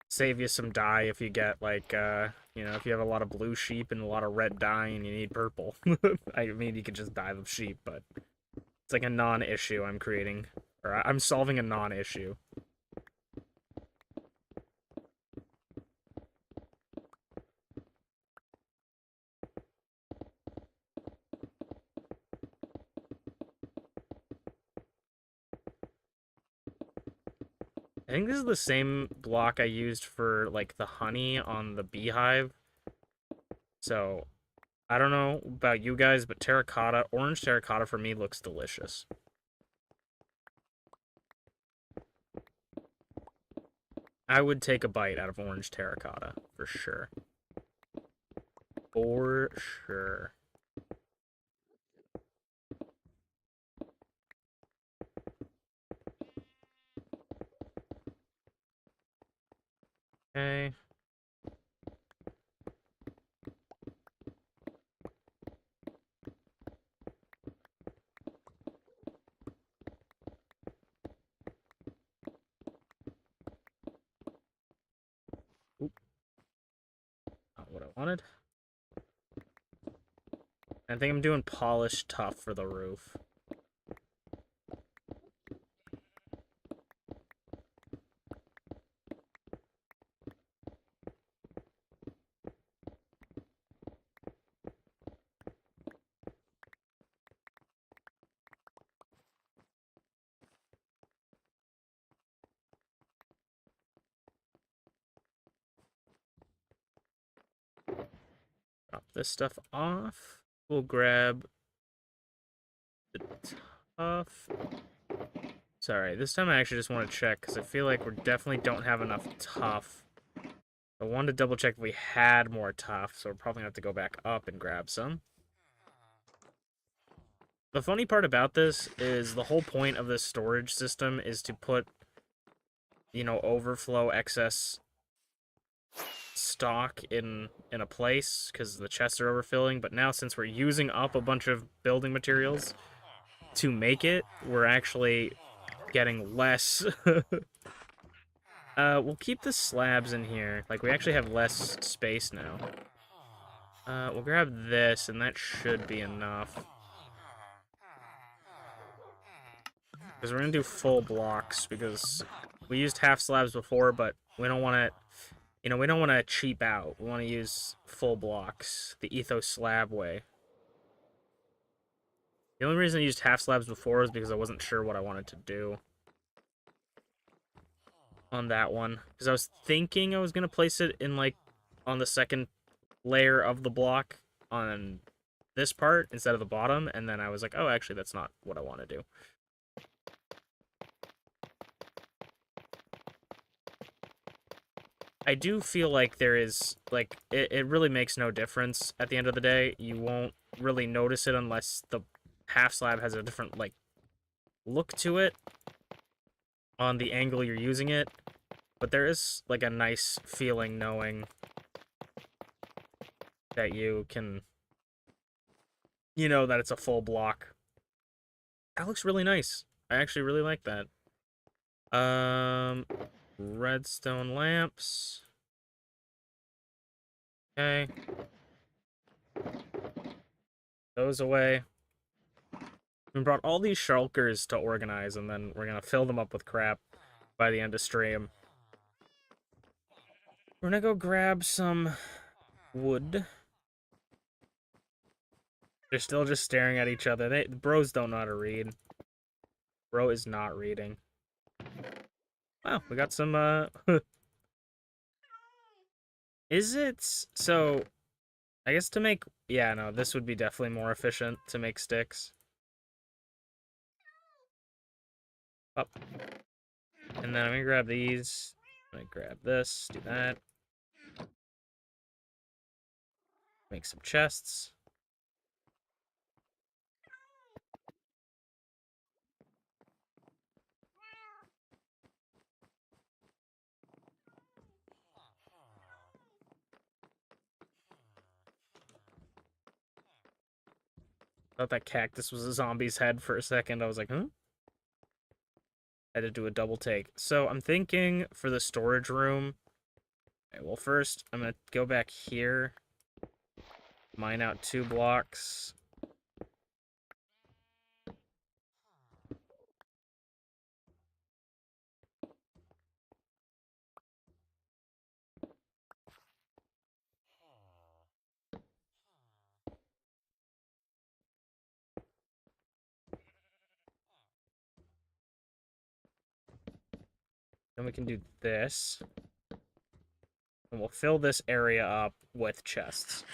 A: Save you some dye if you get like if you have a lot of blue sheep and a lot of red dye and you need purple. I mean, you could just dye the sheep, but it's like a non-issue I'm creating, or I'm solving a non-issue. I think this is the same block I used for like the honey on the beehive. So I don't know about you guys, but terracotta, orange terracotta for me looks delicious. I would take a bite out of orange terracotta for sure. For sure. Okay. Oop. Not what I wanted. I think I'm doing polished tough for the roof. this stuff off. We'll grab the tough. Sorry, this time I actually just want to check, because I feel like we definitely don't have enough tough. I wanted to double check if we had more tough, so we're probably going to have to go back up and grab some. The funny part about this is the whole point of this storage system is to put, you know, overflow excess stock in a place, because the chests are overfilling, but now since we're using up a bunch of building materials to make it, we're actually getting less. We'll keep the slabs in here. Like, we actually have less space now. We'll grab this, and that should be enough. Because we're gonna do full blocks, because we used half slabs before, but we don't want to, you know, we don't want to cheap out. We want to use full blocks, the ethos slab way. The only reason I used half slabs before is because I wasn't sure what I wanted to do on that one. Because I was thinking I was gonna place it in, like, on the second layer of the block on this part instead of the bottom, and then I was like, oh, actually, that's not what I want to do. I do feel like there is, like, it really makes no difference at the end of the day. You won't really notice it unless the half slab has a different, like, look to it on the angle you're using it. But there is, like, a nice feeling knowing that you can, you know, that it's a full block. That looks really nice. I actually really like that. Redstone lamps. Okay. Those away. We brought all these shulkers to organize, and then we're gonna fill them up with crap by the end of stream. We're gonna go grab some wood. They're still just staring at each other. The bros don't know how to read. Bro is not reading. Wow, we got some, Is it... So, I guess to make... Yeah, no, this would be definitely more efficient to make sticks. Up. And then I'm gonna grab these. I'm gonna grab this, do that. Make some chests. Thought that cactus was a zombie's head for a second. I was like, huh? I had to do a double take. So I'm thinking for the storage room. Okay, well, first I'm gonna go back here, mine out 2 blocks. Then we can do this. And we'll fill this area up with chests.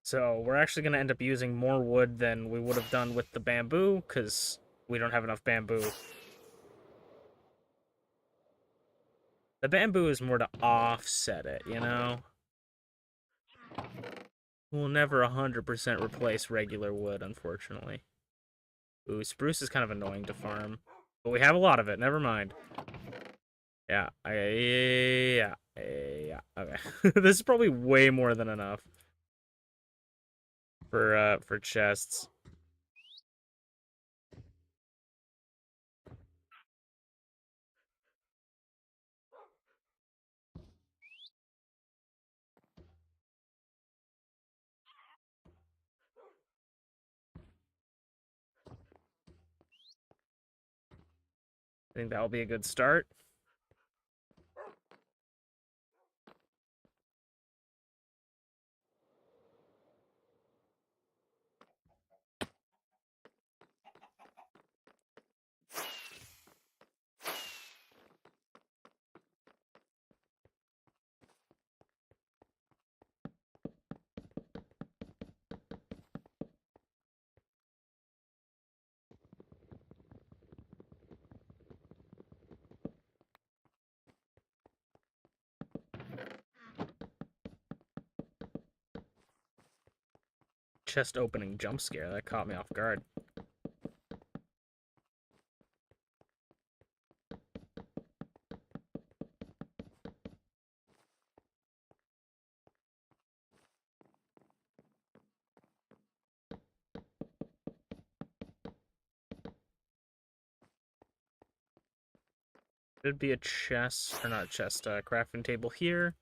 A: So we're actually going to end up using more wood than we would have done with the bamboo, because we don't have enough bamboo. The bamboo is more to offset it, you know? We'll never 100% replace regular wood, unfortunately. Ooh, spruce is kind of annoying to farm. But we have a lot of it, never mind. Yeah, yeah, okay. This is probably way more than enough for chests. I think that will be a good start. chest opening jump scare. That caught me off guard. Should be a chest, or not a chest, crafting table here.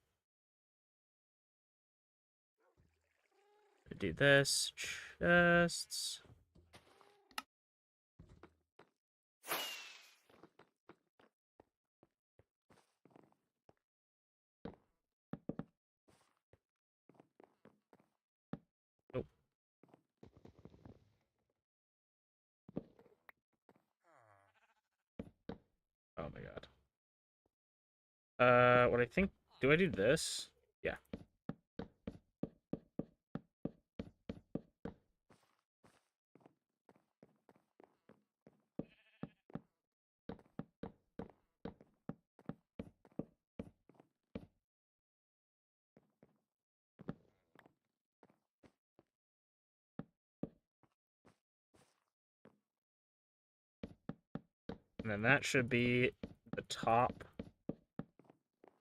A: Do this. Chests. Oh. Oh my god. What I think... Do I do this? Yeah. And then that should be the top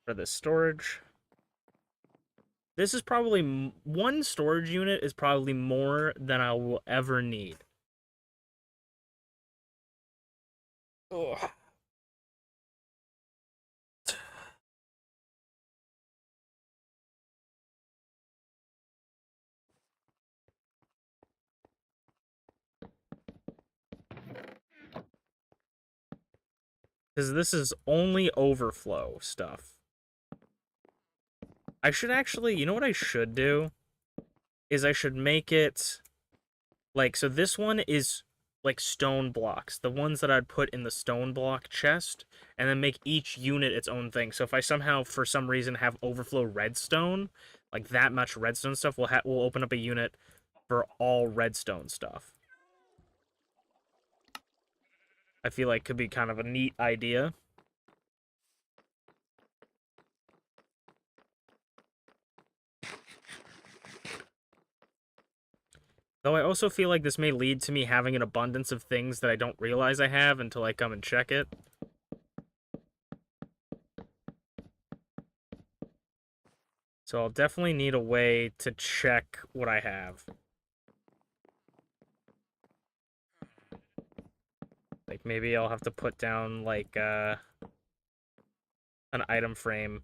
A: for the storage. This is probably... One storage unit is probably more than I will ever need. Ugh. Because this is only overflow stuff. I should actually... You know what I should do? Is I should make it... Like, so this one is like stone blocks. The ones that I'd put in the stone block chest. And then make each unit its own thing. So if I somehow, for some reason, have overflow redstone, like that much redstone stuff, we'll open up a unit for all redstone stuff. I feel like could be kind of a neat idea. Though I also feel like this may lead to me having an abundance of things that I don't realize I have until I come and check it. So I'll definitely need a way to check what I have. Like, maybe I'll have to put down, like, an item frame.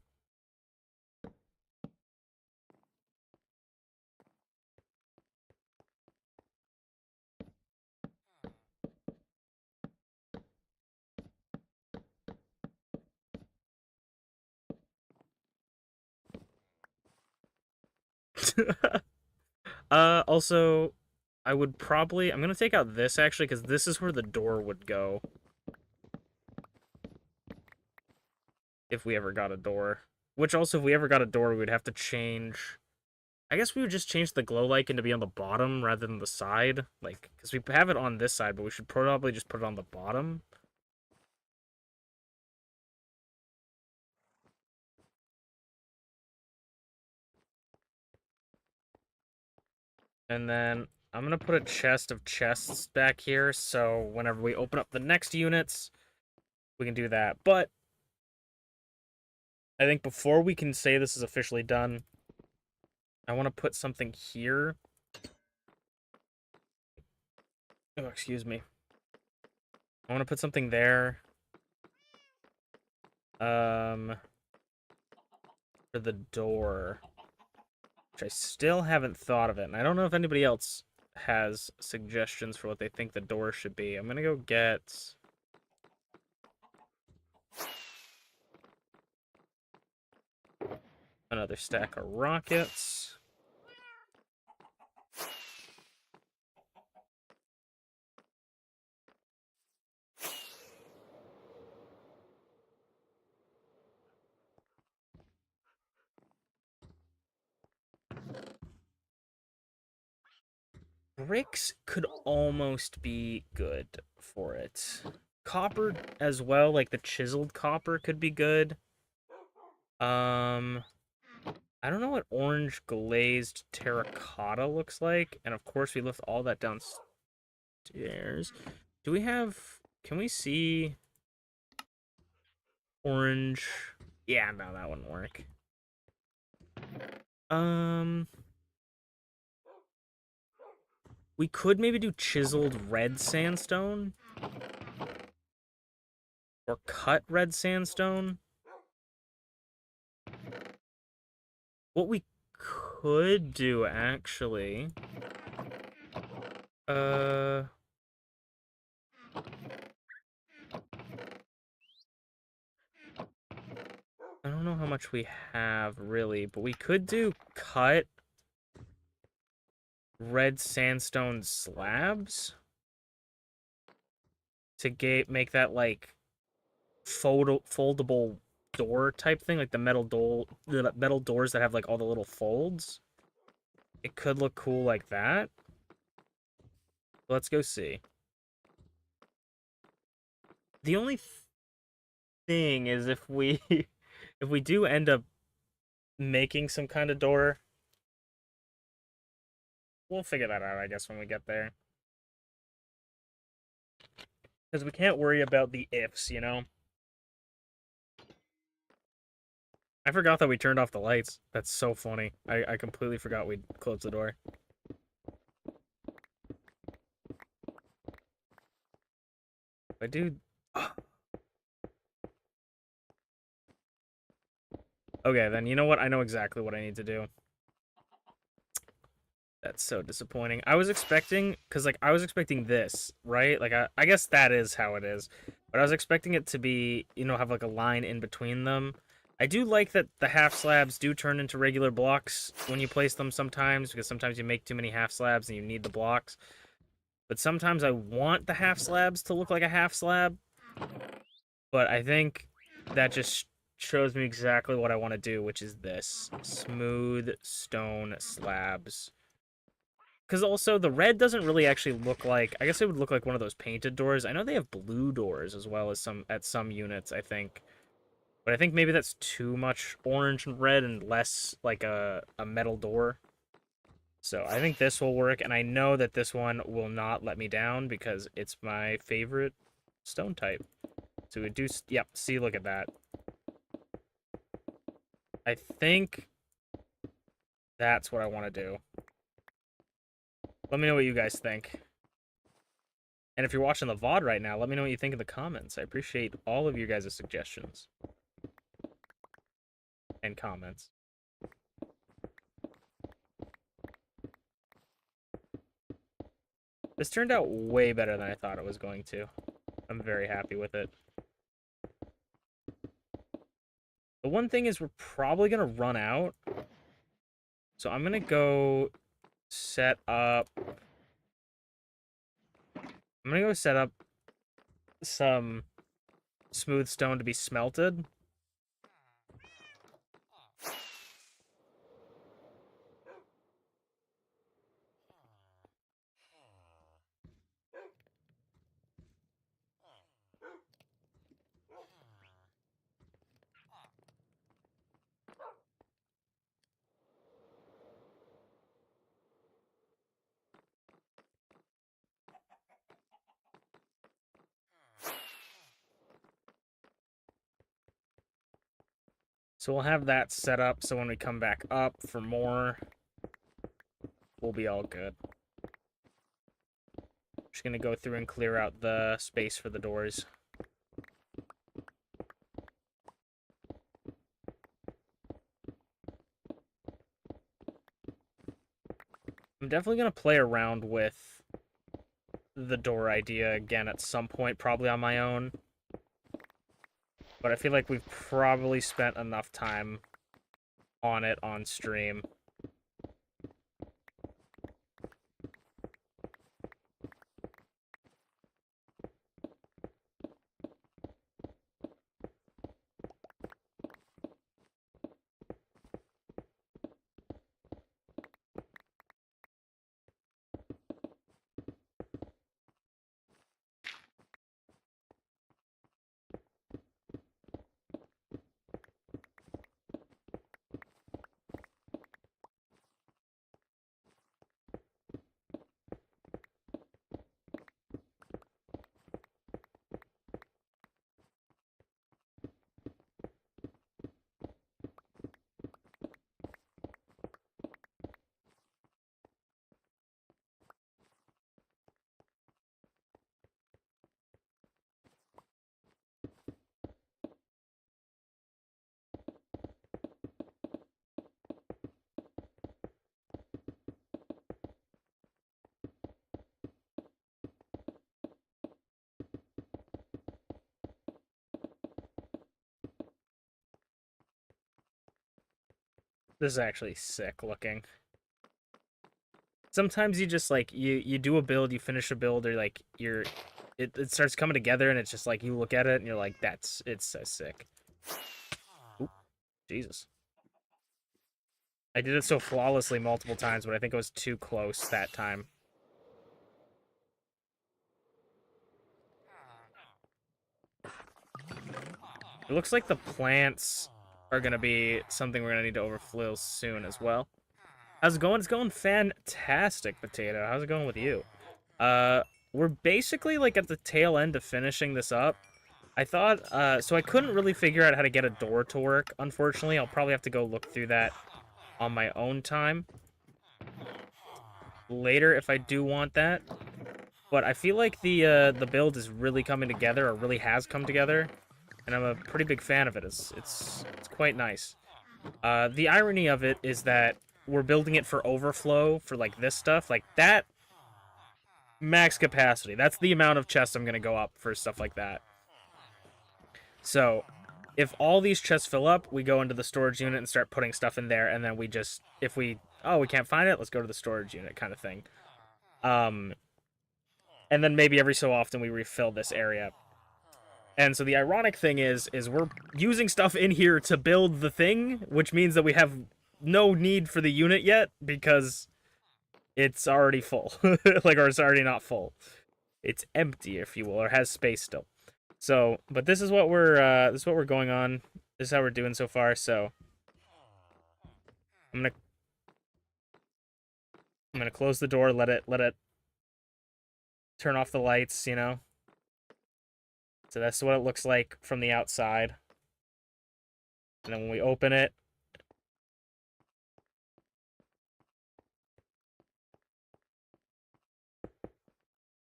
A: Also, I would probably... I'm gonna take out this, actually, because this is where the door would go. If we ever got a door. Which also, if we ever got a door, we would have to change... I guess we would just change the glow lichen to be on the bottom rather than the side. Like, because we have it on this side, but we should probably just put it on the bottom. And then I'm going to put a chest of chests back here, so whenever we open up the next units, we can do that. But I think before we can say this is officially done, I want to put something here. Oh, excuse me. I want to put something there. For the door. Which I still haven't thought of it. And I don't know if anybody else has suggestions for what they think the door should be. I'm gonna go get... another stack of rockets. Bricks could almost be good for it. Copper as well, like the chiseled copper could be good. I don't know what orange glazed terracotta looks like. And of course, we lift all that downstairs. Do we have... Can we see orange? Yeah, no, that wouldn't work. We could maybe do chiseled red sandstone. Or cut red sandstone. What we could do, actually... I don't know how much we have, really, but we could do cut red sandstone slabs to make that, like, foldable door type thing, like the metal doors that have, like, all the little folds. It could look cool like that. Let's go see. The only thing is if we if we do end up making some kind of door, we'll figure that out, I guess, when we get there. Because we can't worry about the ifs, you know? I forgot that we turned off the lights. That's so funny. I completely forgot we'd closed the door. But dude... Okay, then you know what? I know exactly what I need to do. That's so disappointing. I was expecting... Because, like, I was expecting this, right? Like, I guess that is how it is. But I was expecting it to be, you know, have, like, a line in between them. I do like that the half slabs do turn into regular blocks when you place them sometimes, because sometimes you make too many half slabs and you need the blocks. But sometimes I want the half slabs to look like a half slab. But I think that just shows me exactly what I want to do, which is this. Smooth stone slabs. Because also, the red doesn't really actually look like... I guess it would look like one of those painted doors. I know they have blue doors as well as at some units, I think. But I think maybe that's too much orange and red and less like a metal door. So I think this will work, and I know that this one will not let me down because it's my favorite stone type. So we do... Yep, see, look at that. I think that's what I want to do. Let me know what you guys think. And if you're watching the VOD right now, let me know what you think in the comments. I appreciate all of you guys' suggestions. And comments. This turned out way better than I thought it was going to. I'm very happy with it. The one thing is we're probably going to run out. So I'm going to go set up... I'm going to go set up some smooth stone to be smelted. So we'll have that set up so when we come back up for more, we'll be all good. Just gonna go through and clear out the space for the doors. I'm definitely gonna play around with the door idea again at some point, probably on my own. But I feel like we've probably spent enough time on it on stream. This is actually sick looking. Sometimes you just like you do a build, you finish a build, or like it starts coming together, and it's just like you look at it and you're like, it's so sick. Oop, Jesus. I did it so flawlessly multiple times, but I think it was too close that time. It looks like the plants are gonna be something we're gonna need to overflow soon as well. How's it going? It's going fantastic, Potato. How's it going with you? We're basically like at the tail end of finishing this up. I thought, so I couldn't really figure out how to get a door to work, unfortunately. I'll probably have to go look through that on my own time later if I do want that. But I feel like the build is really coming together, or really has come together, and I'm a pretty big fan of it. It's quite nice. The irony of it is that we're building it for overflow for like this stuff, like that max capacity. That's the amount of chests I'm gonna go up for stuff like that. So if all these chests fill up, we go into the storage unit and start putting stuff in there, and then we just, if we, oh, we can't find it, let's go to the storage unit kind of thing. And then maybe every so often we refill this area. And so the ironic thing is we're using stuff in here to build the thing, which means that we have no need for the unit yet because it's already full. Like, or it's already not full. It's empty, if you will, or has space still. So, but this is what we're going on. This is how we're doing so far. So, I'm gonna close the door, let it turn off the lights, you know. So that's what it looks like from the outside. And then when we open it,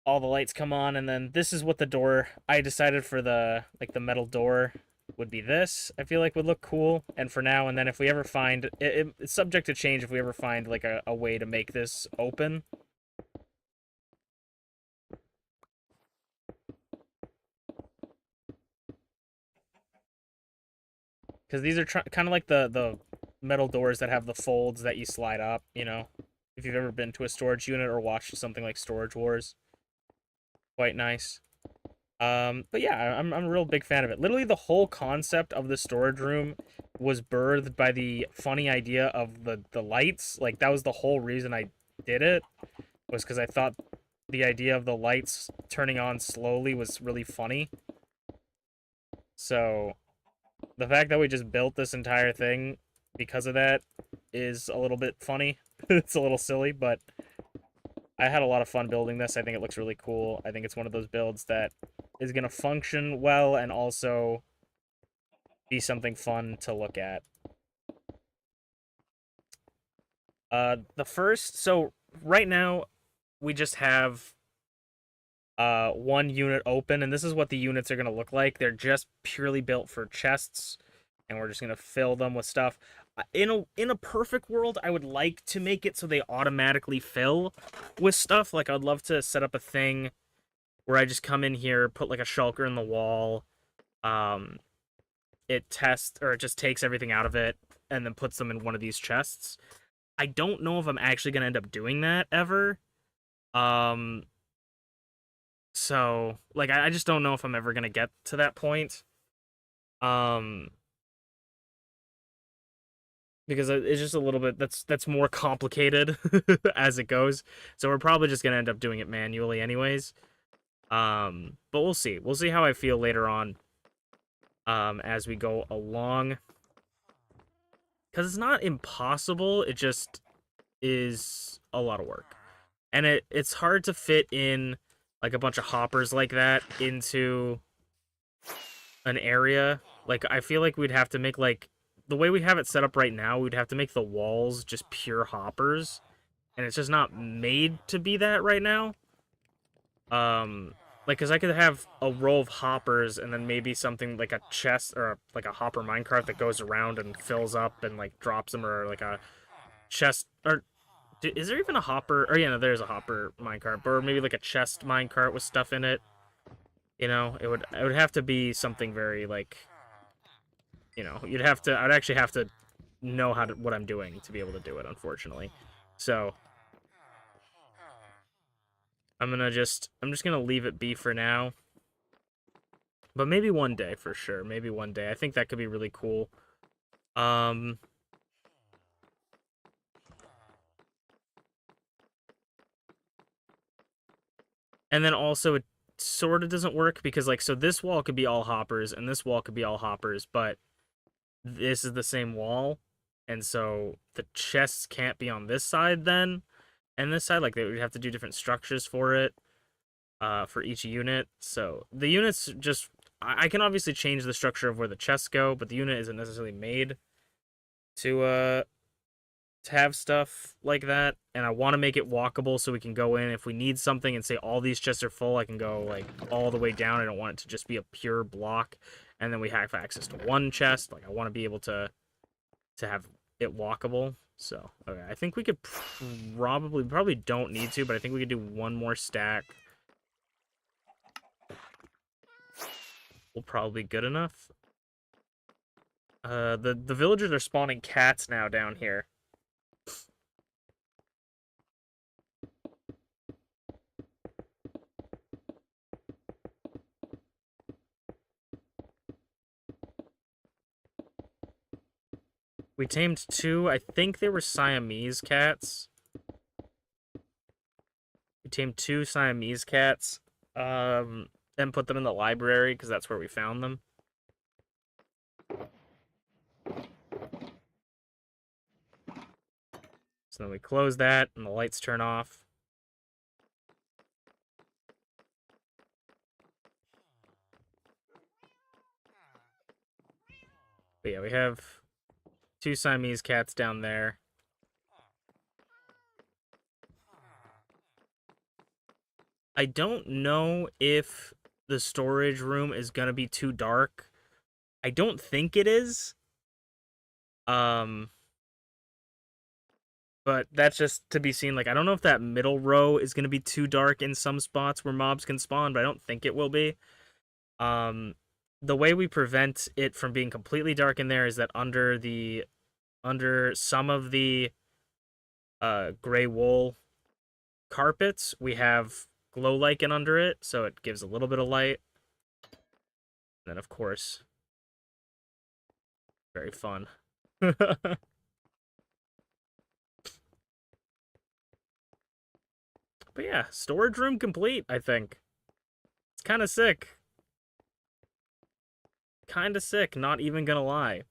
A: all the lights come on, and then this is what the door, I decided for the, like, the metal door would be this. I feel like would look cool, and for now, and then if we ever find, it's subject to change if we ever find, like, a way to make this open. Because these are kind of like the metal doors that have the folds that you slide up, you know? If you've ever been to a storage unit or watched something like Storage Wars. Quite nice. But yeah, I'm a real big fan of it. Literally the whole concept of the storage room was birthed by the funny idea of the lights. Like, that was the whole reason I did it, was because I thought the idea of the lights turning on slowly was really funny. So the fact that we just built this entire thing because of that is a little bit funny. It's a little silly, but I had a lot of fun building this. I think it looks really cool. I think it's one of those builds that is going to function well and also be something fun to look at. So right now we just have one unit open, and this is what the units are going to look like. They're just purely built for chests, and we're just going to fill them with stuff. In a perfect world, I would like to make it so they automatically fill with stuff. Like, I'd love to set up a thing where I just come in here, put like a shulker in the wall, it tests, or it just takes everything out of it and then puts them in one of these chests. I don't know if I'm actually going to end up doing that ever. So, like, I just don't know if I'm ever going to get to that point. Because it's just a little bit, that's more complicated as it goes. So we're probably just going to end up doing it manually anyways. But we'll see. We'll see how I feel later on as we go along. Because it's not impossible, it just is a lot of work. And it's hard to fit in like a bunch of hoppers like that into an area. Like, I feel like we'd have to make, like, the way we have it set up right now, we'd have to make the walls just pure hoppers, and it's just not made to be that right now. Like, because I could have a row of hoppers and then maybe something like a chest or like a hopper minecart that goes around and fills up and like drops them, or like a chest, or is there even a hopper? Or yeah, no, there's a hopper minecart, or maybe like a chest minecart with stuff in it. You know, it would have to be something very, like, you know, I'd actually have to know what I'm doing to be able to do it, unfortunately. So I'm just gonna leave it be for now. But maybe one day for sure. Maybe one day. I think that could be really cool. And then also it sort of doesn't work because like so this wall could be all hoppers and this wall could be all hoppers, but this is the same wall. And so the chests can't be on this side then. And this side, like they would have to do different structures for it. For each unit. So the units just I can obviously change the structure of where the chests go, but the unit isn't necessarily made to have stuff like that. And I want to make it walkable so we can go in if we need something and say all these chests are full, I can go like all the way down. I don't want it to just be a pure block and then we have access to one chest. Like I want to be able to have it walkable. So okay, I think we could probably don't need to, but I think we could do one more stack. Will probably be good enough. The villagers are spawning cats now down here. We tamed 2. I think they were Siamese cats. We tamed 2 Siamese cats. Then put them in the library because that's where we found them. So then we close that and the lights turn off. But yeah, we have 2 Siamese cats down there. I don't know if the storage room is gonna be too dark. I don't think it is. But that's just to be seen. Like, I don't know if that middle row is going to be too dark in some spots where mobs can spawn, but I don't think it will be. The way we prevent it from being completely dark in there is that under some of the gray wool carpets, we have glow lichen under it, so it gives a little bit of light. And then, of course, very fun. But yeah, storage room complete, I think. It's kind of sick. Kind of sick, not even gonna lie.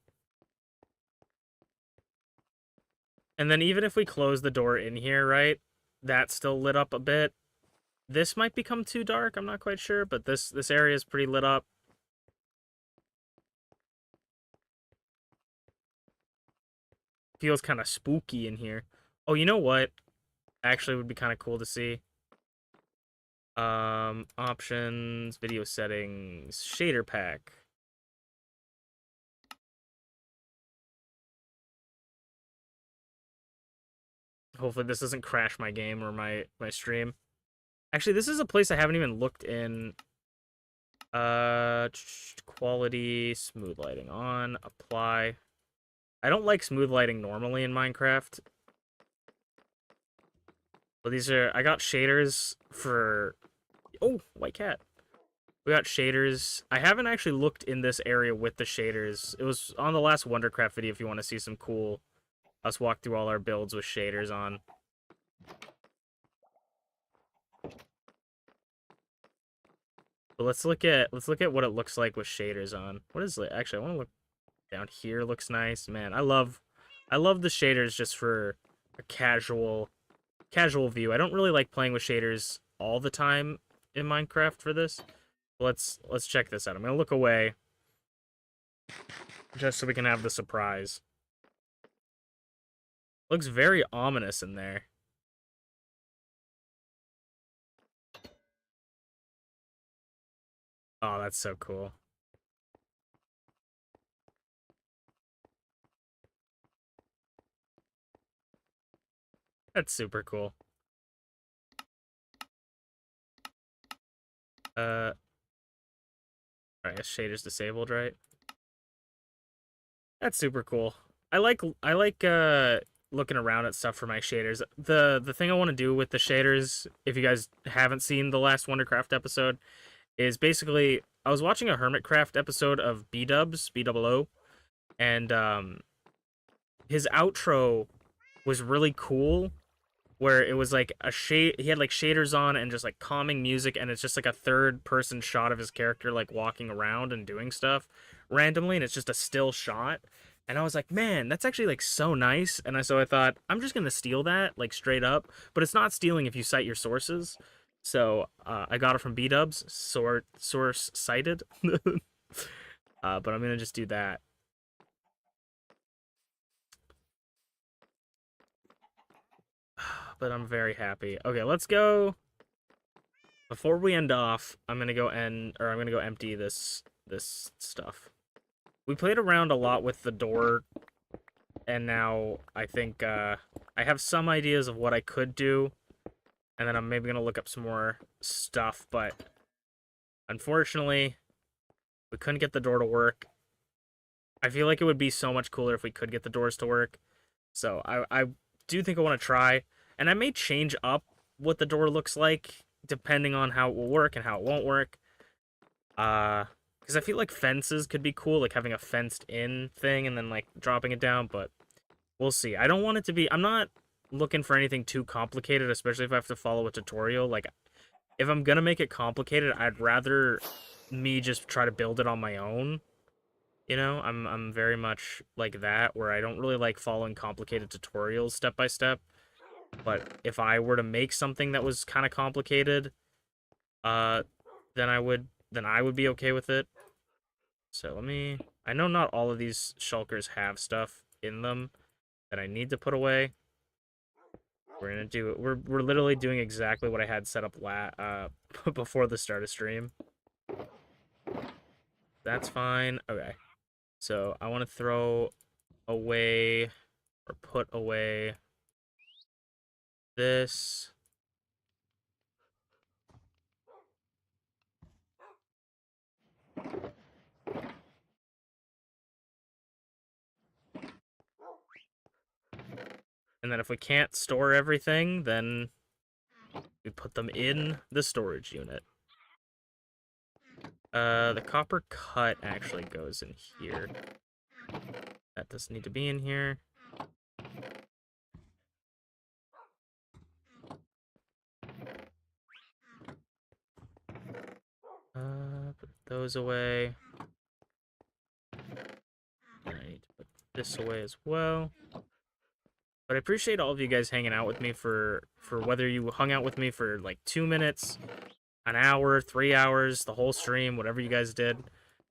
A: And then even if we close the door in here, right, that's still lit up a bit. This might become too dark, I'm not quite sure, but this area is pretty lit up. Feels kind of spooky in here. Oh, you know what? Actually would be kind of cool to see. Options, video settings, shader pack. Hopefully this doesn't crash my game or my stream. Actually, this is a place I haven't even looked in. Quality, smooth lighting on, apply. I don't like smooth lighting normally in Minecraft. But these are, I got shaders for, oh, white cat. We got shaders. I haven't actually looked in this area with the shaders. It was on the last WonderCraft video if you want to see some cool, us walk through all our builds with shaders on. But let's look at what it looks like with shaders on. What is it? Actually, I want to look down here. Looks nice, man. I love the shaders just for a casual view. I don't really like playing with shaders all the time in Minecraft for this. Let's check this out. I'm gonna look away just so we can have the surprise. Looks very ominous in there. Oh, that's so cool. That's super cool. Alright, shaders disabled, right? That's super cool. I like looking around at stuff for my shaders. The thing I want to do with the shaders, if you guys haven't seen the last WonderCraft episode, is basically I was watching a Hermitcraft episode of B-Dubs, B-double-O, and his outro was really cool where it was like a shade he had like shaders on and just like calming music, and it's just like a third person shot of his character like walking around and doing stuff randomly, and it's just a still shot. And I was like, man, that's actually like so nice. And so I thought I'm just gonna steal that like straight up, but it's not stealing if you cite your sources. So I got it from B-Dubs, source cited. But I'm gonna just do that. But I'm very happy. Okay, let's go. Before we end off, I'm gonna go empty this stuff. We played around a lot with the door, and now I think I have some ideas of what I could do, and then I'm maybe gonna look up some more stuff, but unfortunately, we couldn't get the door to work. I feel like it would be so much cooler if we could get the doors to work. So I do think I want to try, and I may change up what the door looks like depending on how it will work and how it won't work. Because I feel like fences could be cool, like having a fenced-in thing and then like dropping it down, but we'll see. I don't want it to be. I'm not looking for anything too complicated, especially if I have to follow a tutorial. Like, if I'm gonna make it complicated, I'd rather me just try to build it on my own. You know, I'm very much like that, where I don't really like following complicated tutorials step by step. But if I were to make something that was kind of complicated, uh, then I would be okay with it. So I know not all of these shulkers have stuff in them that I need to put away. We're gonna do it. We're literally doing exactly what I had set up before the start of stream. That's fine. Okay. So I want to throw away or put away this. And then if we can't store everything, then we put them in the storage unit. The copper cut actually goes in here. That doesn't need to be in here. Put those away. I need to put this away as well. But I appreciate all of you guys hanging out with me for whether you hung out with me for like 2 minutes, an hour, 3 hours, the whole stream, whatever you guys did.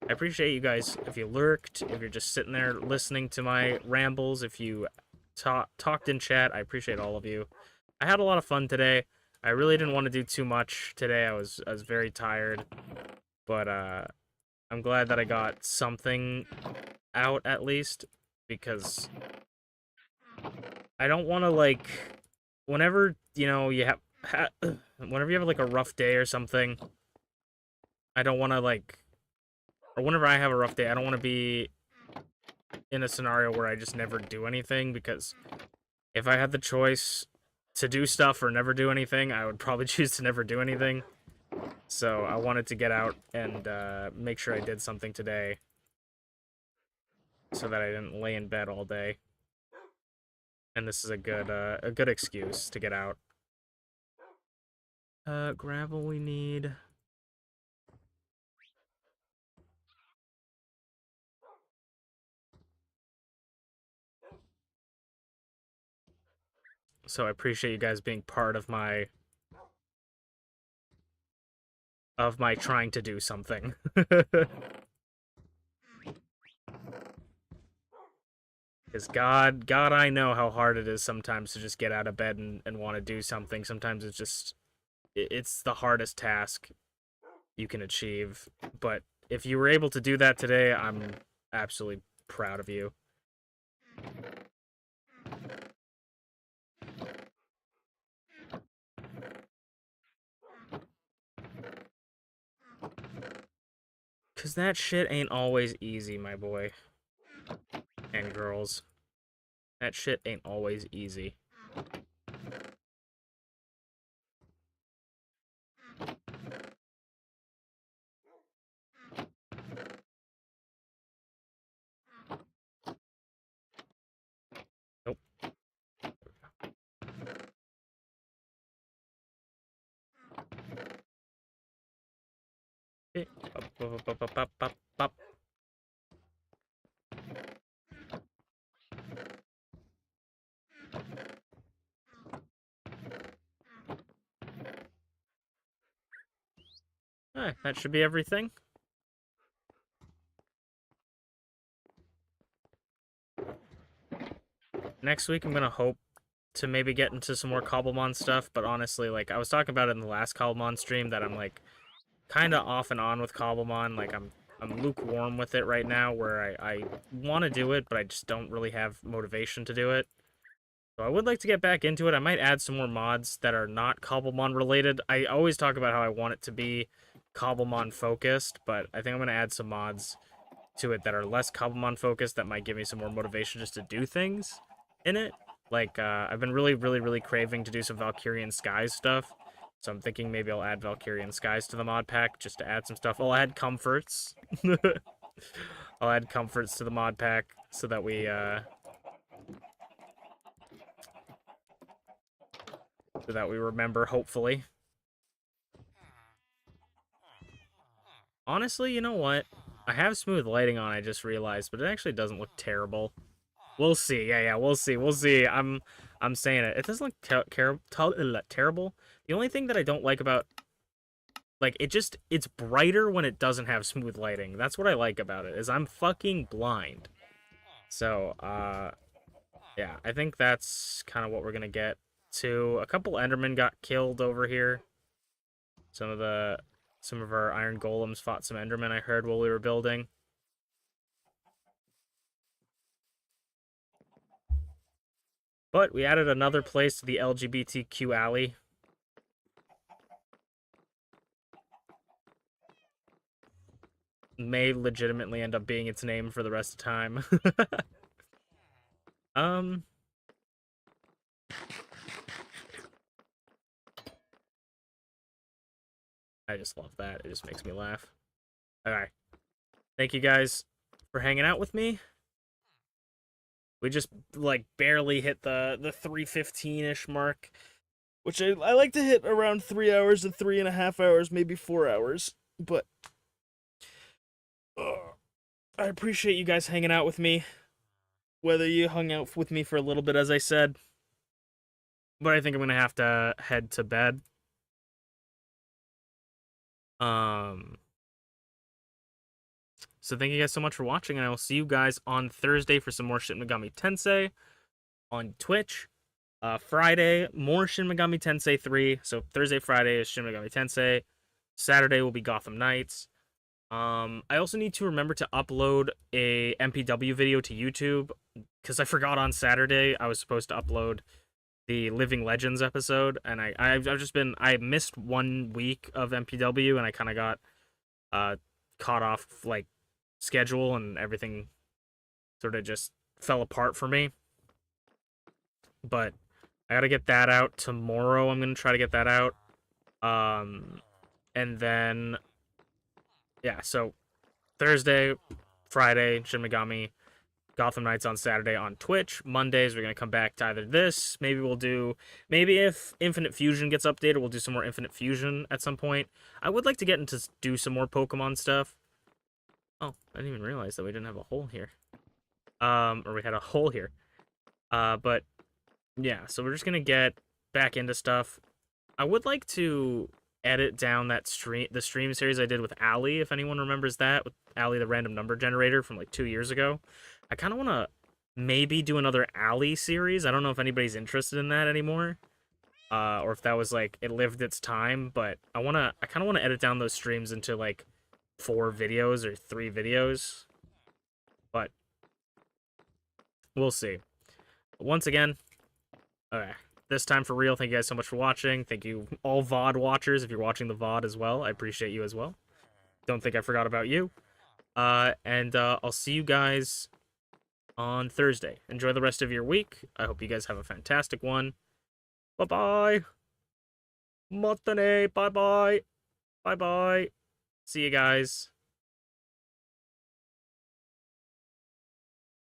A: I appreciate you guys. If you lurked, if you're just sitting there listening to my rambles, if you talked in chat, I appreciate all of you. I had a lot of fun today. I really didn't want to do too much today. I was very tired, but I'm glad that I got something out at least, because I don't want to like whenever you have whenever you have like a rough day or something. I don't want to like, or whenever I have a rough day, I don't want to be in a scenario where I just never do anything, because if I had the choice to do stuff or never do anything, I would probably choose to never do anything. So I wanted to get out and make sure I did something today so that I didn't lay in bed all day. And this is a good excuse to get out. Gravel we need. So I appreciate you guys being part of my trying to do something. Because God, I know how hard it is sometimes to just get out of bed and want to do something. Sometimes it's the hardest task you can achieve. But if you were able to do that today, I'm absolutely proud of you. Because that shit ain't always easy, my boy. And girls. That shit ain't always easy. Nope. Up. Alright, that should be everything. Next week, I'm gonna hope to maybe get into some more Cobblemon stuff, but honestly, like, I was talking about it in the last Cobblemon stream, that I'm, like, kind of off and on with Cobblemon. Like, I'm lukewarm with it right now, where I want to do it, but I just don't really have motivation to do it. So I would like to get back into it. I might add some more mods that are not Cobblemon related. I always talk about how I want it to be Cobblemon focused, but I think I'm going to add some mods to it that are less Cobblemon focused that might give me some more motivation just to do things in it. Like, I've been really craving to do some Valkyrian Skies stuff. So I'm thinking maybe I'll add Valkyrian Skies to the mod pack just to add some stuff. I'll add comforts. I'll add comforts to the mod pack so that we, remember, hopefully. Honestly, you know what? I have smooth lighting on, I just realized, but it actually doesn't look terrible. We'll see. Yeah, we'll see. We'll see. I'm saying it. It doesn't look terrible. The only thing that I don't like about, like, it's brighter when it doesn't have smooth lighting. That's what I like about it, is I'm fucking blind. So, yeah, I think that's kind of what we're gonna get to. A couple Endermen got killed over here. Some of our Iron Golems fought some Endermen, I heard, while we were building. But we added another place to the LGBTQ alley. May legitimately end up being its name for the rest of time. I just love that. It just makes me laugh. Alright. Thank you guys for hanging out with me. We just, like, barely hit the 3:15-ish mark, which I like to hit around 3 hours to 3.5 hours, maybe 4 hours. But I appreciate you guys hanging out with me. Whether you hung out with me for a little bit, as I said. But I think I'm going to have to head to bed. So thank you guys so much for watching, and I will see you guys on Thursday for some more Shin Megami Tensei on Twitch. Friday, more Shin Megami Tensei 3. So Thursday, Friday is Shin Megami Tensei. Saturday will be Gotham Knights. I also need to remember to upload a MPW video to YouTube, because I forgot on Saturday I was supposed to upload the Living Legends episode, and I missed 1 week of MPW, and I kind of got caught off, like, schedule, and everything sort of just fell apart for me. But I gotta get that out tomorrow. I'm gonna try to get that out. And then, yeah, so Thursday, Friday, Shin Megami, Gotham Knights on Saturday on Twitch. Mondays, we're going to come back to either this. Maybe if Infinite Fusion gets updated, we'll do some more Infinite Fusion at some point. I would like to get into do some more Pokemon stuff. Oh, I didn't even realize that we didn't have a hole here. Or we had a hole here. But, yeah, so we're just going to get back into stuff. I would like to edit down the stream series I did with Allie, if anyone remembers that, with Allie the random number generator from like 2 years ago. I kind of want to maybe do another Allie series. I don't know if anybody's interested in that anymore, or if that was like it lived its time. But I kind of want to edit down those streams into like 4 videos or 3 videos. But we'll see. Once again, okay. This time for real, thank you guys so much for watching. Thank you, all VOD watchers, if you're watching the VOD as well. I appreciate you as well. Don't think I forgot about you. And I'll see you guys on Thursday. Enjoy the rest of your week. I hope you guys have a fantastic one. Bye-bye. Matane. Bye-bye. Bye-bye. See you guys.